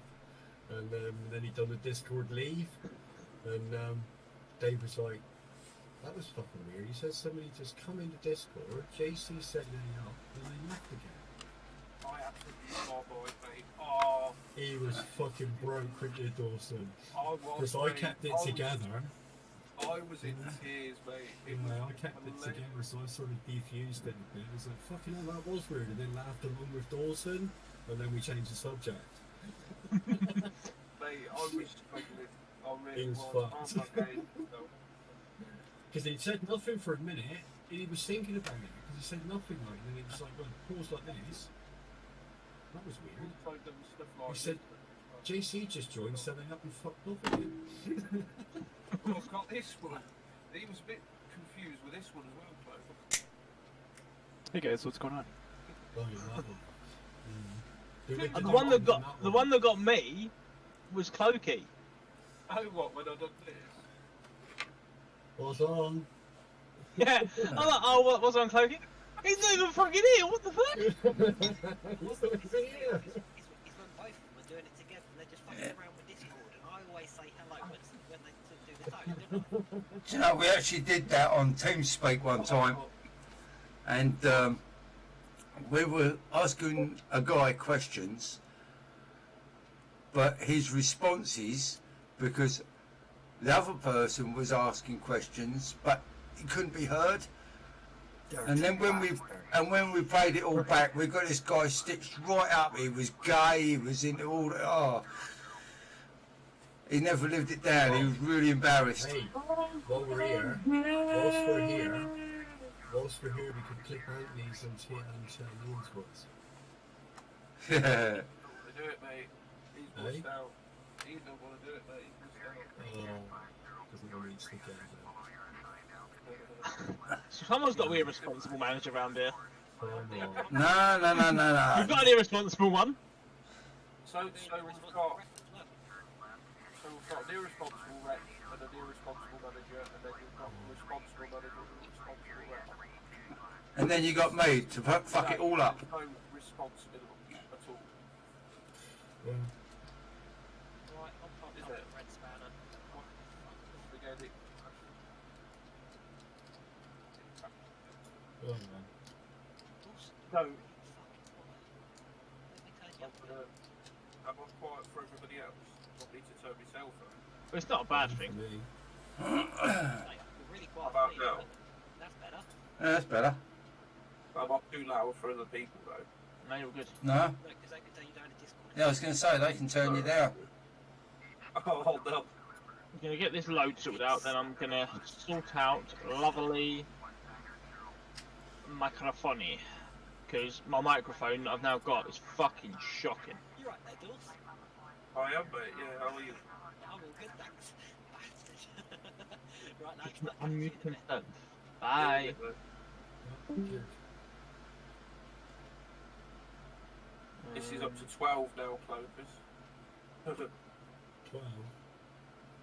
and then he done the Discord leave, and Dave was like, "That was fucking weird." He said somebody just come into Discord. JC said "Hey up," and they left again. I absolutely marveled, mate. Oh, He was fucking broke, Richard Dawson. I was. Because I mate. kept it I was- together. I was in tears, mate. It was I kept it unbelievable. together, so I sort of defused it a bit. It was like, fucking hell, that was weird. And then laughed along with Dawson, and then we changed the subject. Mate, I was struggling. I really He was was. fucked. Oh, my days, no. Because he said nothing for a minute, and he was thinking about it, because he said nothing like, and then he was like, well, pause like this. That was weird. Told them stuff like He said, JC just joined, so they haven't fucked off again. I've got this one. He was a bit confused with this one as well, Clover. Hey guys, what's going on? Oh, yeah, that one. Mm. And the one that got me was Clokey. Oh, what, when I done this? What's on? Yeah. I'm like, oh, what was on Clokey? He's not even fucking here. What the fuck? He's not here. He's when both of them are doing it together and they're just fucking around with Discord, and I always say hello when they do the tone, don't I? Do you know, we actually did that on TeamSpeak one time, and we were asking a guy questions, but his responses, because the other person was asking questions, but he couldn't be heard. And then when we played it all back, we got this guy stitched right up. He was gay. He was into all the, he never lived it down. He was really embarrassed. Hey, while we're here, we could click out these and Ian's voice. They do it, mate. He's pushed out. He don't want to do it, mate. He's pushed out. Doesn't know he's stick out. So someone's got to be a responsible manager around here. No. You've got an irresponsible one. So we've got an irresponsible rep and an irresponsible manager, and then you've got a responsible manager and a responsible rep. And then you got me to fuck it all up. No responsibility at all. Yeah. Right, I'll pop Is up it? the red spanner. Spaghetti. Oh, man. So, Let me turn you up. I'm on quiet for everybody else. Want me to turn myself on? But it's not a bad thing. Me. You're really How quiet about for me, now? but that's better. Yeah, that's better. I'm not too loud for other people though. No, you're good. No? No, because they can turn you down to Discord. Yeah, I was going to say, they can turn you down. Oh, hold up. I'm gonna get this load sorted out, then I'm gonna sort out lovely microphone, because my microphone that I've now got is fucking shocking. You're right there, Dawes. I am, mate. Yeah, how are you? I'm all good, thanks. Bastard. Right, now it's I'm not mute consent. Bye. Good. This is up to 12 now, Clovis. 12.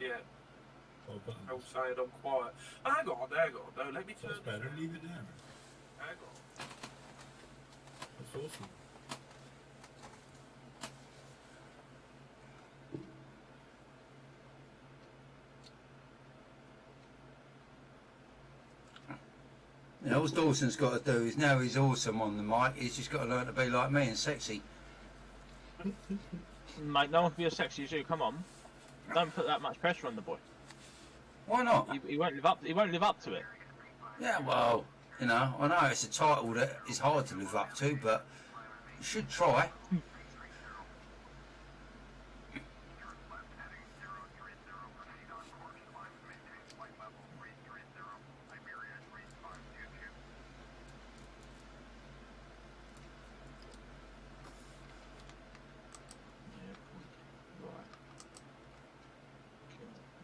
Yeah, Oh, I'm buttons. saying I'm quiet. Hang on. No, let me turn That's better. Leave it there. Hang on. That's awesome. You know, all Dawson's got to do is now he's awesome on the mic, he's just got to learn to be like me and sexy. Mate, no one can be as sexy as you. Come on, don't put that much pressure on the boy. Why not? He won't live up. He won't live up to it. Yeah, well, you know, I know it's a title that is hard to live up to, but you should try.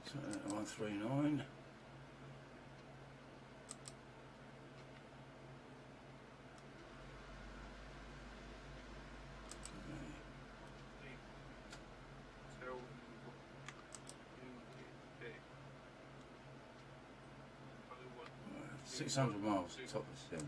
So, 139. Tell 600 miles, top of the hill.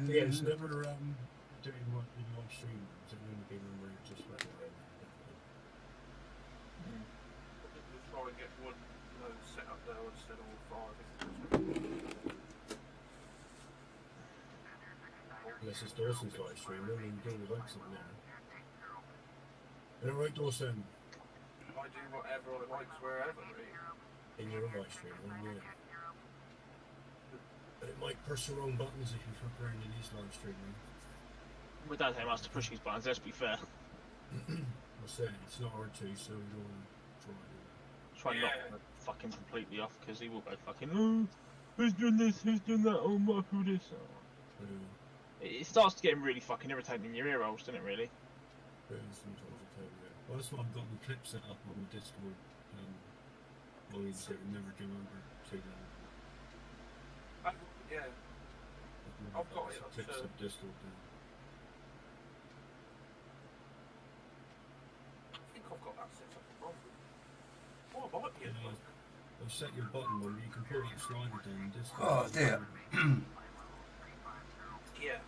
Yeah, it's never doing what in live stream. It's only been when we're just like We'll try and get one set up now instead of all 5. unless it's Dawson's live stream, then we can do the likes of it now. Alright, Dawson, I do whatever I like wherever, really. in your live stream, yeah. But it might press the wrong buttons if you fuck around in his live stream. We don't take much to push these buttons. Let's be fair. I said it's not hard to, so we don't try it. Try not to fucking completely off, because he will go fucking. Oh, who's doing this? Who's doing that? Oh, Michael, this. Oh. It starts to get really fucking irritating in your ear rolls, doesn't it? Really. Sometimes I tell you. Well, that's why I've got the clip set up on the Discord. Volume so it will never go over too long. Yeah. I've got it. Clips of Discord now. I think I've got that set up. Oh, I might be. I You set your button on, you can put your slider down. Just Oh dear. Yeah.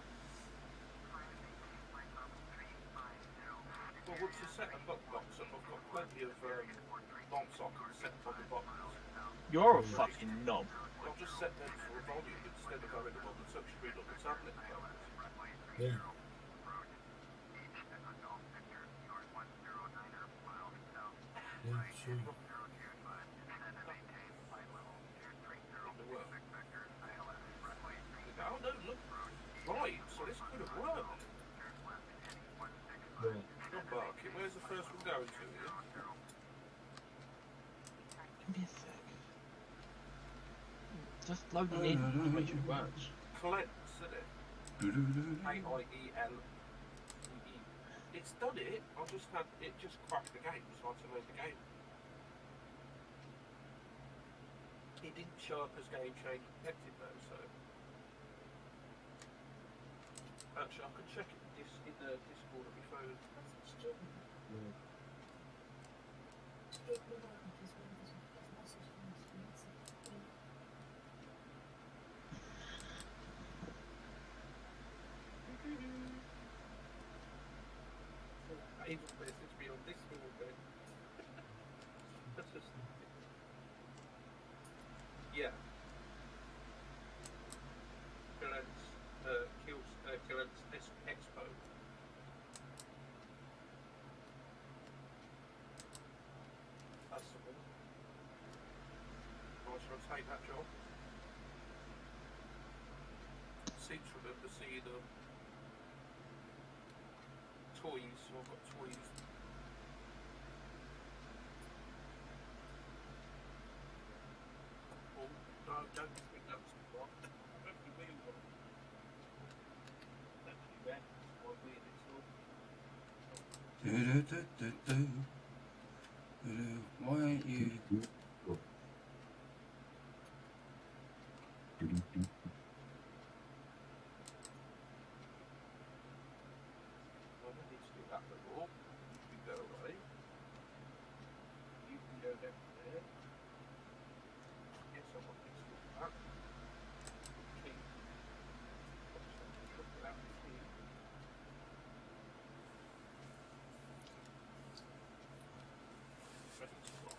Well, once you set a button box up, I've got plenty of long sockets set on the buttons. You're a fucking knob. I'll just set them for a volume instead of having them on the touchscreen on the tablet. Yeah. Yeah, sure. Oh no, look. Right, so this could have worked. Yeah. Not barking. Where's the first one going to here? Give me a sec. Just load it in to make sure it works. Collect, isn't it? K-I-E-L. It's done it. I just had it just cracked the game, so I had to load the game. It didn't show up as game change detected though, so actually I can check it in the Discord on my phone. Yeah. Even message me on Discord then. That's just yeah. Killen's Expo. That's the one. I shall take that job. Seem to remember seeing toys, so I've got toys. Oh, no, don't think that's the one. I don't think we will. Actually, that's what weird it's all. Why ain't you? I don't need to do that before. You can go away. You can go down there. Yes, I want this to do that. Key. Look at that key. Ready to rock.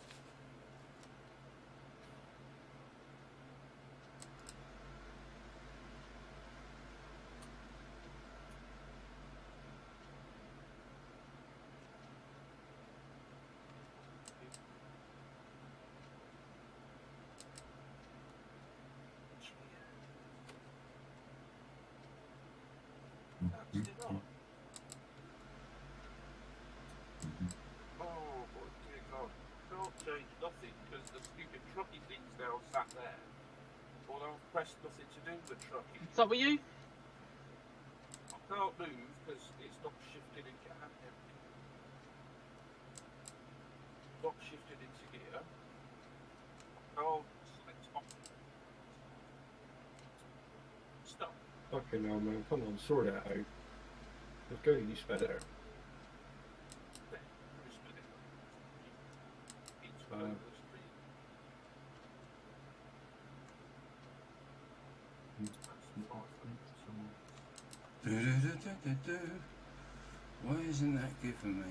That's it on. Oh, boy, dear God. Can't change nothing because the stupid trucky thing's now sat there. Although I've pressed nothing to do with trucky. Is that with you? I can't move because it's not shifted in gear. Not shifted into gear. I can't select off. Stop. Fucking hell, man. Come on, sort that out. Let's go, you sped it out. There. Just a minute. It's Uh, over the screen. That's 500. Why isn't that giving me?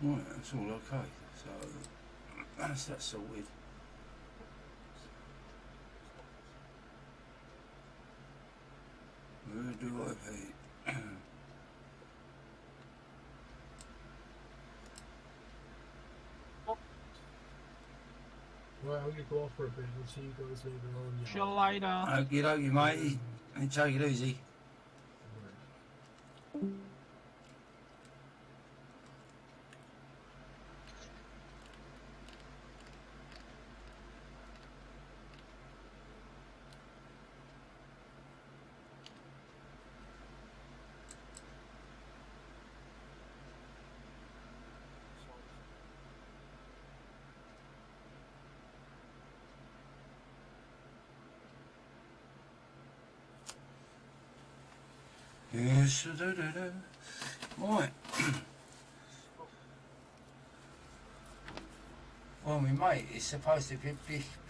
Right, that's all okay. So that's that sorted. Where do I pay? Well, you go off for a bit. We'll see you guys later on. Yeah. See you later. Okie dokie, matey. Take it easy. Yes, right. Well, my mate is supposed to be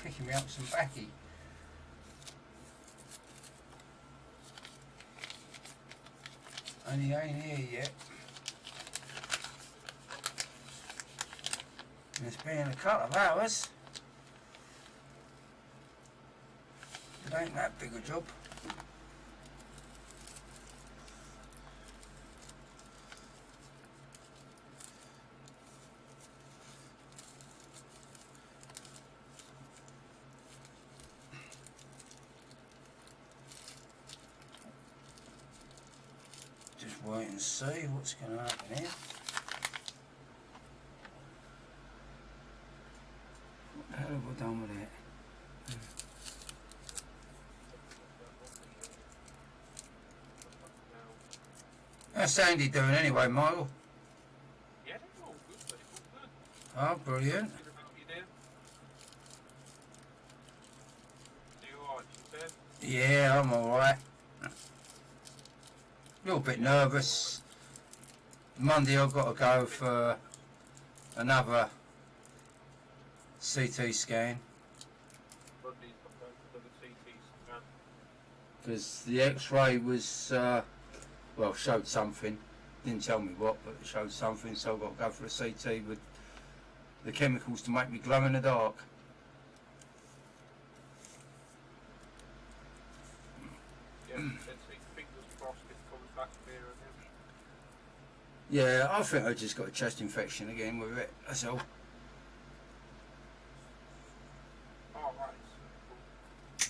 picking me up some baccy. And he ain't here yet. And it's been a couple of hours. It ain't that big a job. Just wait and see what's going to happen here. What the hell have I done with it? How's Sandy doing anyway, Michael? Yeah, they're all good, they're all good. Oh, brilliant. What about you, dear? You alright, you said? Yeah, I'm alright. A little bit nervous. Monday I've got to go for another CT scan Monday's got to go for the CT scan. because the X-ray was well, showed something. Didn't tell me what, but it showed something. So I've got to go for a CT with the chemicals to make me glow in the dark. Yeah, let's see, fingers crossed it comes back clear again. Yeah, I think I just got a chest infection again with it. That's all. Oh, right.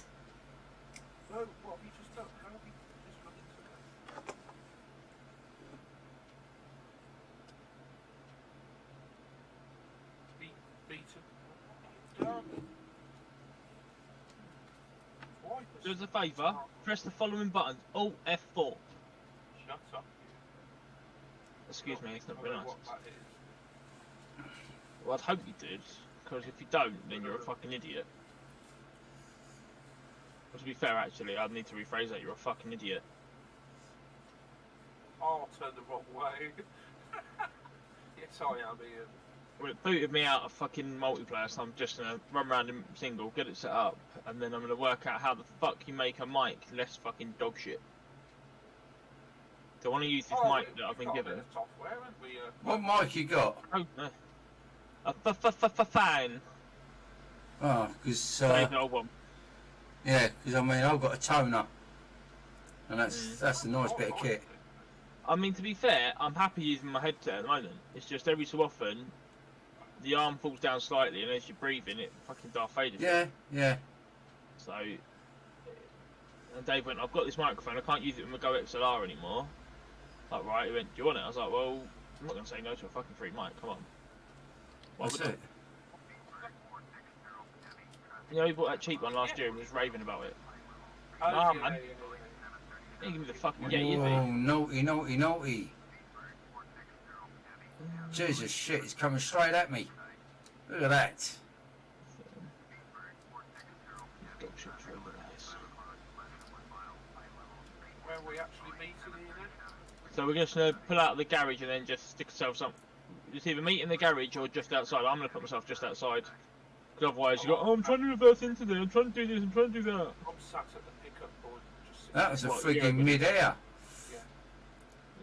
So, what have you just done? How have you just run into that? Beaten. Done. Why? Do us a favour, press the following buttons. Alt F4. Shut up. Excuse me, it's not I very don't nice. know what that is. Well, I'd hope you did, because if you don't, then you're a fucking idiot. Well, to be fair, actually, I'd need to rephrase that. You're a fucking idiot. I'll turn the wrong way. Yes, I am, Ian. Well, it booted me out of fucking multiplayer, so I'm just gonna run around in single, get it set up, and then I'm gonna work out how the fuck you make a mic less fucking dog shit. So I want to use this mic that I've been given. Software, haven't we? What mic you got? Oh, no. Fine. Oh, because Save the old one. yeah, because I mean I've got a toner, and that's a nice bit of kit. I mean, to be fair, I'm happy using my headset at the moment. It's just every so often, the arm falls down slightly, and as you're breathing, it fucking Darth Vader. Yeah, yeah. So, and Dave went, I've got this microphone, I can't use it with my Go XLR anymore. Like, right, he went, do you want it? I was like, well, I'm not going to say no to a fucking free mic, come on. Why That's would I? it. You know, he bought that cheap one last year and was raving about it. Oh, Nah, yeah, man. yeah. You give me the fucking Yeti, Oh, mate. naughty, naughty, naughty. Jesus shit, it's coming straight at me. Look at that. Dog shit trade with this. Where are we actually meeting here then? So we're just going to pull out of the garage and then just stick ourselves up. Just either meet in the garage or just outside. I'm going to put myself just outside. Because otherwise you go, oh, I'm trying to reverse into there, I'm trying to do this, I'm trying to do that. I'm sat at the pickup point. Just That was a What, frigging yeah, mid-air.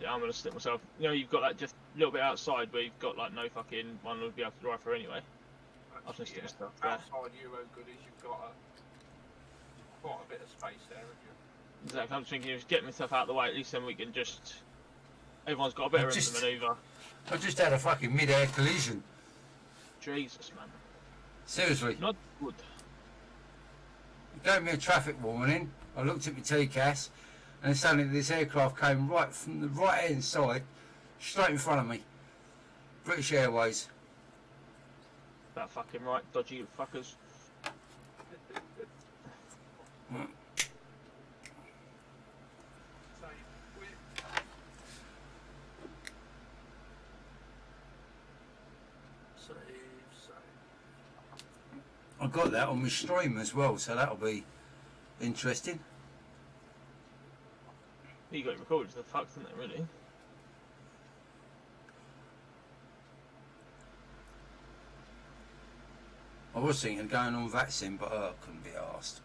Yeah, I'm going to stick myself. You know, you've got that just a little bit outside where you've got like no fucking one would be able to drive through anyway. I'll just stick myself there. Outside Euro Goodies, you've got quite a bit of space there, haven't you? Exactly, I'm just thinking, just get myself out of the way, at least then we can just... Everyone's got a bit of room to manoeuvre. I just had a fucking mid-air collision. Jesus, man. Seriously. Not good. It gave me a traffic warning. I looked at my TCAS, and then suddenly this aircraft came right from the right hand side, straight in front of me. British Airways. That fucking right, dodgy fuckers. I got that on my stream as well, so that'll be interesting. You got it recorded to the fuck, isn't it, really? I was thinking of going on vaccine, but I couldn't be asked.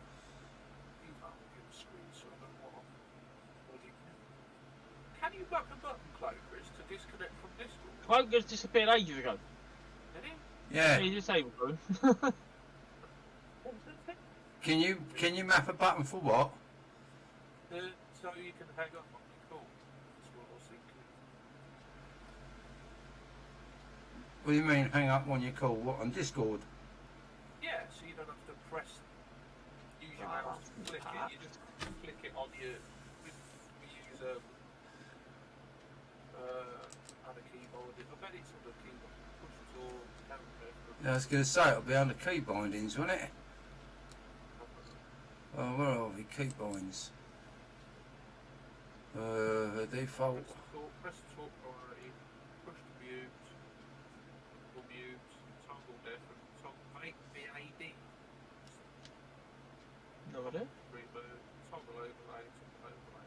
You can't give a screenshot of what you can you back the button, Clovis, to disconnect from Discord? Clovis disappeared ages ago. Did he? Yeah. He's disabled, bro. Can you map a button for what? So you can hang up on your call. That's what I was thinking. What do you mean hang up on your call? What, on Discord? Yeah, so you don't have to use your mouse to click it. You just click it on your. We use on a keyboard. I bet it's on the keyboard. Push to Yeah, I was going to say it'll be under key bindings, won't it? Oh, where are we? Key bindings. Default. Press talk priority. Push to mute. Or mute. Toggle deafen. Toggle VAD. No idea. Reboot. Toggle overlay. Toggle overlay.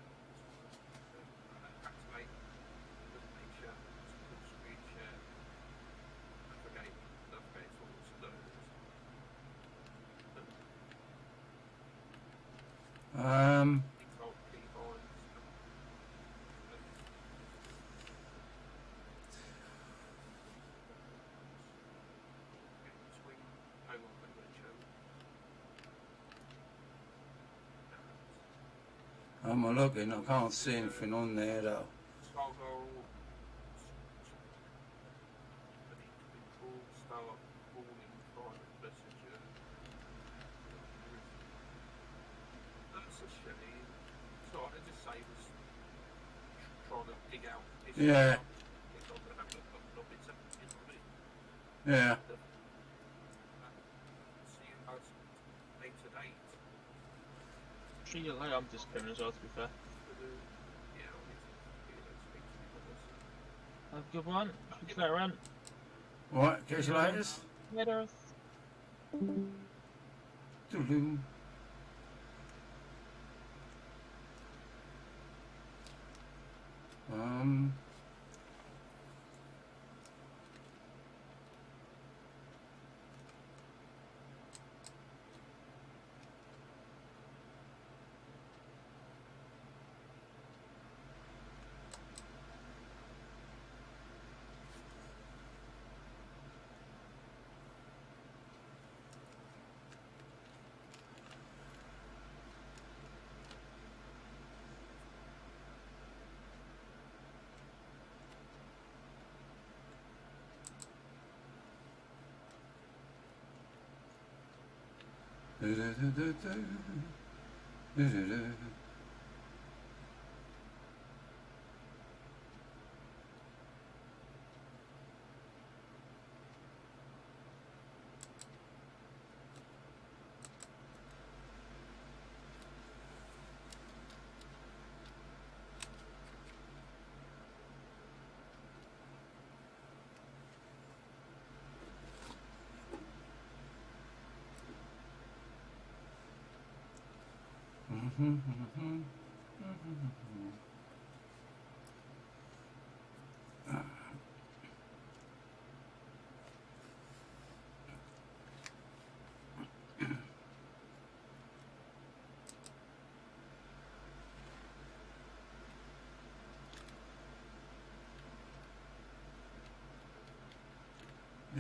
Activate. Navigate share. Full screen share. Navigate. Navigate towards those. Default keyboards. Swing. Hang on, I'm going to show. I'm looking, I can't see anything on there though. Toggle. Start calling private messenger. That's a shame. So I just say was trying to dig out. Yeah. It's not going to have a button up. It's you know what I mean? Yeah. See you guys later date. Actually, your leg, I'm disappearing as well, to be fair. Yeah, I'll need to speak to you about this. Have a good one. Speak to you later, Ant. Right, catch you later. Later. Toodaloo.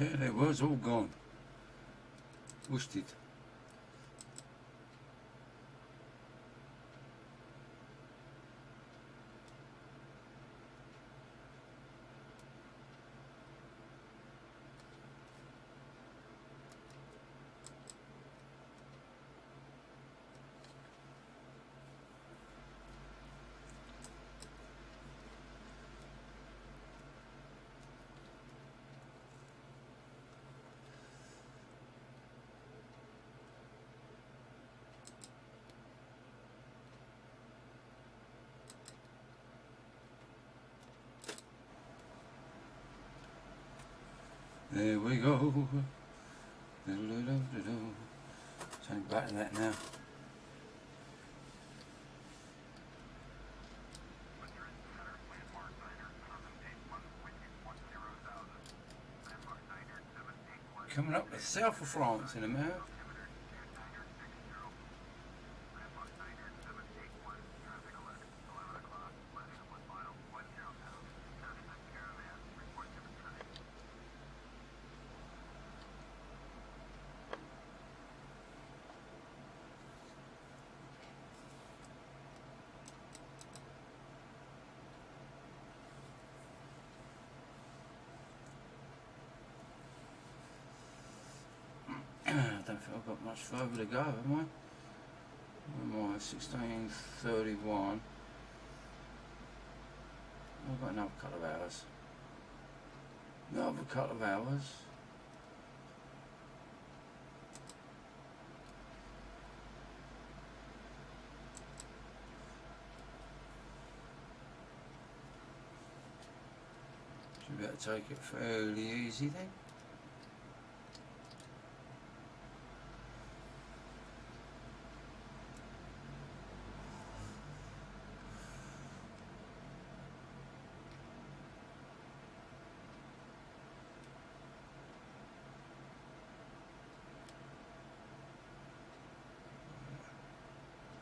Yeah, it was all gone. Wished it. There we go. Turning back to that now. Coming up the south of France in a minute. I don't think I've got much further to go, have I? Where am I? 16:31. I've got another couple of hours. Another couple of hours. Should be able to take it fairly easy then.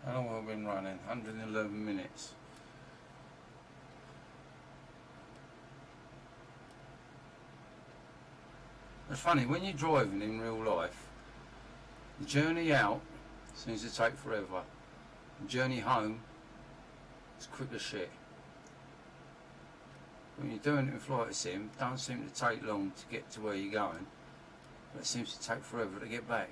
How long have I been running? 111 minutes. It's funny, when you're driving in real life, the journey out seems to take forever. The journey home is quick as shit. When you're doing it in flight sim, it don't seem to take long to get to where you're going, but it seems to take forever to get back.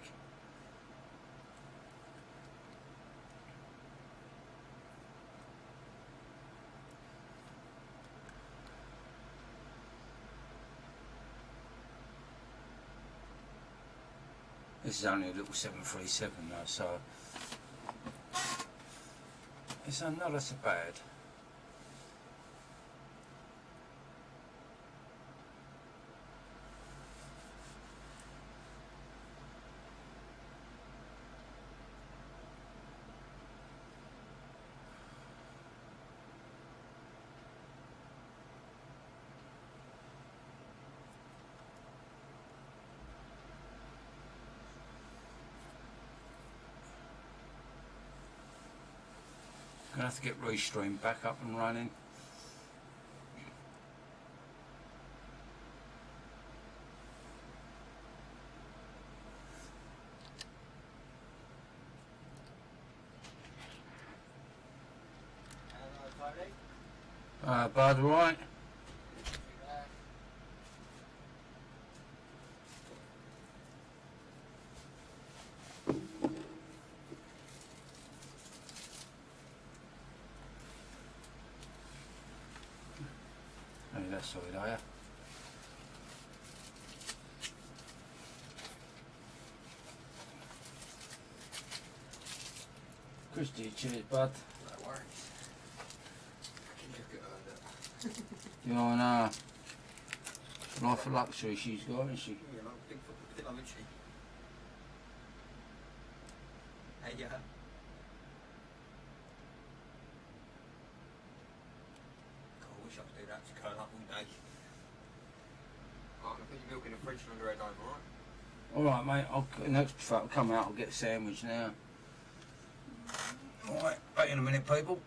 This is only a little 737 though, so it's not so bad. Gonna have to get Restream back up and running. Bud, right? Hey, that's sorted, are you? Christy, cheers, bud. No worries. Look at her. You know, life of luxury she's got, isn't she? Yeah, like big football pillow, isn't she? Hey, yeah. God, I wish I could do that to curl up all day. Oh, I'm gonna put your milk in the fridge and under her dome, alright? Alright, mate, the next truck will come out, I'll get a sandwich now. Alright, back in a minute, people.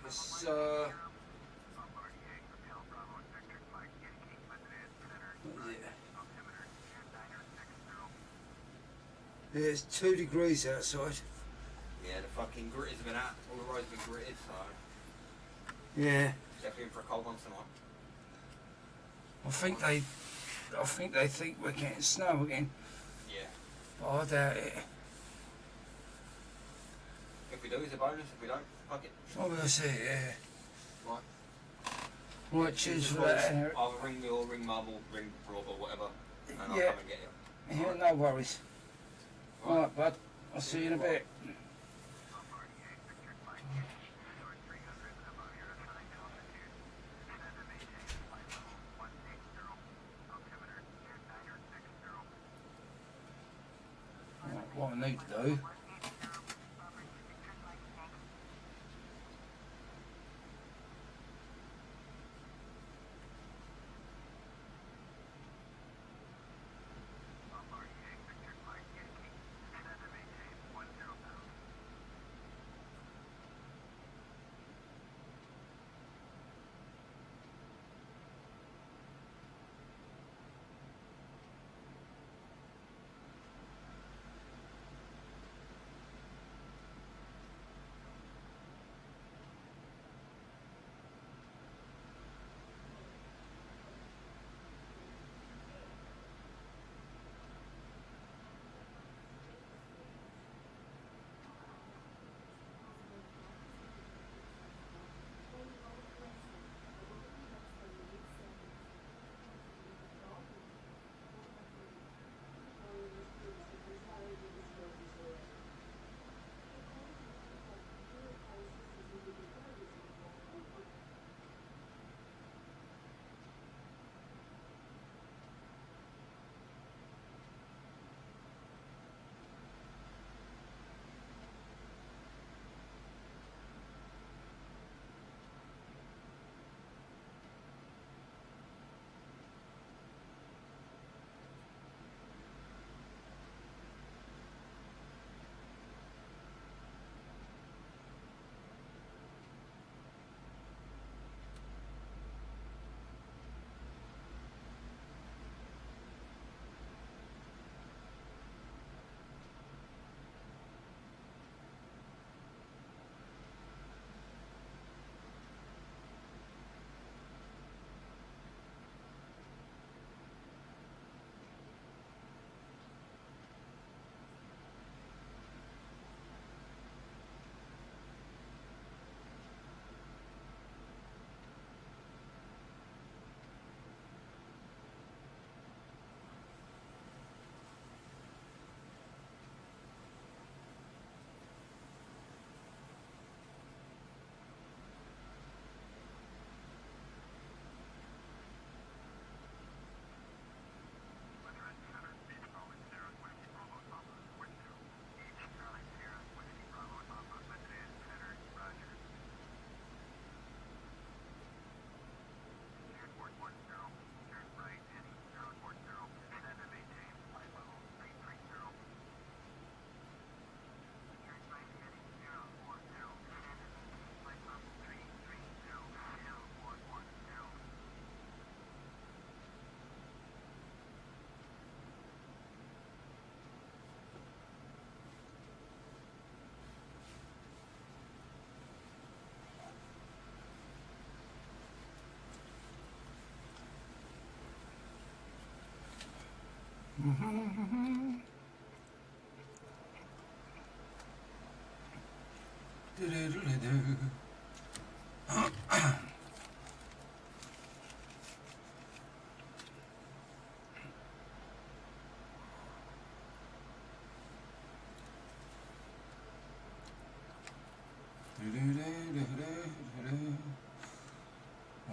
it's what is it? Yeah, it's 2 degrees outside. Yeah, the fucking grit has been out. All the roads have been gritted, so Yeah. definitely in for a cold one tonight. I think they think we're getting snow again, Yeah. but I doubt it. If we do, it's a bonus. If we don't, fuck it. Oh, we'll see, yeah. Right. Right, cheers for that, Eric. Either ring me or ring Mum or ring Rob or whatever, and I'll Yeah. come and get you. Yeah, no worries. Alright, bud. I'll see you in a bit. Right, what I need to do.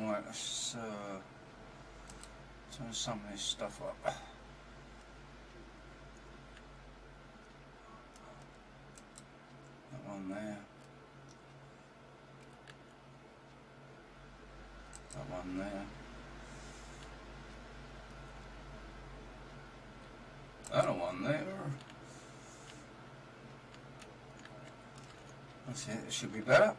Right, let's turn some of this stuff up. That one there. That one there. That one there. That's it, it should be better.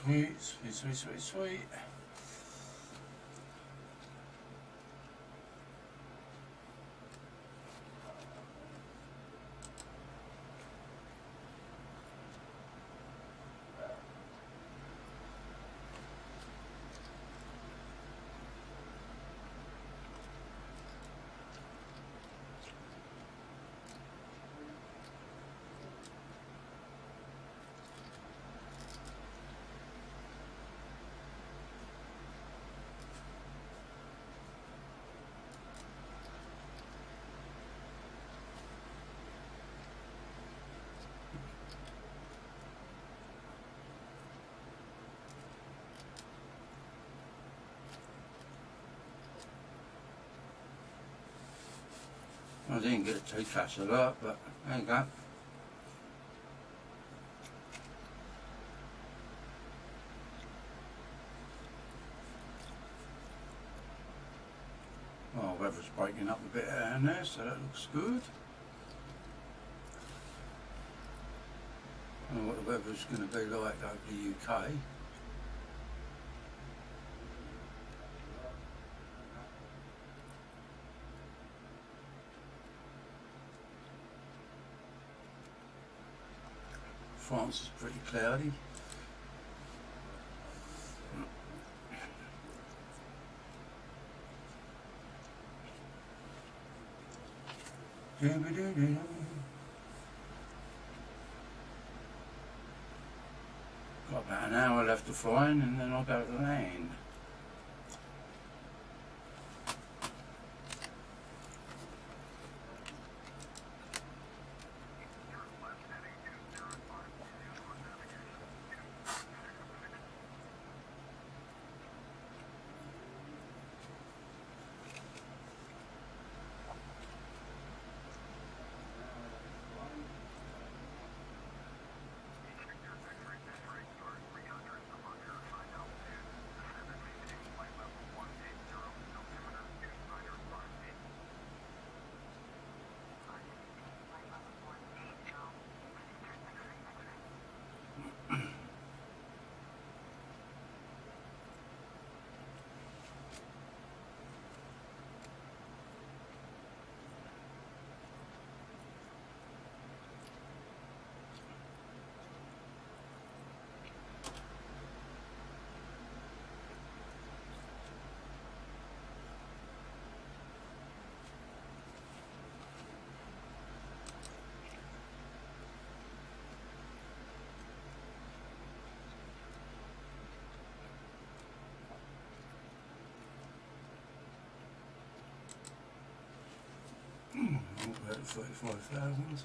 Sweet, sweet, sweet, sweet, sweet. I didn't get too fast a lot, but there you go. Oh, weather's breaking up a bit down there, so that looks good. I don't know what the weather's going to be like over the UK. France is pretty cloudy. Got about an hour left of flying and then I'll go to land. About 35,000.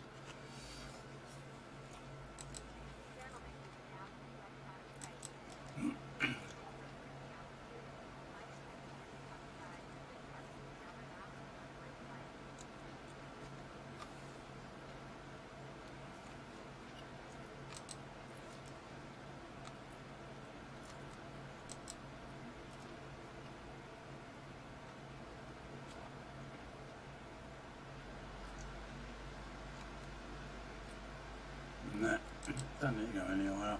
Nah, don't need to go anywhere.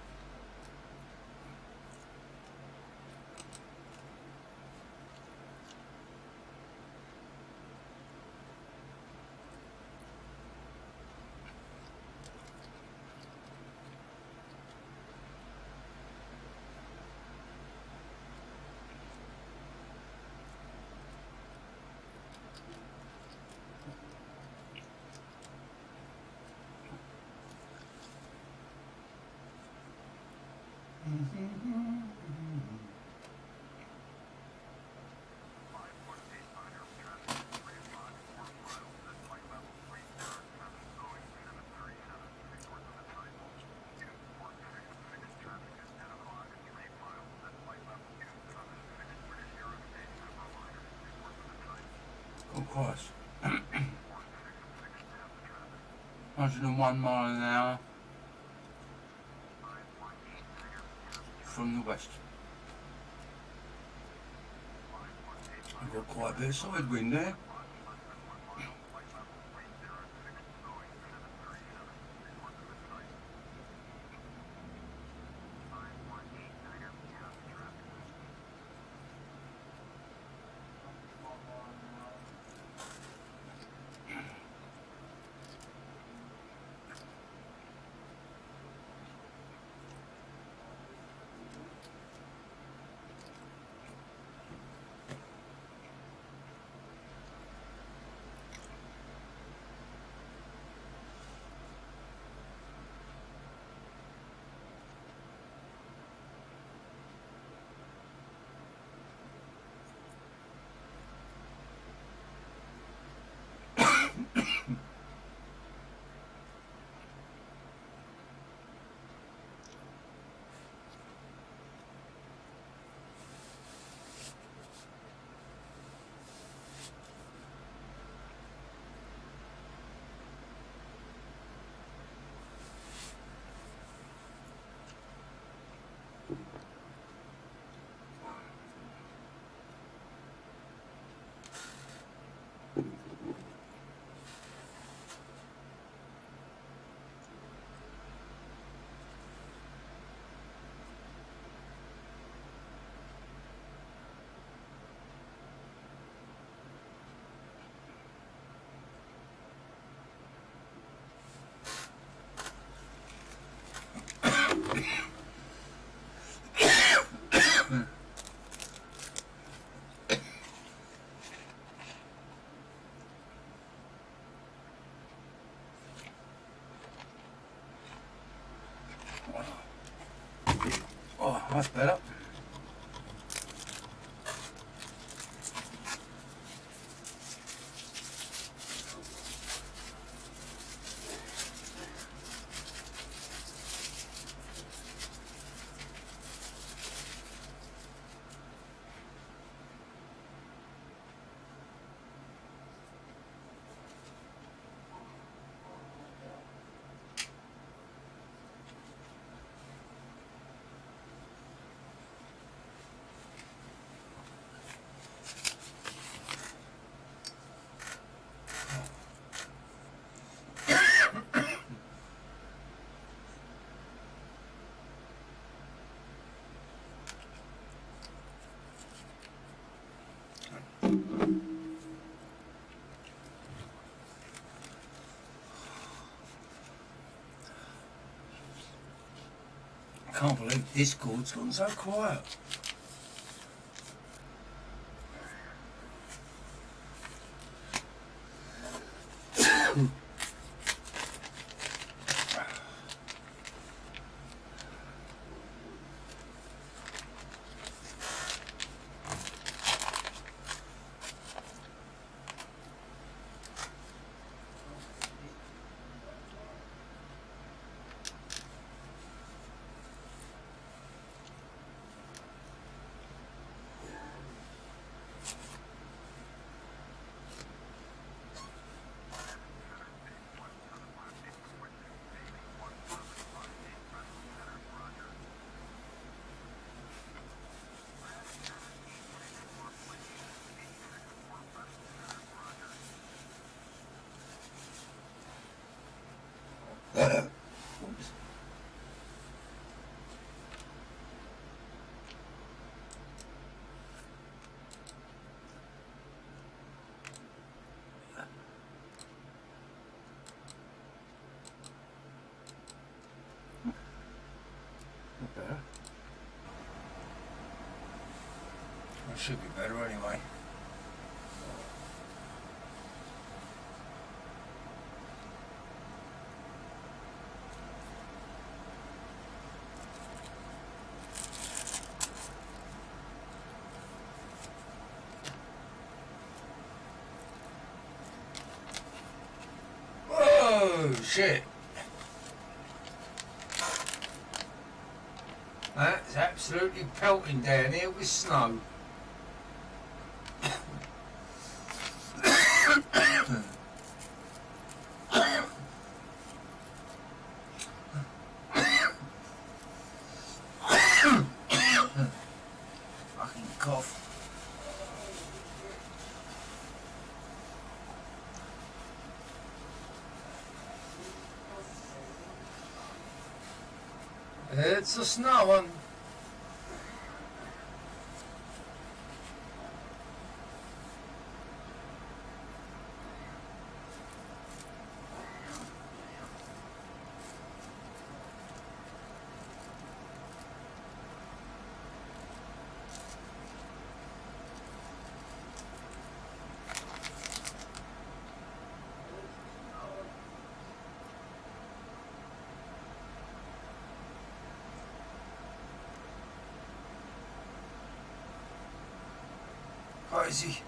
Of course. 101 mile an hour from the west. I've got quite a bit of side wind there. That's better. I can't believe Discord's gone so quiet. Not better. It should be better anyway. Oh shit! That's absolutely pelting down here with snow. Fucking cough. It's a snowing. Crazy.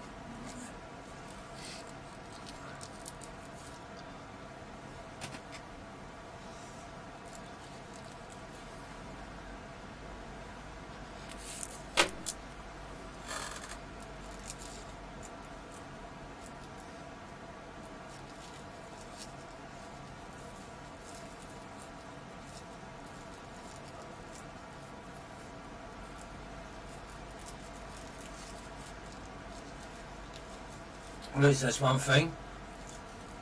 At least that's one thing.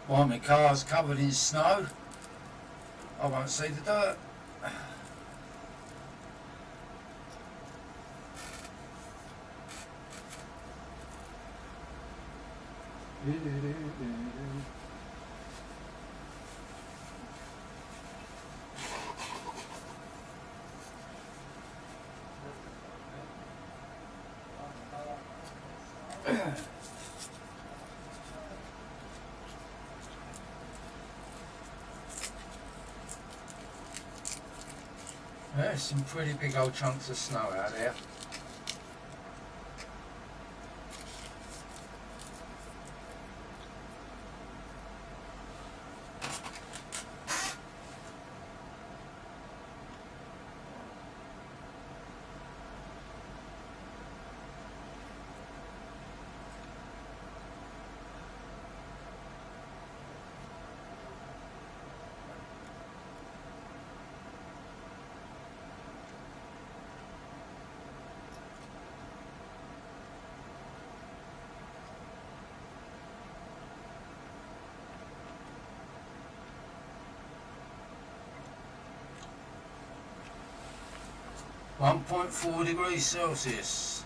While my car's covered in snow, I won't see the dirt. There's some pretty big old chunks of snow out there. (1.4°C).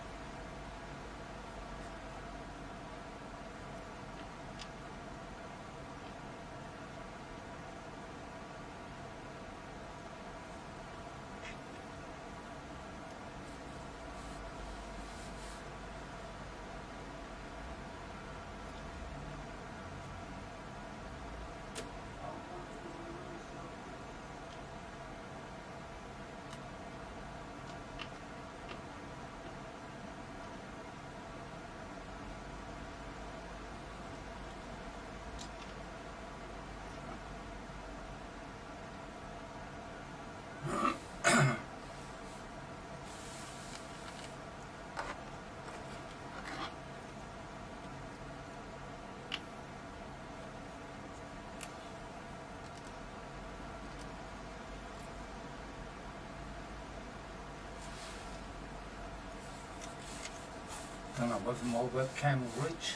Don't know whether my webcam will reach.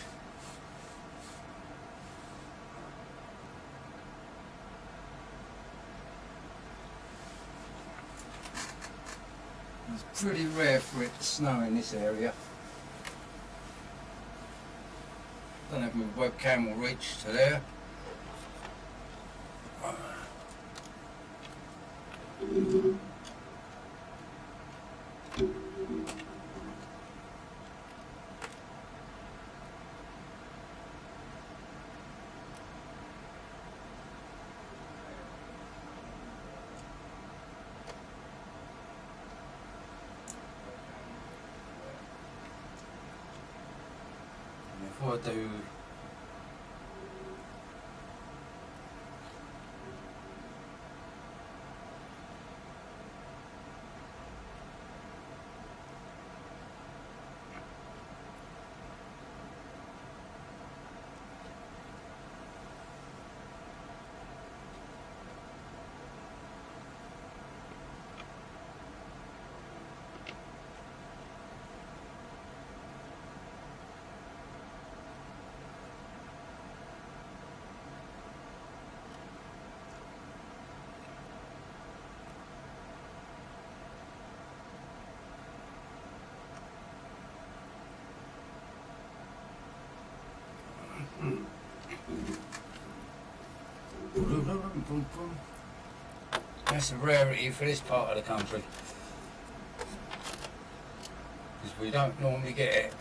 It's pretty rare for it to snow in this area. Don't know if my webcam will reach to there. Before I do That's a rarity for this part of the country, because we don't normally get it.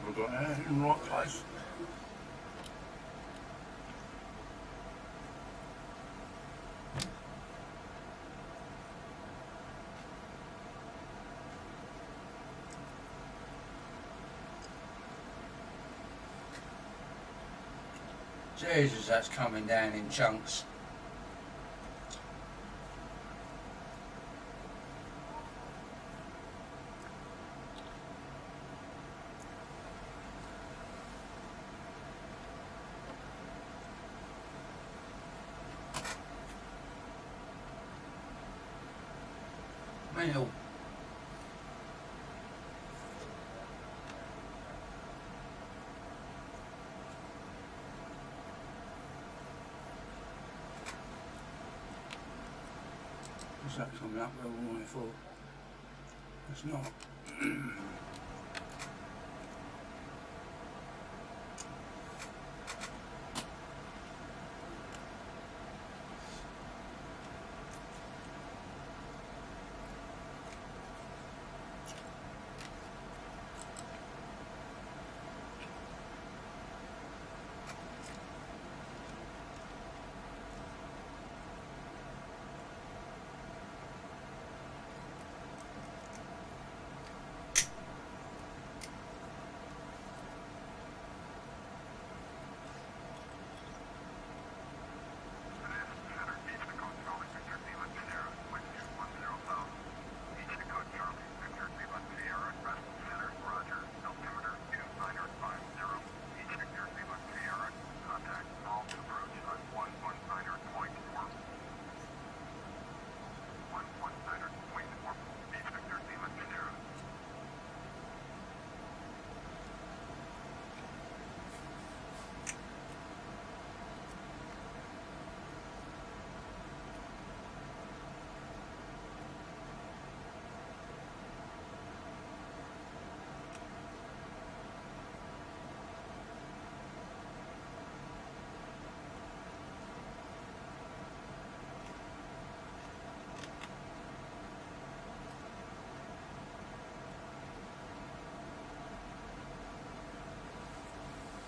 We've got that in the right place. Jesus, that's coming down in chunks. Mental. What's that coming up where we wanted for? It's not.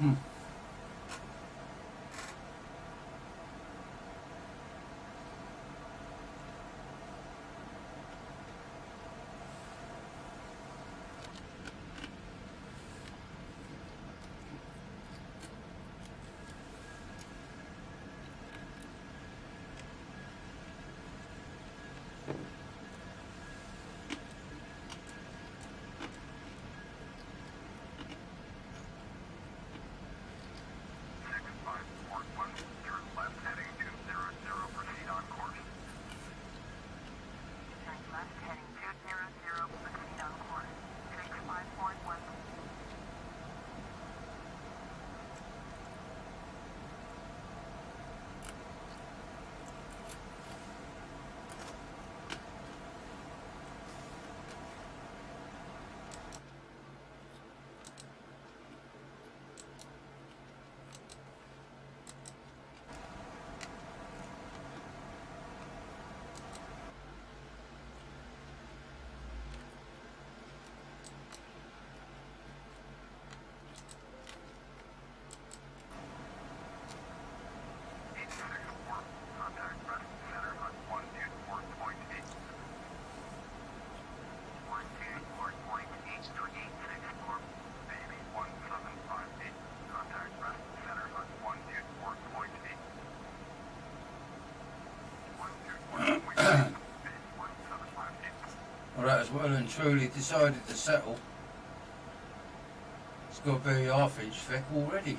Well, that has well and truly decided to settle. It's got a very half-inch thick already.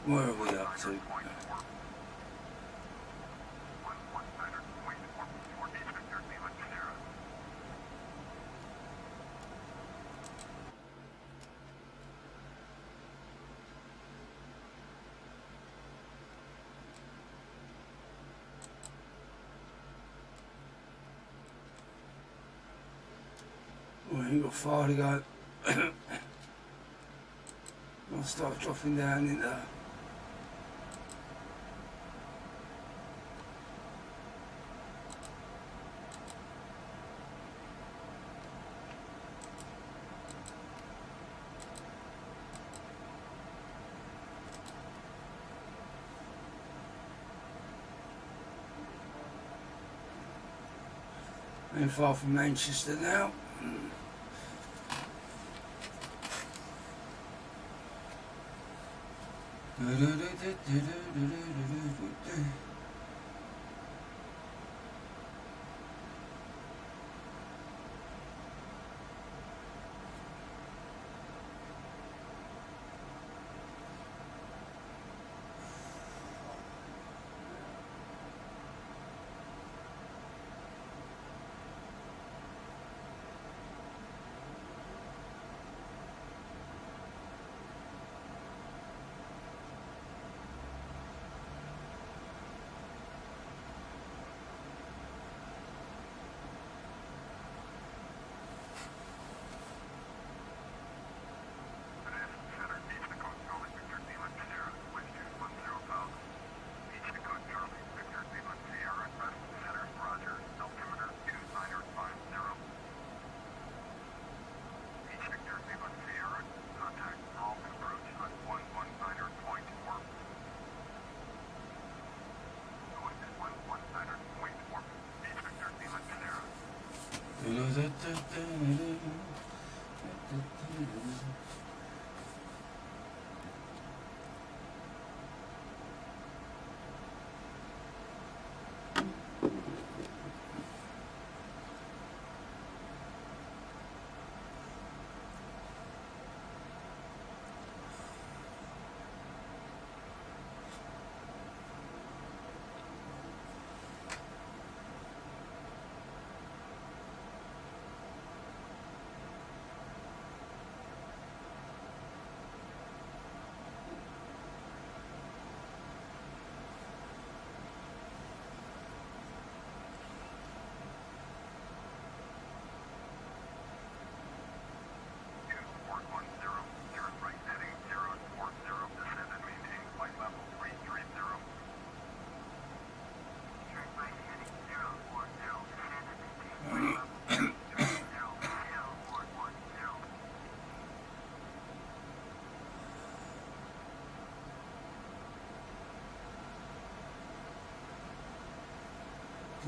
Where are we up to? We ain't got far to go. I'll start dropping down in there. Ain't far from Manchester now.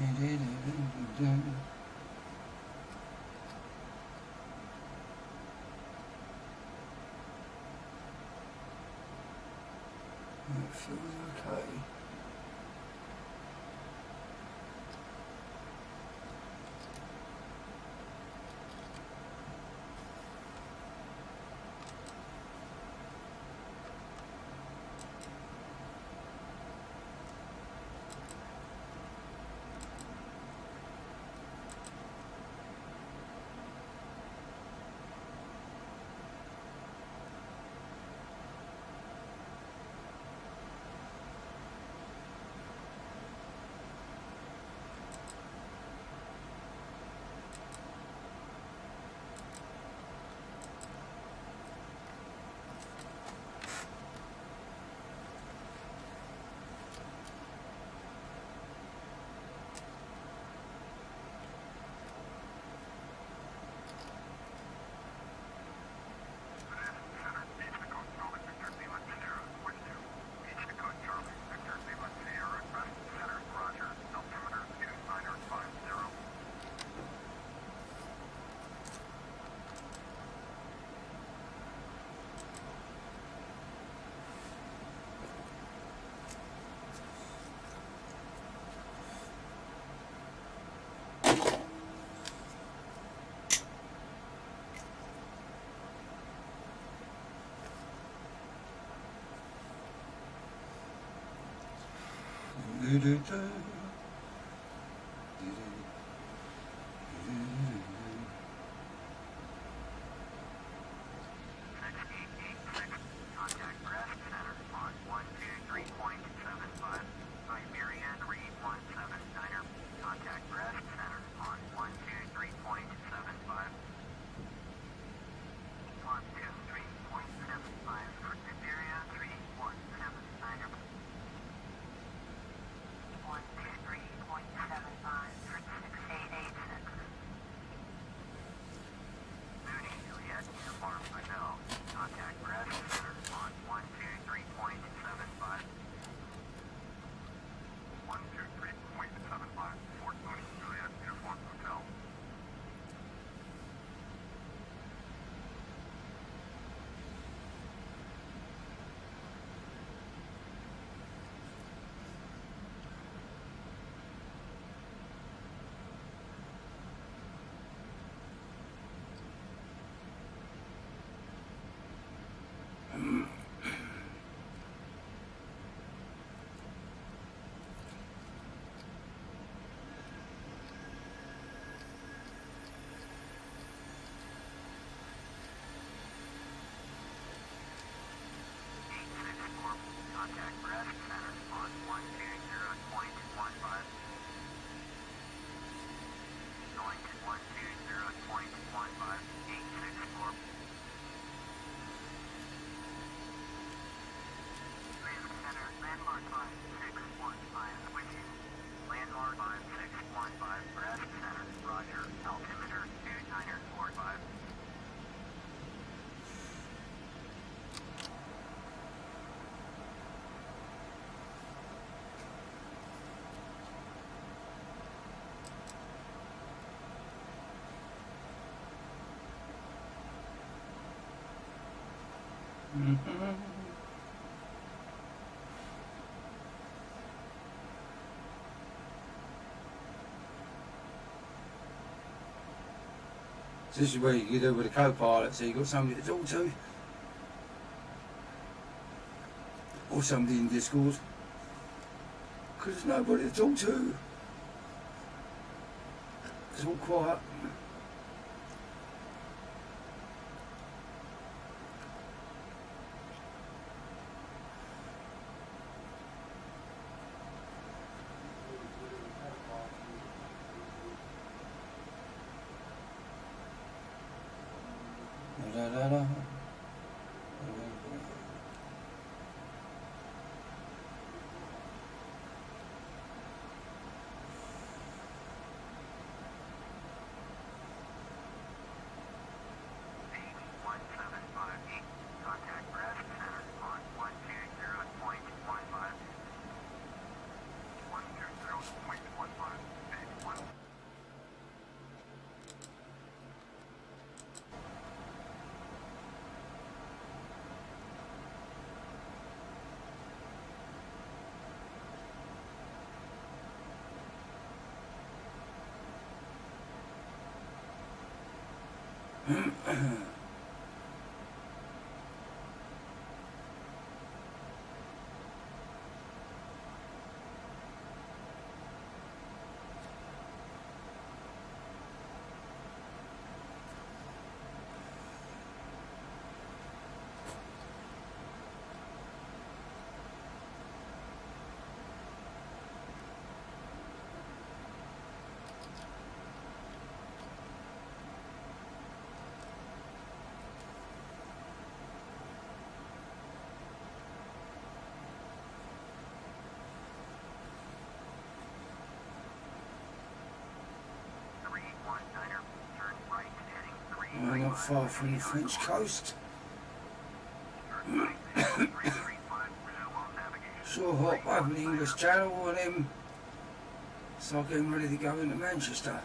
It feels okay. This is where you get over the co-pilot, so you've got somebody to talk to. Or somebody in Discord. Because there's nobody to talk to. It's all quiet. Da, da, da. We're not far from the French coast. Sure hop over the English Channel and then start getting ready to go into Manchester.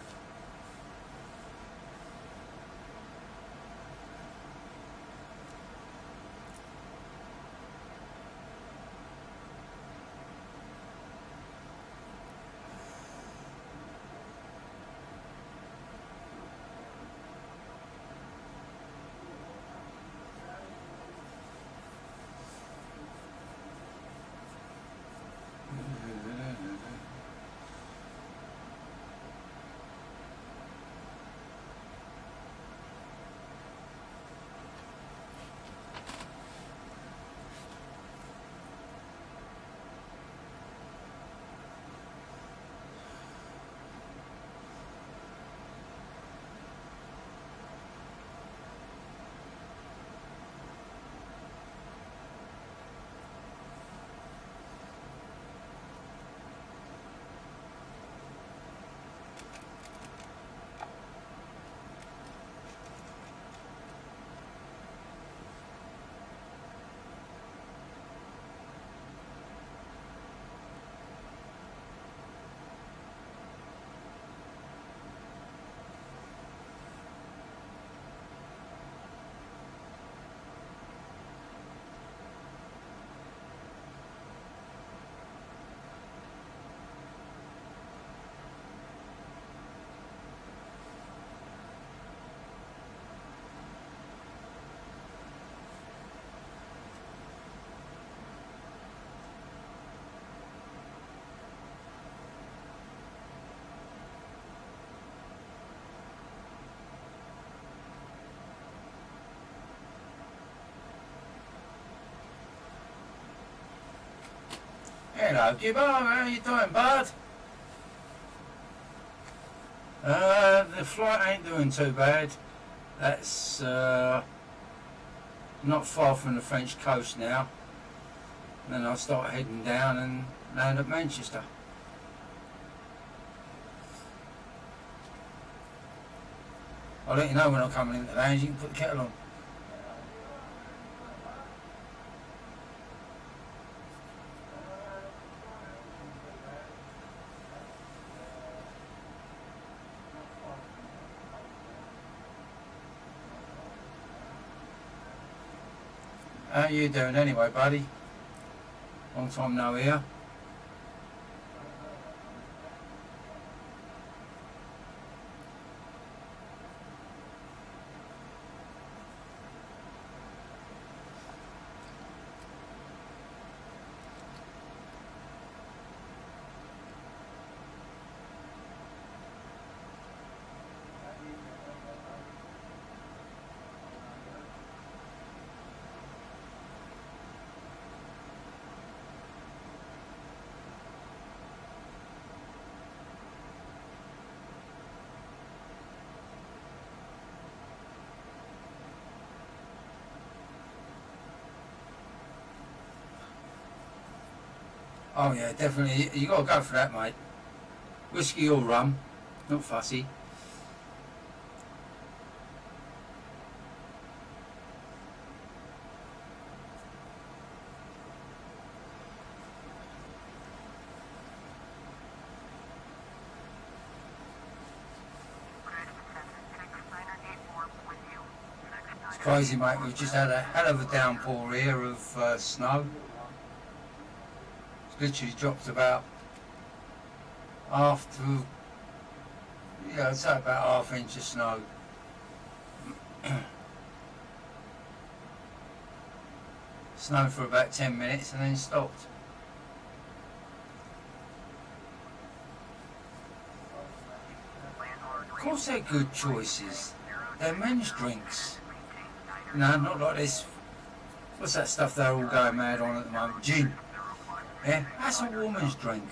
Hello, Gibbo, how you doing, bud? The flight ain't doing too bad. That's not far from the French coast now. Then I'll start heading down and land at Manchester. I'll let you know when I'm coming into the lounge. You can put the kettle on. How you doing anyway, buddy? Long time no hear. Oh yeah, definitely. You got to go for that, mate. Whiskey or rum, not fussy. It's crazy, mate. We've just had a hell of a downpour here of snow. Literally dropped about half to, I'd say about ½ inch of snow. Snowed for about 10 minutes and then stopped. Of course they're good choices. They're men's drinks. No, not like this. What's that stuff they're all going mad on at the moment? Gin. Yeah, that's a woman's drink.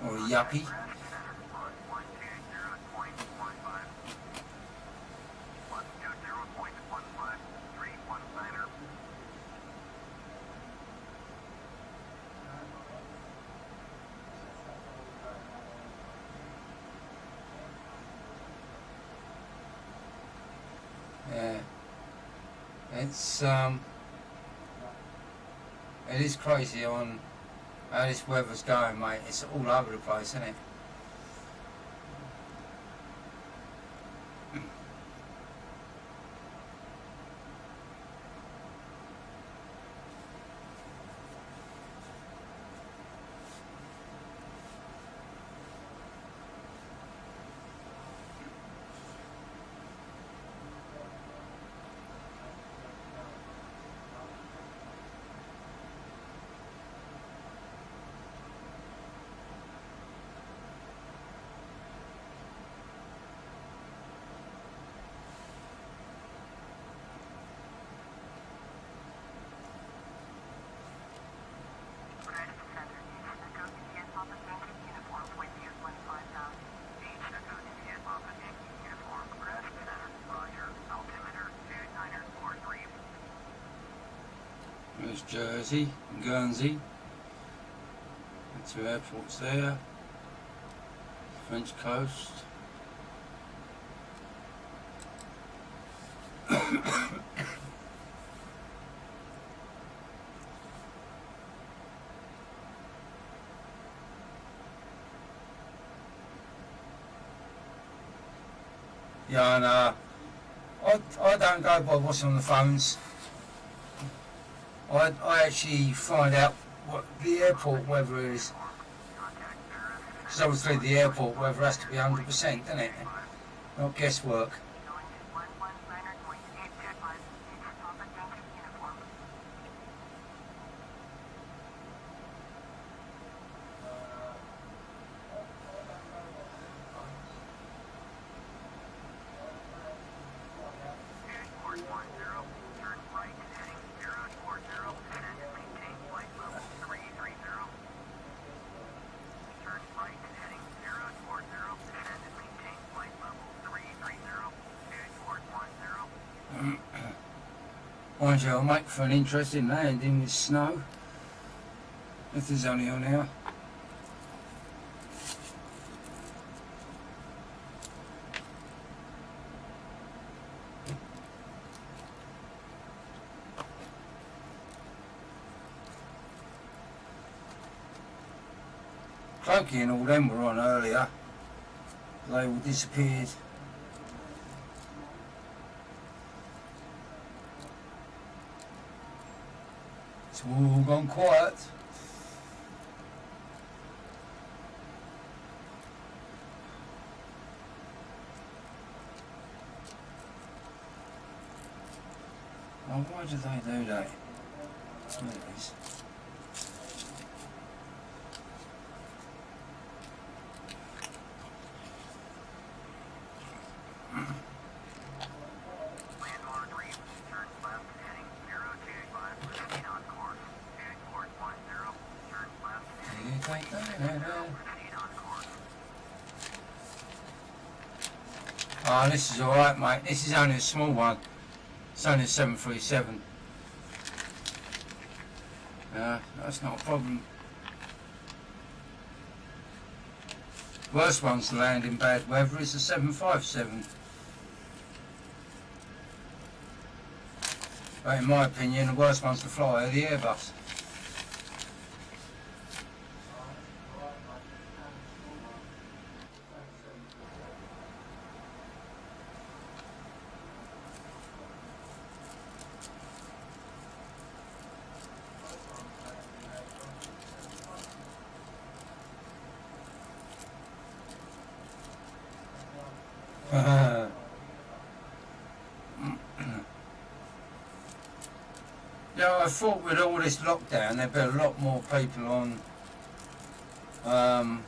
Or a yuppie. Yeah, it is crazy on how this weather's going, mate. It's all over the place, isn't it? There's Jersey and Guernsey. The two airports there. French coast. Yeah, and I don't go by what's on the phones. I actually find out what the airport weather is. Because obviously the airport weather has to be 100%, doesn't it? Not guesswork. Mind you, I'll make for an interesting landing with snow, if there's only on here. Cloaky and all them were on earlier. They all disappeared. It's all gone quiet. Oh, why do they do that? There it is. Oh, this is alright, mate. This is only a small one. It's only a 737. That's not a problem. Worst ones to land in bad weather is the 757. But in my opinion, the worst ones to fly are the Airbus. Yeah, I thought with all this lockdown there'd be a lot more people on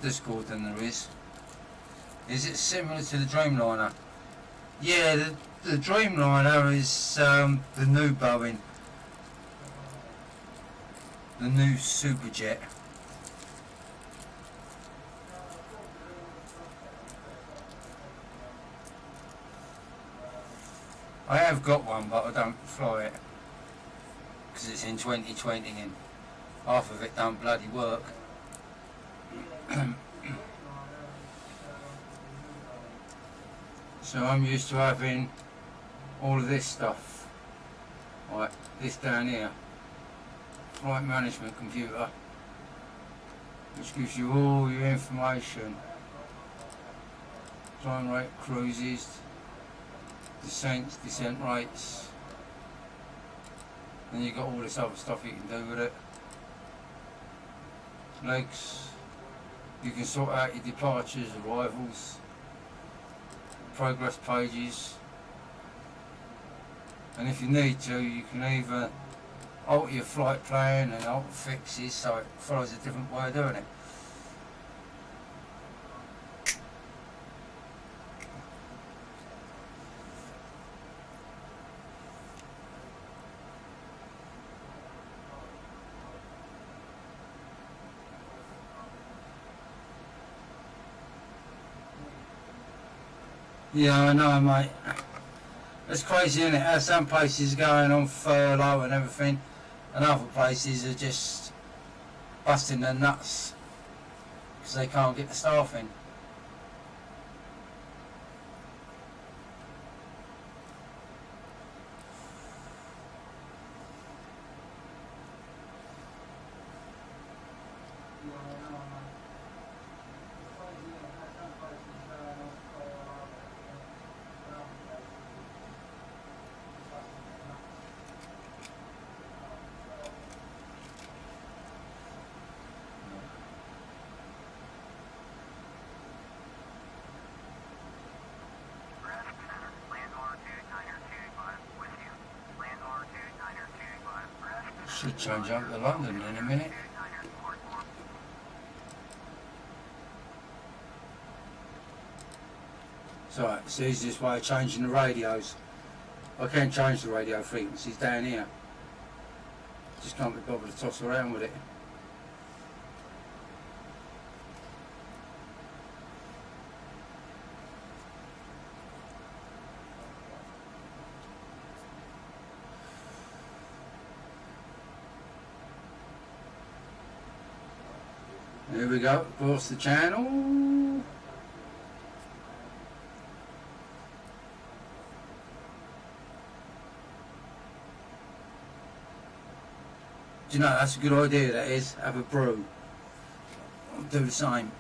Discord than there is. Is it similar to the Dreamliner? Yeah, the Dreamliner is the new Boeing, the new Superjet. I have got one, but I don't fly it because it's in 2020 and half of it don't bloody work. So I'm used to having all of this stuff, like this down here, flight management computer, which gives you all your information, climb rate, cruises, descent rates, then you've got all this other stuff you can do with it. Legs, you can sort out your departures, arrivals, progress pages, and if you need to you can either alter your flight plan and alter fixes so it follows a different way of doing it. Yeah, I know, mate. It's crazy, isn't it? How some places are going on furlough and everything, and other places are just busting their nuts because they can't get the staff in. Should change out to London in a minute. So it's the easiest way of changing the radios. I can change the radio frequencies down here. Just can't be bothered to toss around with it. Here we go, across the channel. Do you know, that's a good idea, that is. Have a brew. I'll do the same.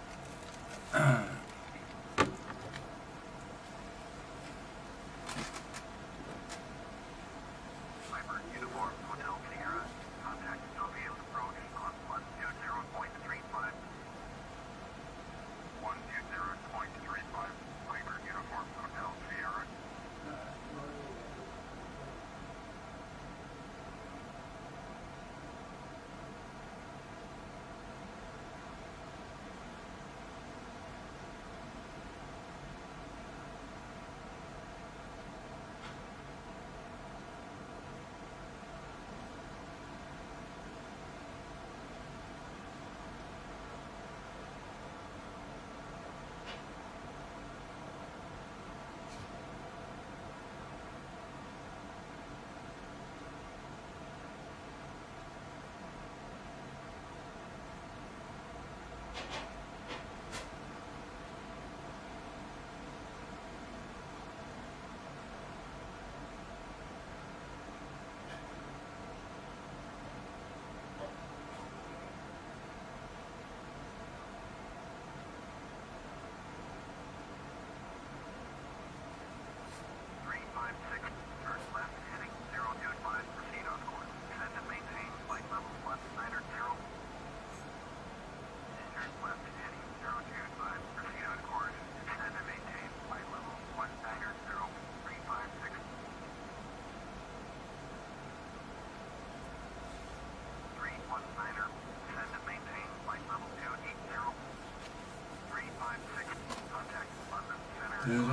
Where are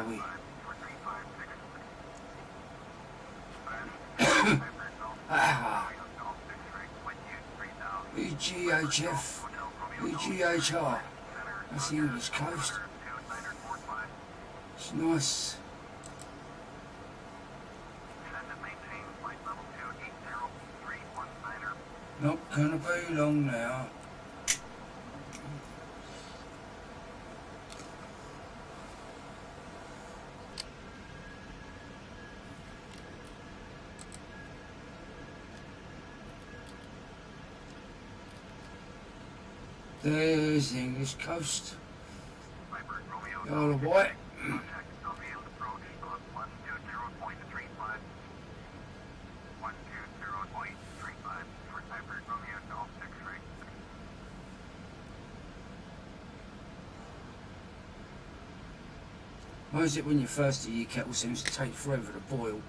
we? EGHF, EGHR. That's the English coast. It's nice. Not gonna be long now. There's the English coast. The Isle of Wight. Why is it when you're thirsty your kettle seems to take forever to boil?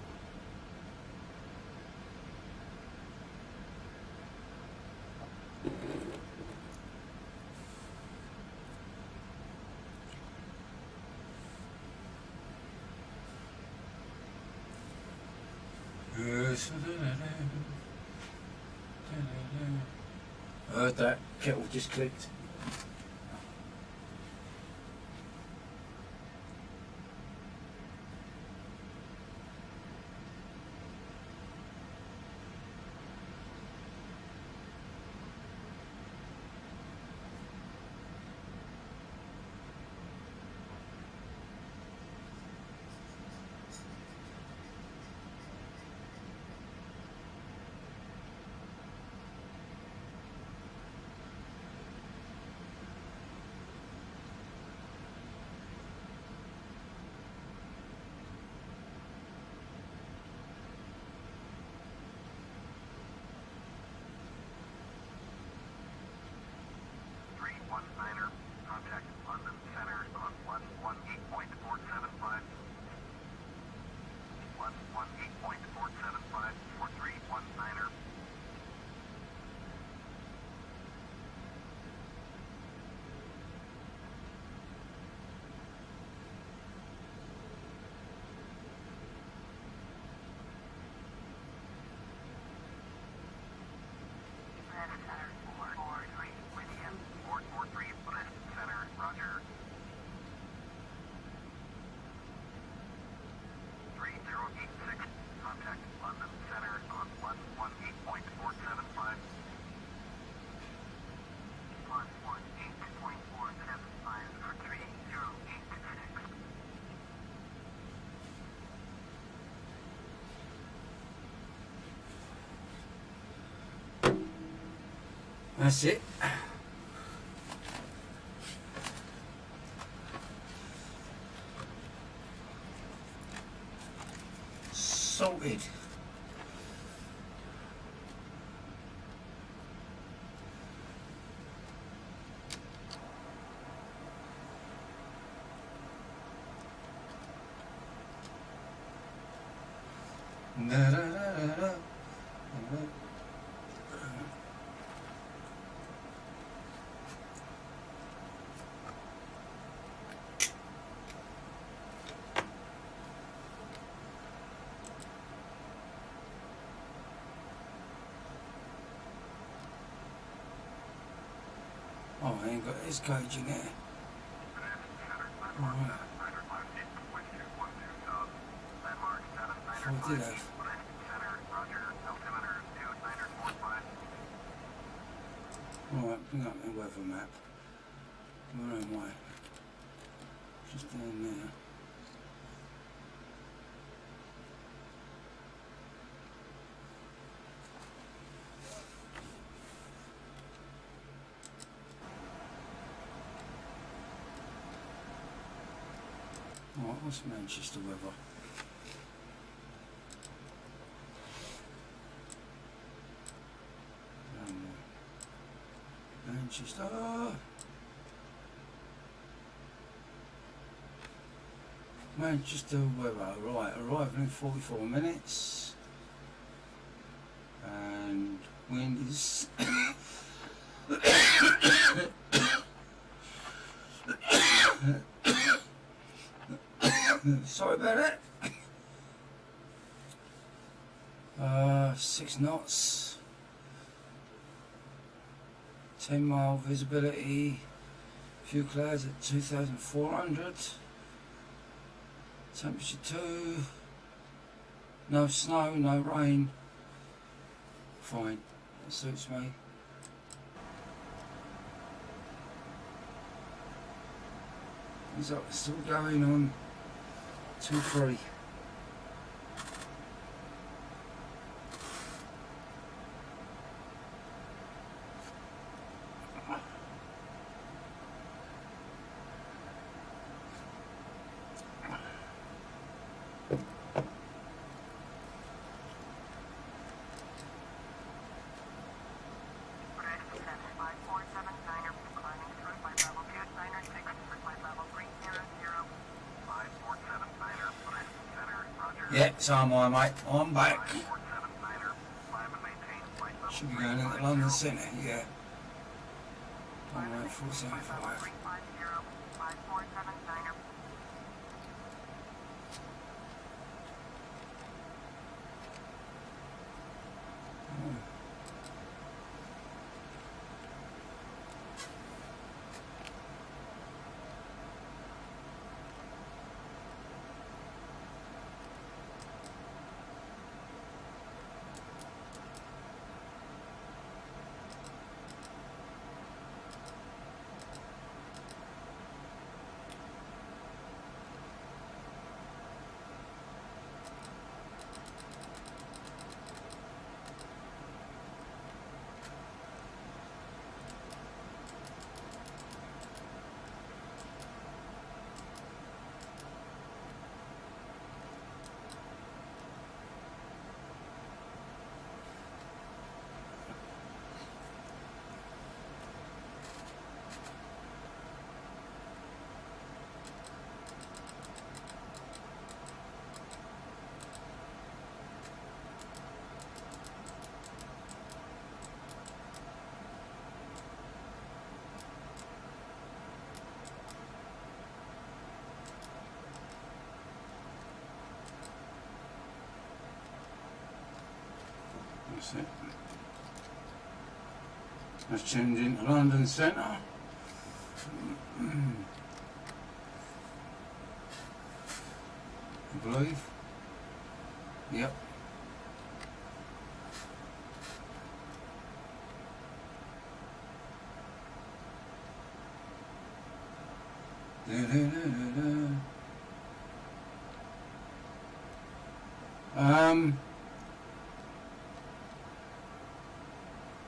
I heard that kettle just clicked. That's it. Sorted. Oh, I ain't got this gauge in there. Alright. I did have. Alright, bring up the weather map. Where am I? Just down there. Right, what's Manchester weather? Manchester. Manchester weather. Right, arrival in 44 minutes. And wind is Sorry about that. 6 knots. 10 mile visibility. Few clouds at 2,400. Temperature 2. No snow, no rain. Fine. That suits me. Is that still going on 2-3? Yeah, so am I, mate. I'm back. Should be going into London Centre, yeah. I'm right, 475. That's it. That's tuned into London Centre. I believe. Yep.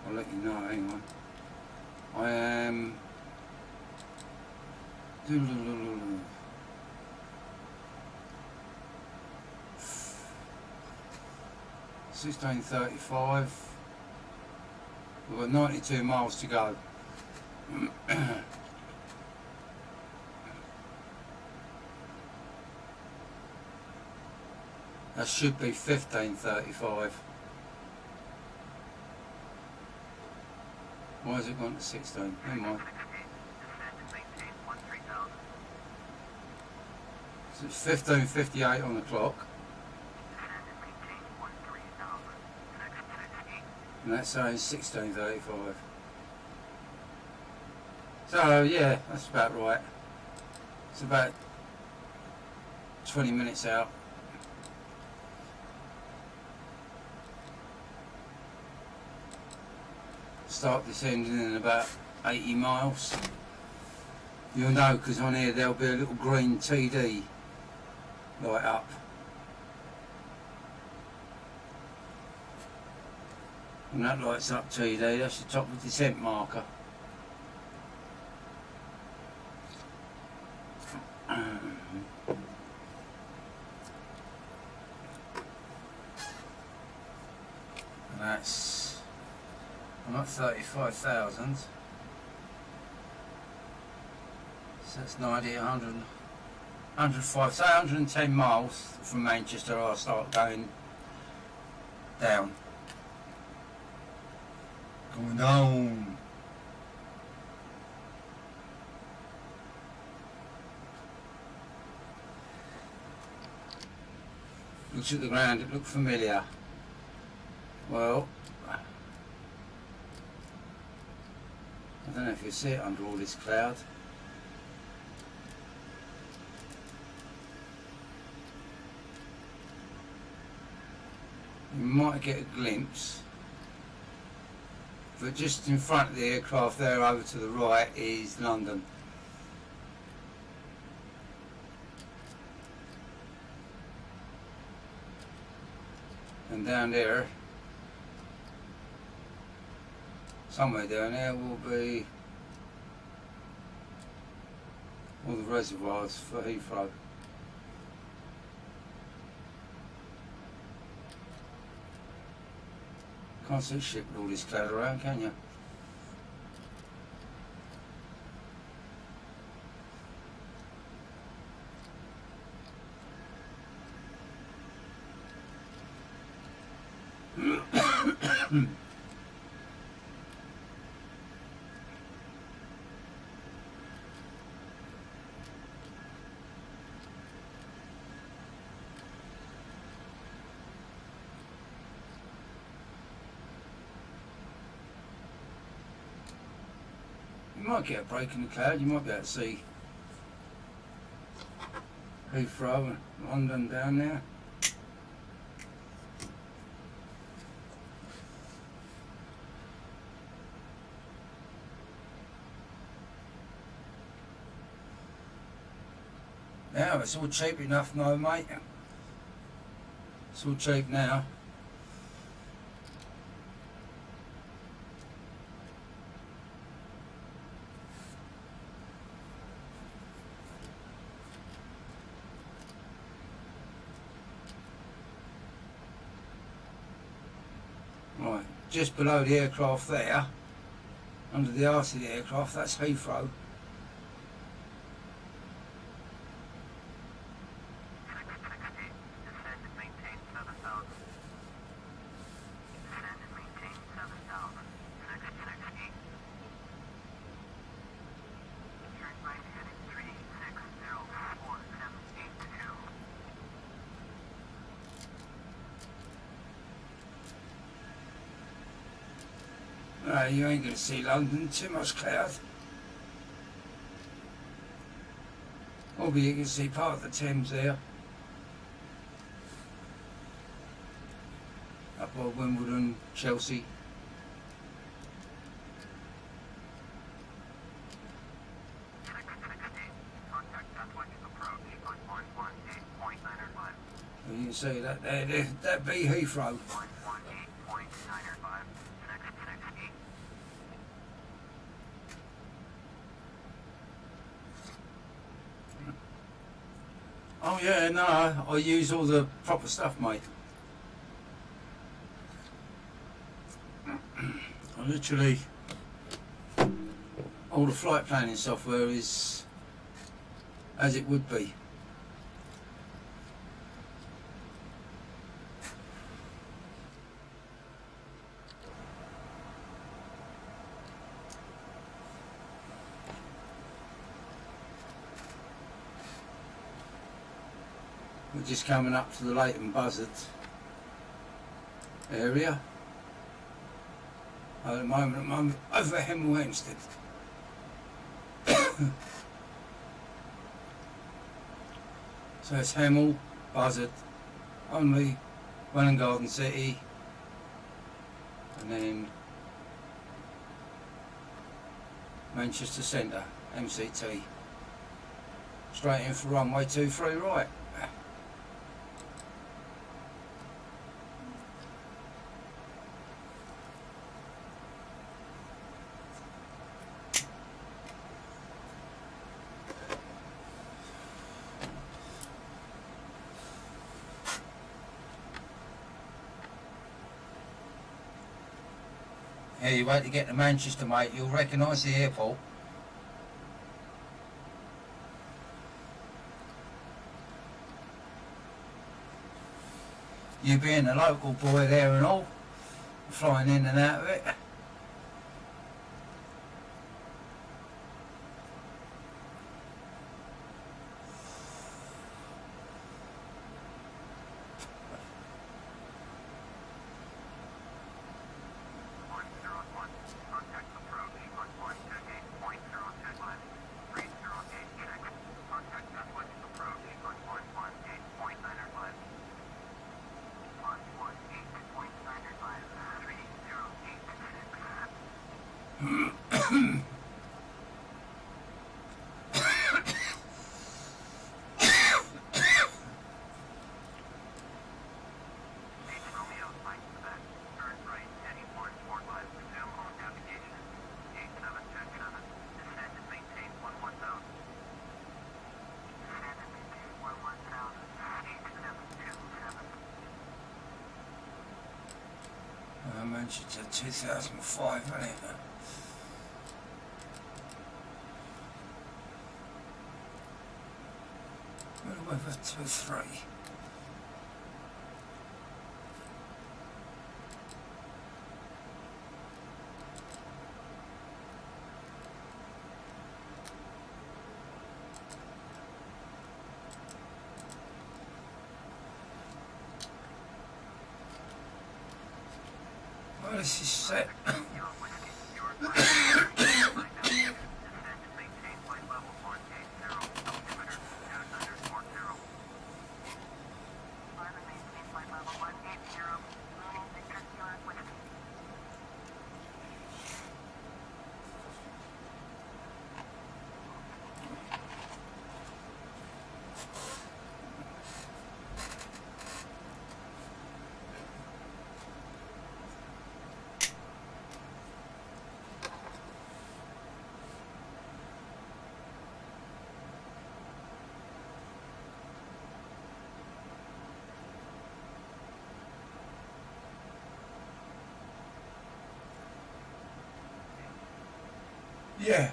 I'll let you know, hang on. I am 16:35. We've got 92 miles to go. That should be 15:35. Why has it gone to 16? Never mind. So it's 15:58 on the clock. And that's saying 16:35. So yeah, that's about right. It's about 20 minutes out. Start descending in about 80 miles. You'll know because on here there'll be a little green TD light up. And that lights up TD, that's the top of the descent marker. And that's, I'm at 35,000. So that's 90, 100, 105, so 110 miles from Manchester I'll start going down. Going down. Looked at the ground, it looked familiar. Well, I don't know if you see it under all this cloud. You might get a glimpse, but just in front of the aircraft there over to the right is London. And down there, somewhere down there will be all the reservoirs for Heathrow. Can't see shit with all this cloud around, can you? You might get a break in the cloud, you might be able to see Heathrow and London down there. Now it's all cheap enough now, mate. It's all cheap now. Right, just below the aircraft there, under the arse of the aircraft, that's Heathrow. You ain't going to see London, too much cloud. Maybe you can see part of the Thames there. Up by Wimbledon, Chelsea. You can see that there, that be Heathrow. Oh yeah, no, I use all the proper stuff, mate. I literally, all the flight planning software is as it would be. We're just coming up to the Leighton Buzzard area. At the moment, I'm over Hemel Hempstead. So it's Hemel, Buzzard, only Welwyn Garden City, and then Manchester Centre, MCT. Straight in for runway 23 right. Yeah, you wait to get to Manchester, mate, you'll recognise the airport. You being a local boy there and all, flying in and out of it. I mentioned 2005, isn't it? Weather 2-3. Well, this is set. Yeah.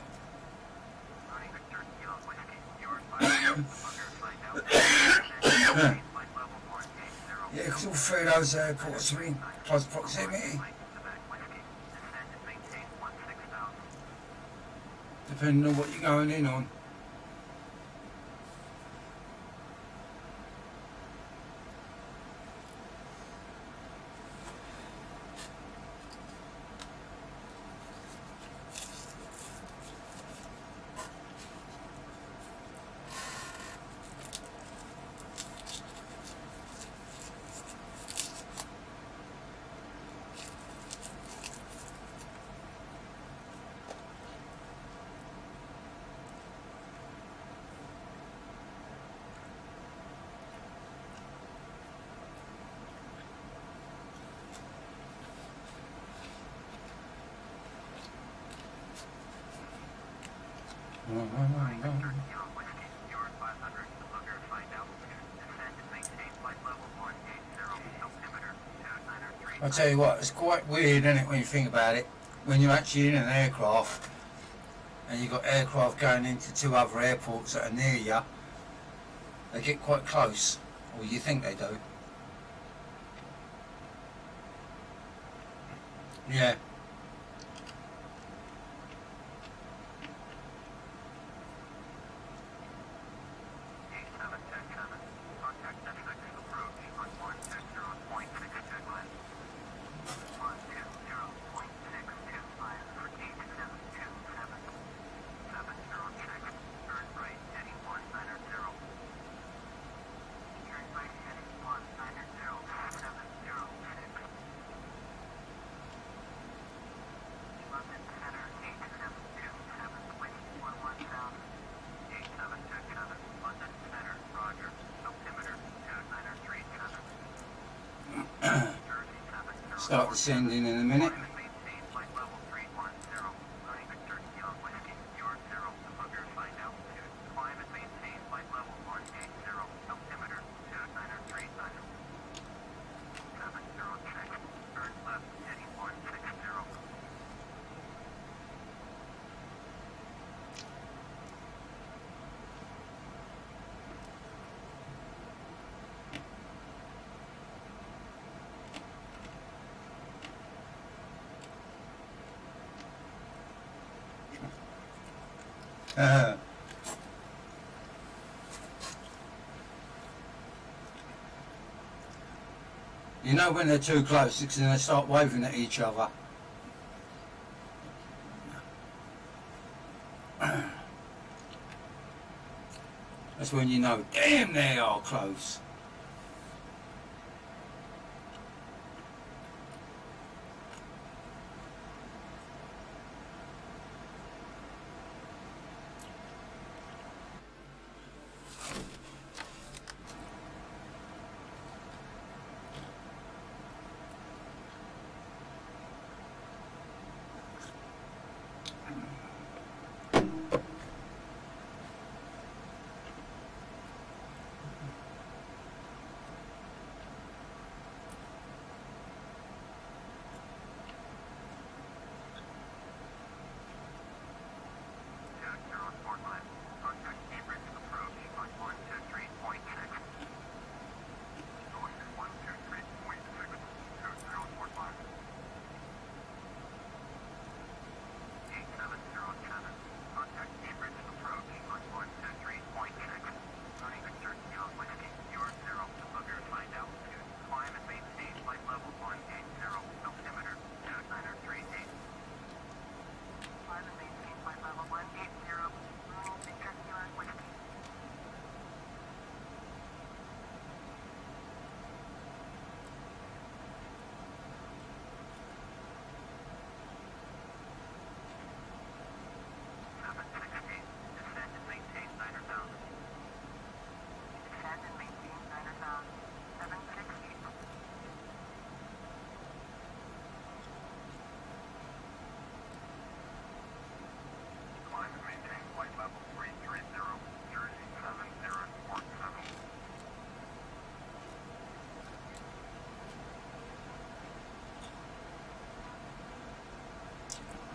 Yeah, because all three of those airports are in close proximity. Depending on what you're going in on. I tell you what, it's quite weird, isn't it, when you think about it? When you're actually in an aircraft and you've got aircraft going into two other airports that are near you, they get quite close, or you think they do. Yeah. Start descending in a minute. You know when they're too close, because then they start waving at each other. That's when you know, damn, they are close.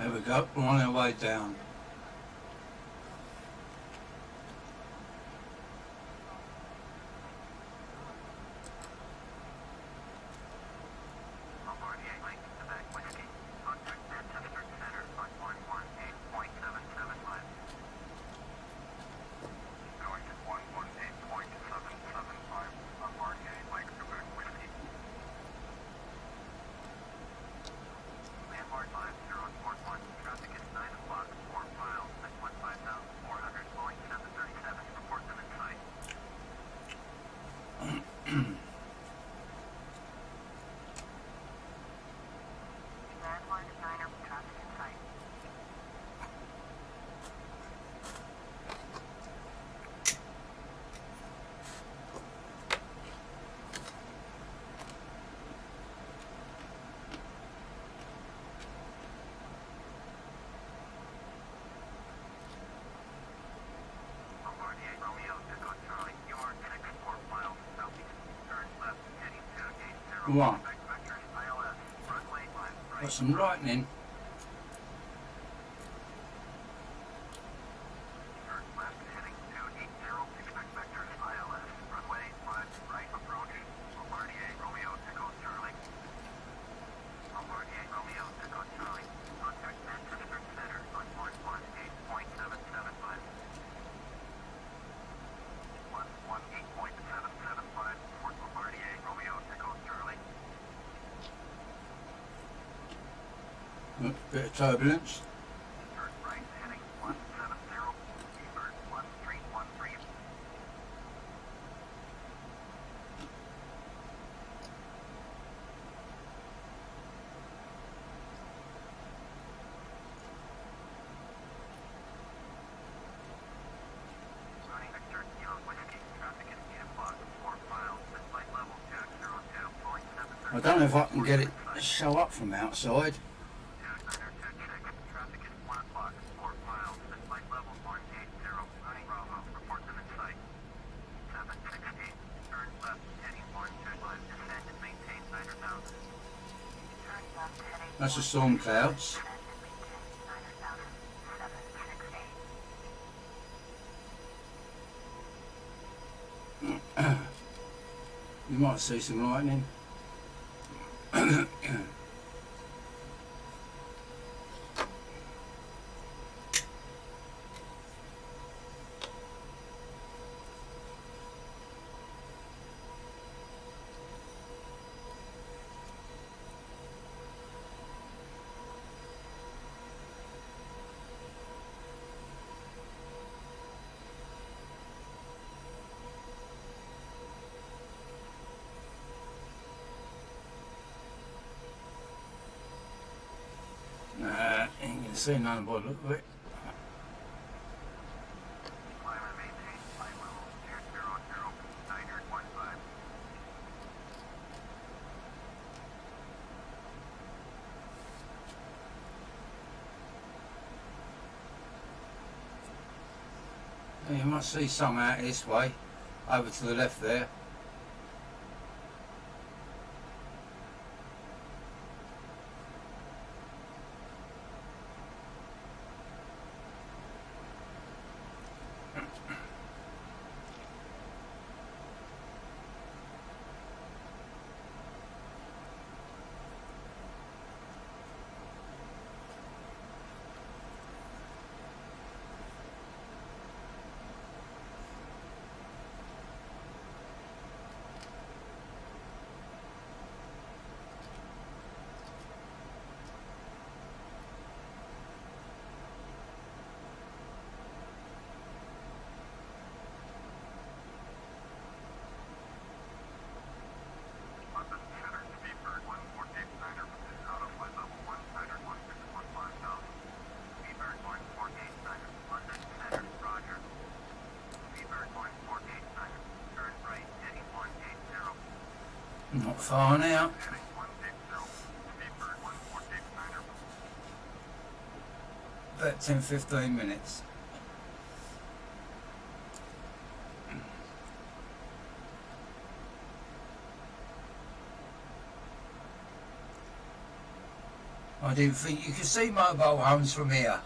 There we go, we're on our way down. Right. Got some lightning. Bit of turbulence. I don't know if I can get it to show up from outside. That's the storm clouds. You might see some lightning. Ain't gonna see none by the look of it. You might see some out this way, over to the left there. Not far now. About 10-15 minutes. I didn't think you could see mobile homes from here.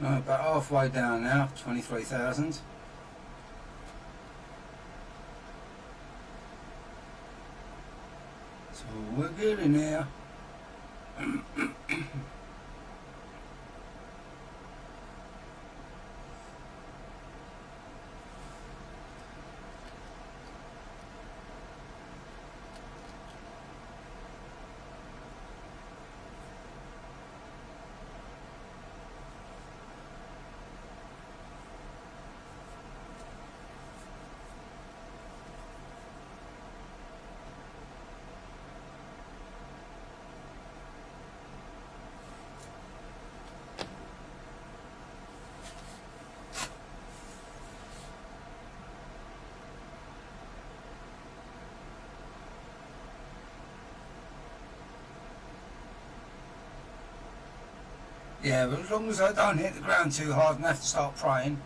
About halfway down now, 23,000. So we're getting there. Yeah, but as long as I don't hit the ground too hard and have to start praying.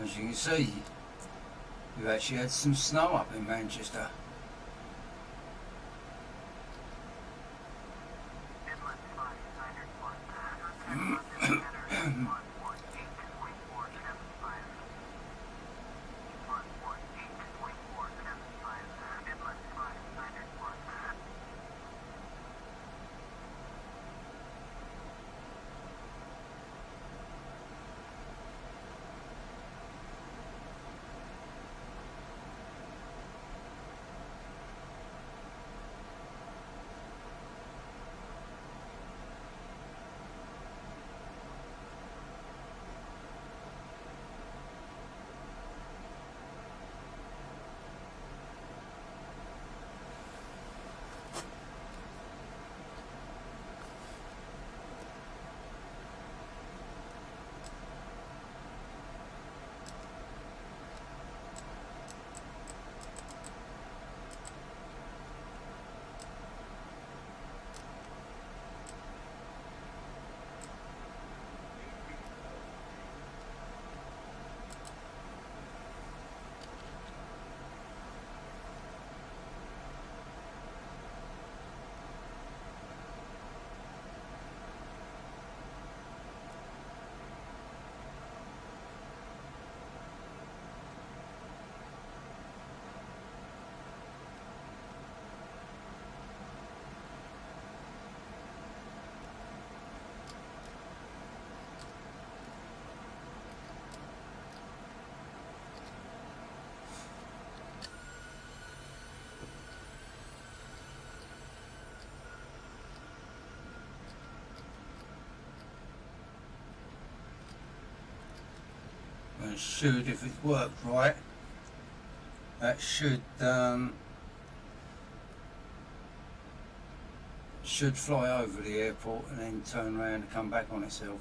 As you can see, we've actually had some snow up in Manchester. It should, if it's worked right, that should fly over the airport and then turn around and come back on itself.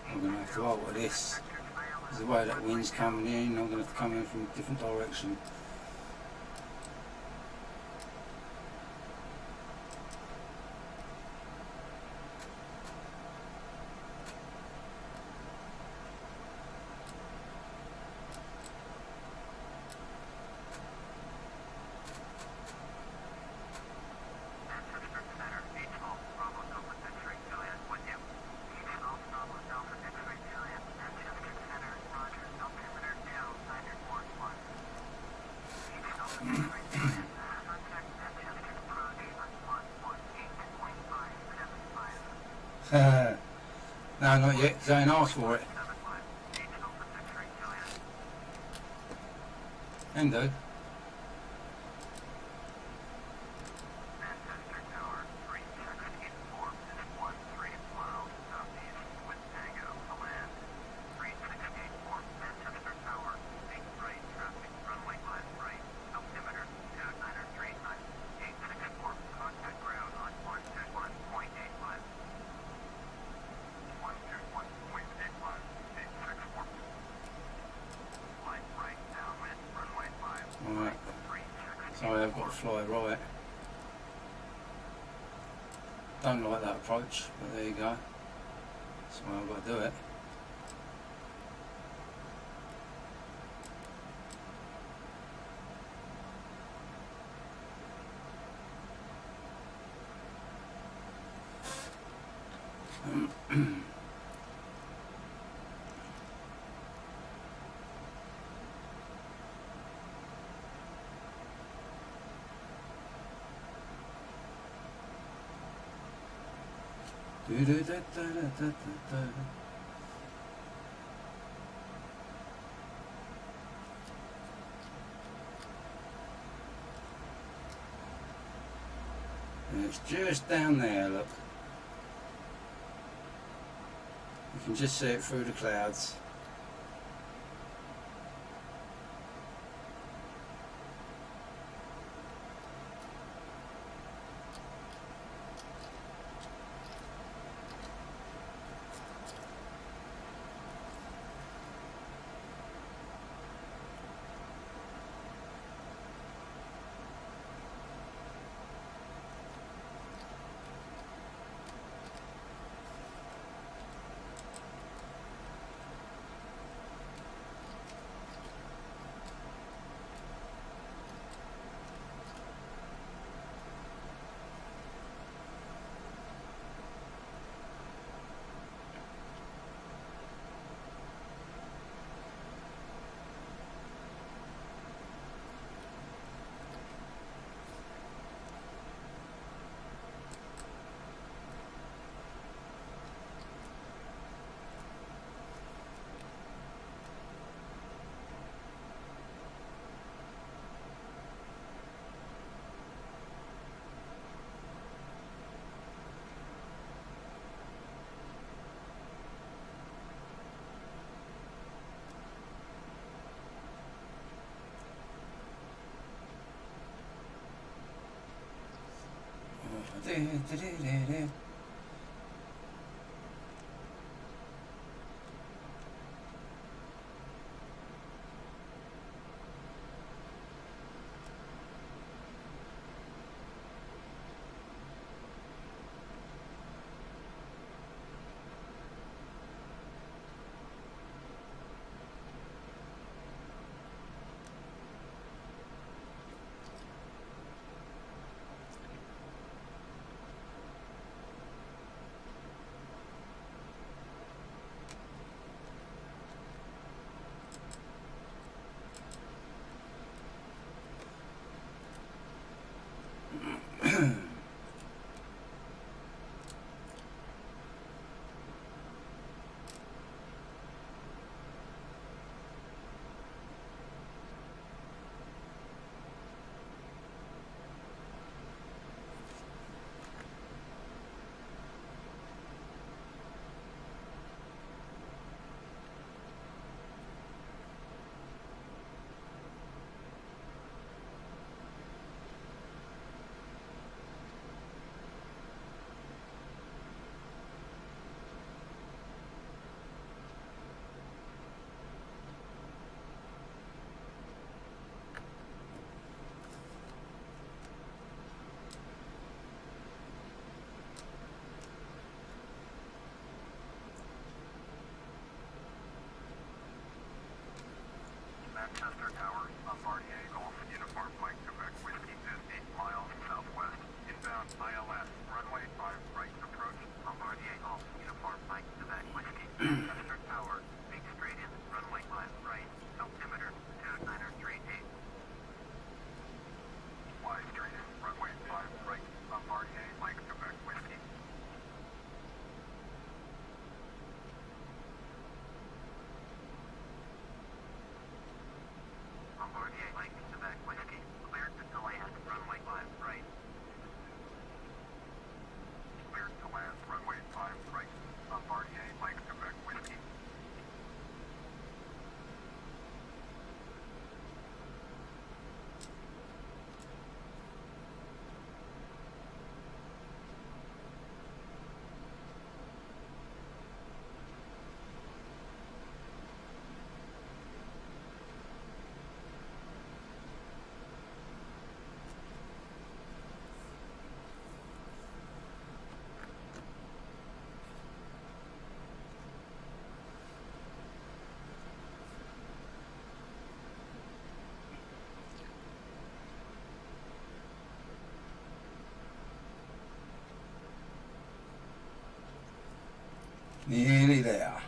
I'm going to have to alter this. There's the way that wind's coming in, I'm going to have to come in from a different direction. No, not yet, because I ain't asked for it. And do. Alright, so I've got to fly right. Don't like that approach, but there you go. That's why I've got to do it. And it's just down there, look. You can just see it through the clouds. Manchester Tower, Bombardier Golf Uniform Mike Quebec Whiskey is 8 miles southwest, inbound ILS, runway 5 right approach, Bombardier Golf Uniform Mike Quebec Whiskey, Manchester Tower, make straight in, runway 5 right, altimeter 2938. Y straight in, runway 5 right, Bombardier Mike Quebec Whiskey. Bombardier Mike Quebec Whiskey, cleared to land, runway 5 right. Cleared to land, runway 5 right. Bombardier Mike Quebec Whiskey. Nearly there.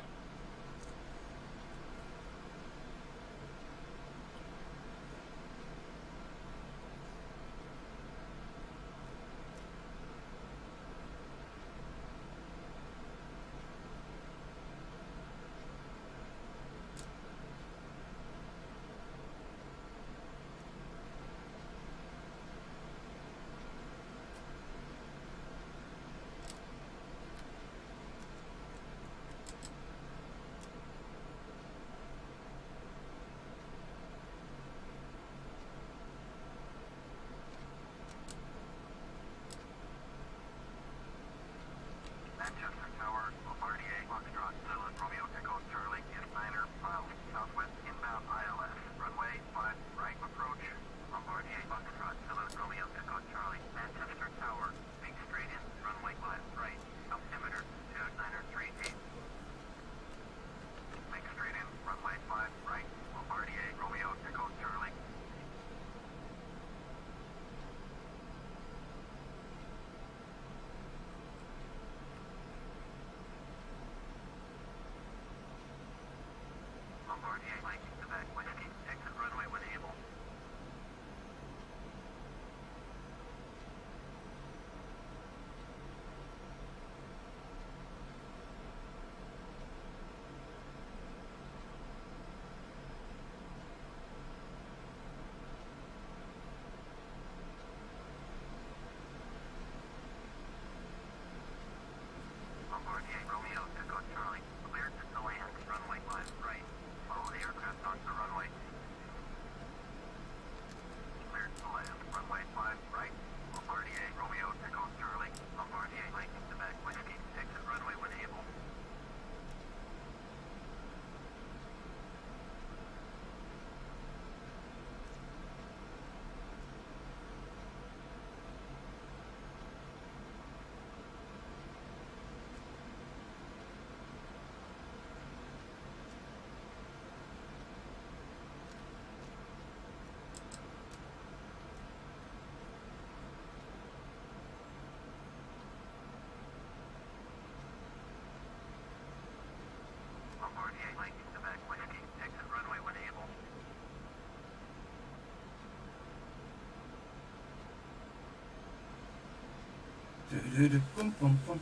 Bum, bum, bum.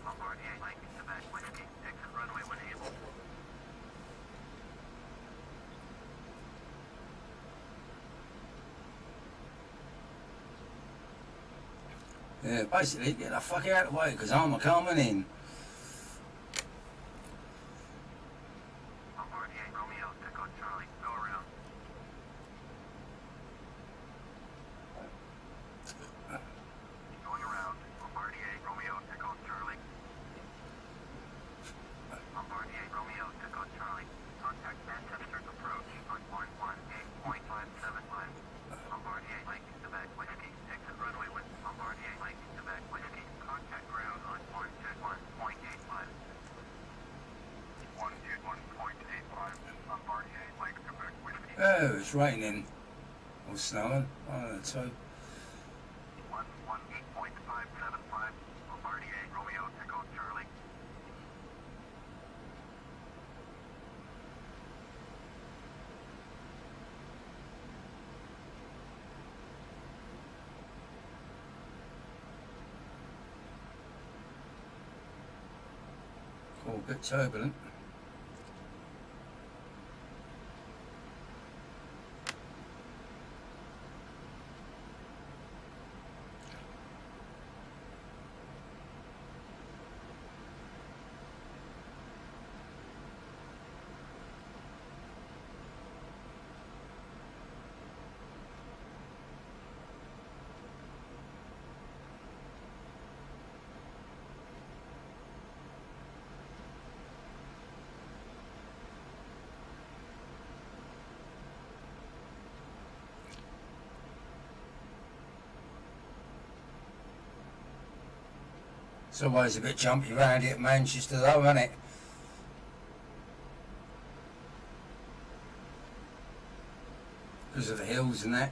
Bombardier Mike, Quebec Whiskey, exit runway when able. Yeah, basically, get the fuck out of the way because I'm a coming in. Bombardier Romeo, Echo Charlie, go around. Going around. Bombardier Romeo, Echo Charlie. Bombardier Romeo, Echo Charlie. Contact Manchester approach on 118.575. Bombardier Mike, Quebec Whiskey, exit runway with Bombardier Mike, Quebec Whiskey. Contact ground on 121.85. 121.85. Bombardier Mike, Quebec Whiskey. Oh, it's raining. Or snowing. One of the two. 118.575. Bombardier Romeo, Echo Charlie. All a bit turbulent. It's always a bit jumpy round here at Manchester though, isn't it? Because of the hills and that.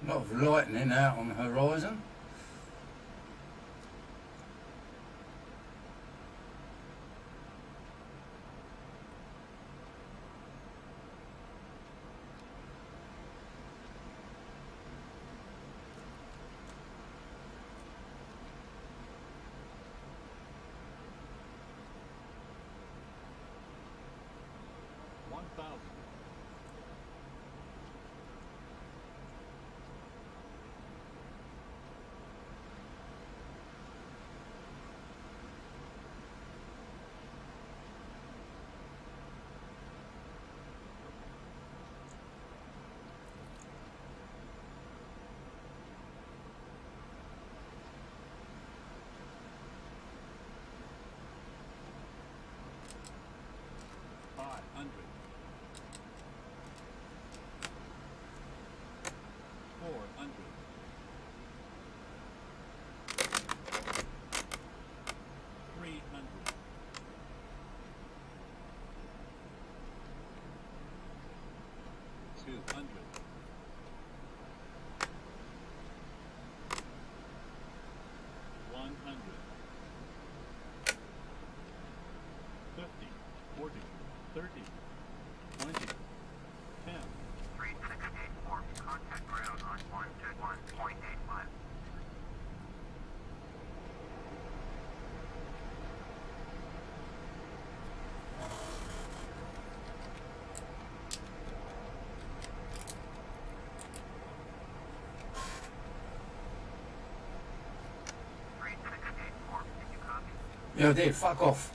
A lot of lightning out on the horizon. Contact ground on 121.85. Yeah, I did. Fuck off.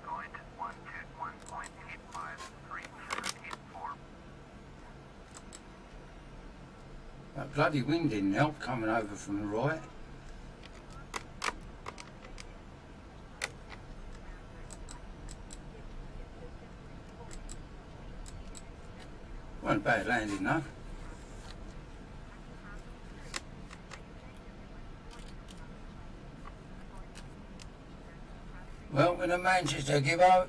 Going to 121.853784. That bloody wind didn't help coming over from the right. Wasn't a bad landing though. Well, when the Manchester give out.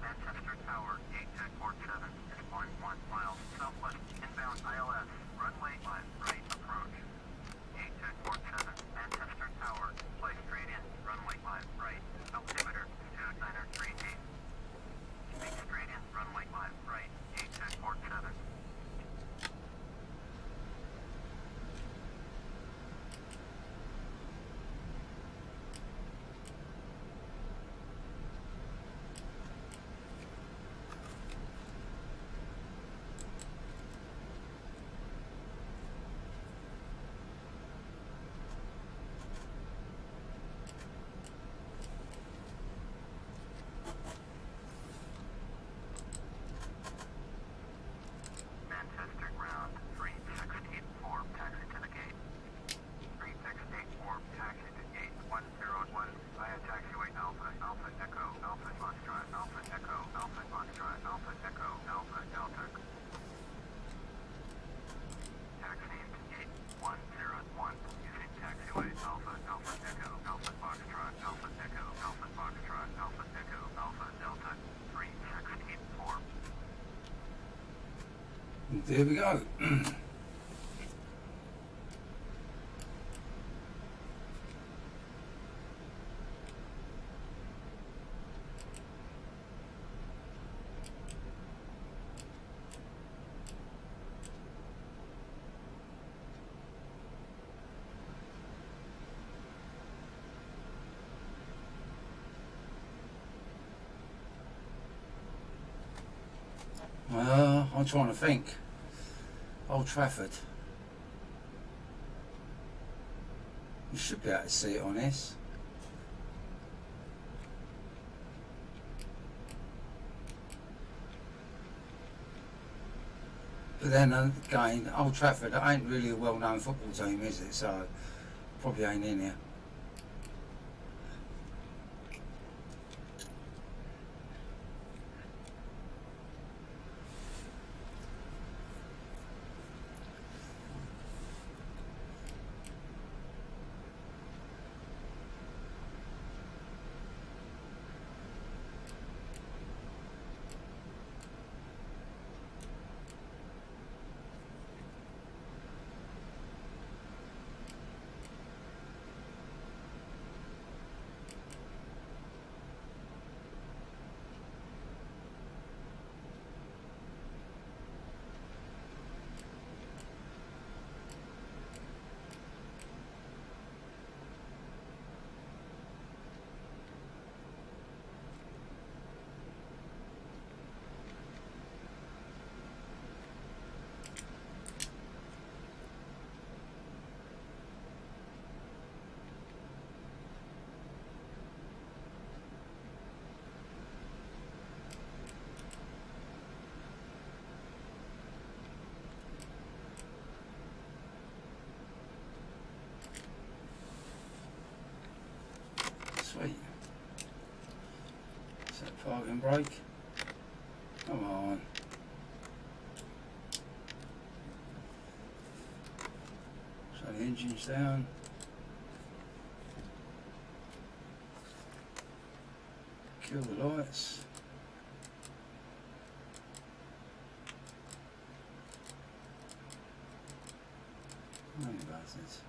Manchester Tower, Egcc Port 7 is 0.1 miles southwest, inbound ILS, runway 5 right approach. Egcc Port 7, Manchester Tower, fly straight in, runway 5 right, altimeter 2938. Make straight in, runway 5 right, Egcc Port 7. Manchester ground, 3684, taxi to the gate. 3684, taxi to gate 101, via taxiway Alpha, Alpha Echo, Alpha Foxtrot, Alpha Echo, Alpha Foxtrot, Alpha Echo, Alpha Delta. Taxiing to gate 101, using taxiway Alpha, Alpha Echo, Alpha Foxtrot, Alpha Echo, Alpha Foxtrot, Alpha Echo, Alpha Delta, 3684. There we go. I'm trying to think. Old Trafford. You should be able to see it on this. But then again, Old Trafford ain't really a well-known football team, is it? So probably ain't in here. Sweet. Set parking brake. Come on. So the engine's down. Kill the lights. Bloody bastards.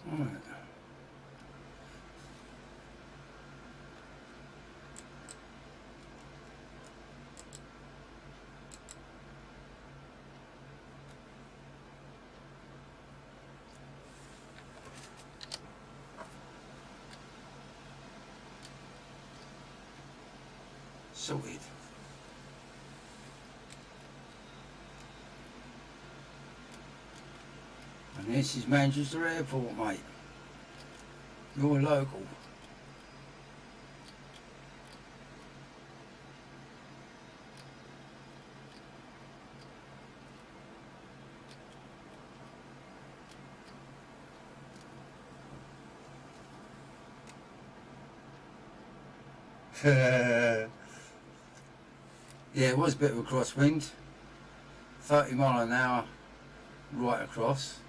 Right. Sorted. And this is Manchester Airport, mate. You're local. Yeah, it was a bit of a crosswind. 30 mile an hour right across.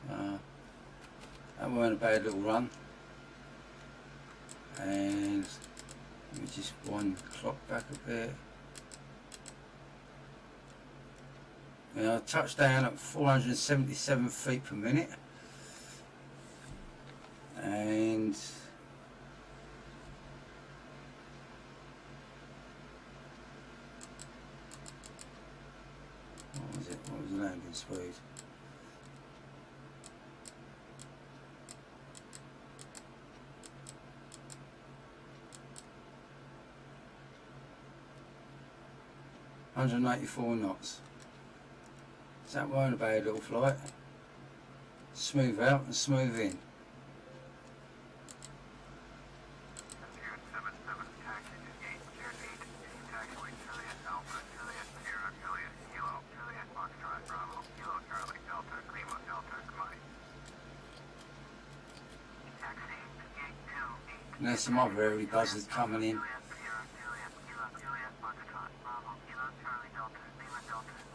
That weren't a bad little run. And let me just wind the clock back a bit. Now, touchdown at 477 feet per minute. And what was it? What was the landing speed? $184 knots. So that weren't a bad little flight. Smooth out and smooth in. And there's some other early buzzers coming in.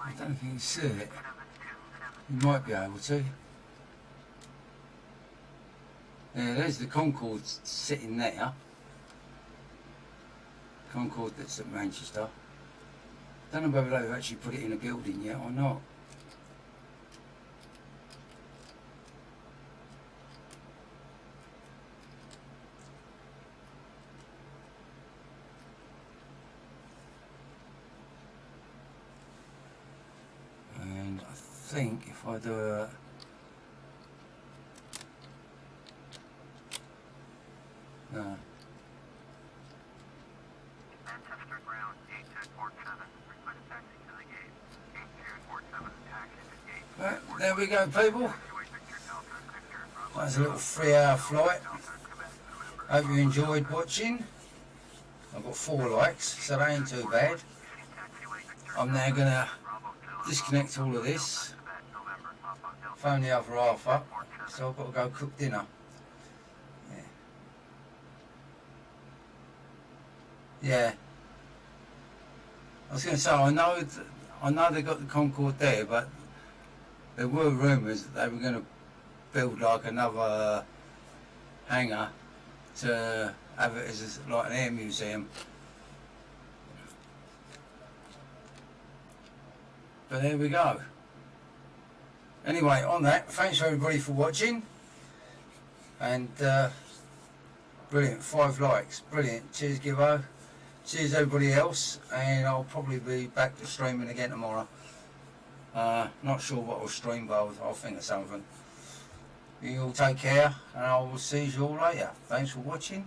I don't think you see it. You might be able to. Yeah, there's the Concorde sitting there. Concorde that's at Manchester. Don't know whether they've actually put it in a building yet or not. And I think if I do a no. Manchester ground 8247. Request taxi to the gate. 8247 taxi to gate. Right, there we go, people. That's a little 3-hour flight. Hope you enjoyed watching. I've got 4 likes, so that ain't too bad. I'm now gonna disconnect all of this, phone the other half up, so I've got to go cook dinner. Yeah. I was going to say, I know they got the Concorde there, but there were rumours that they were going to build like another hangar to have it as like an air museum. But there we go. Anyway, on that, thanks everybody for watching. And brilliant, 5 likes. Brilliant. Cheers, Gibbo. cheers everybody else, and I'll probably be back to streaming again tomorrow. Not sure what I'll stream, but I'll think of something. You all take care, and I will see you all later. Thanks for watching.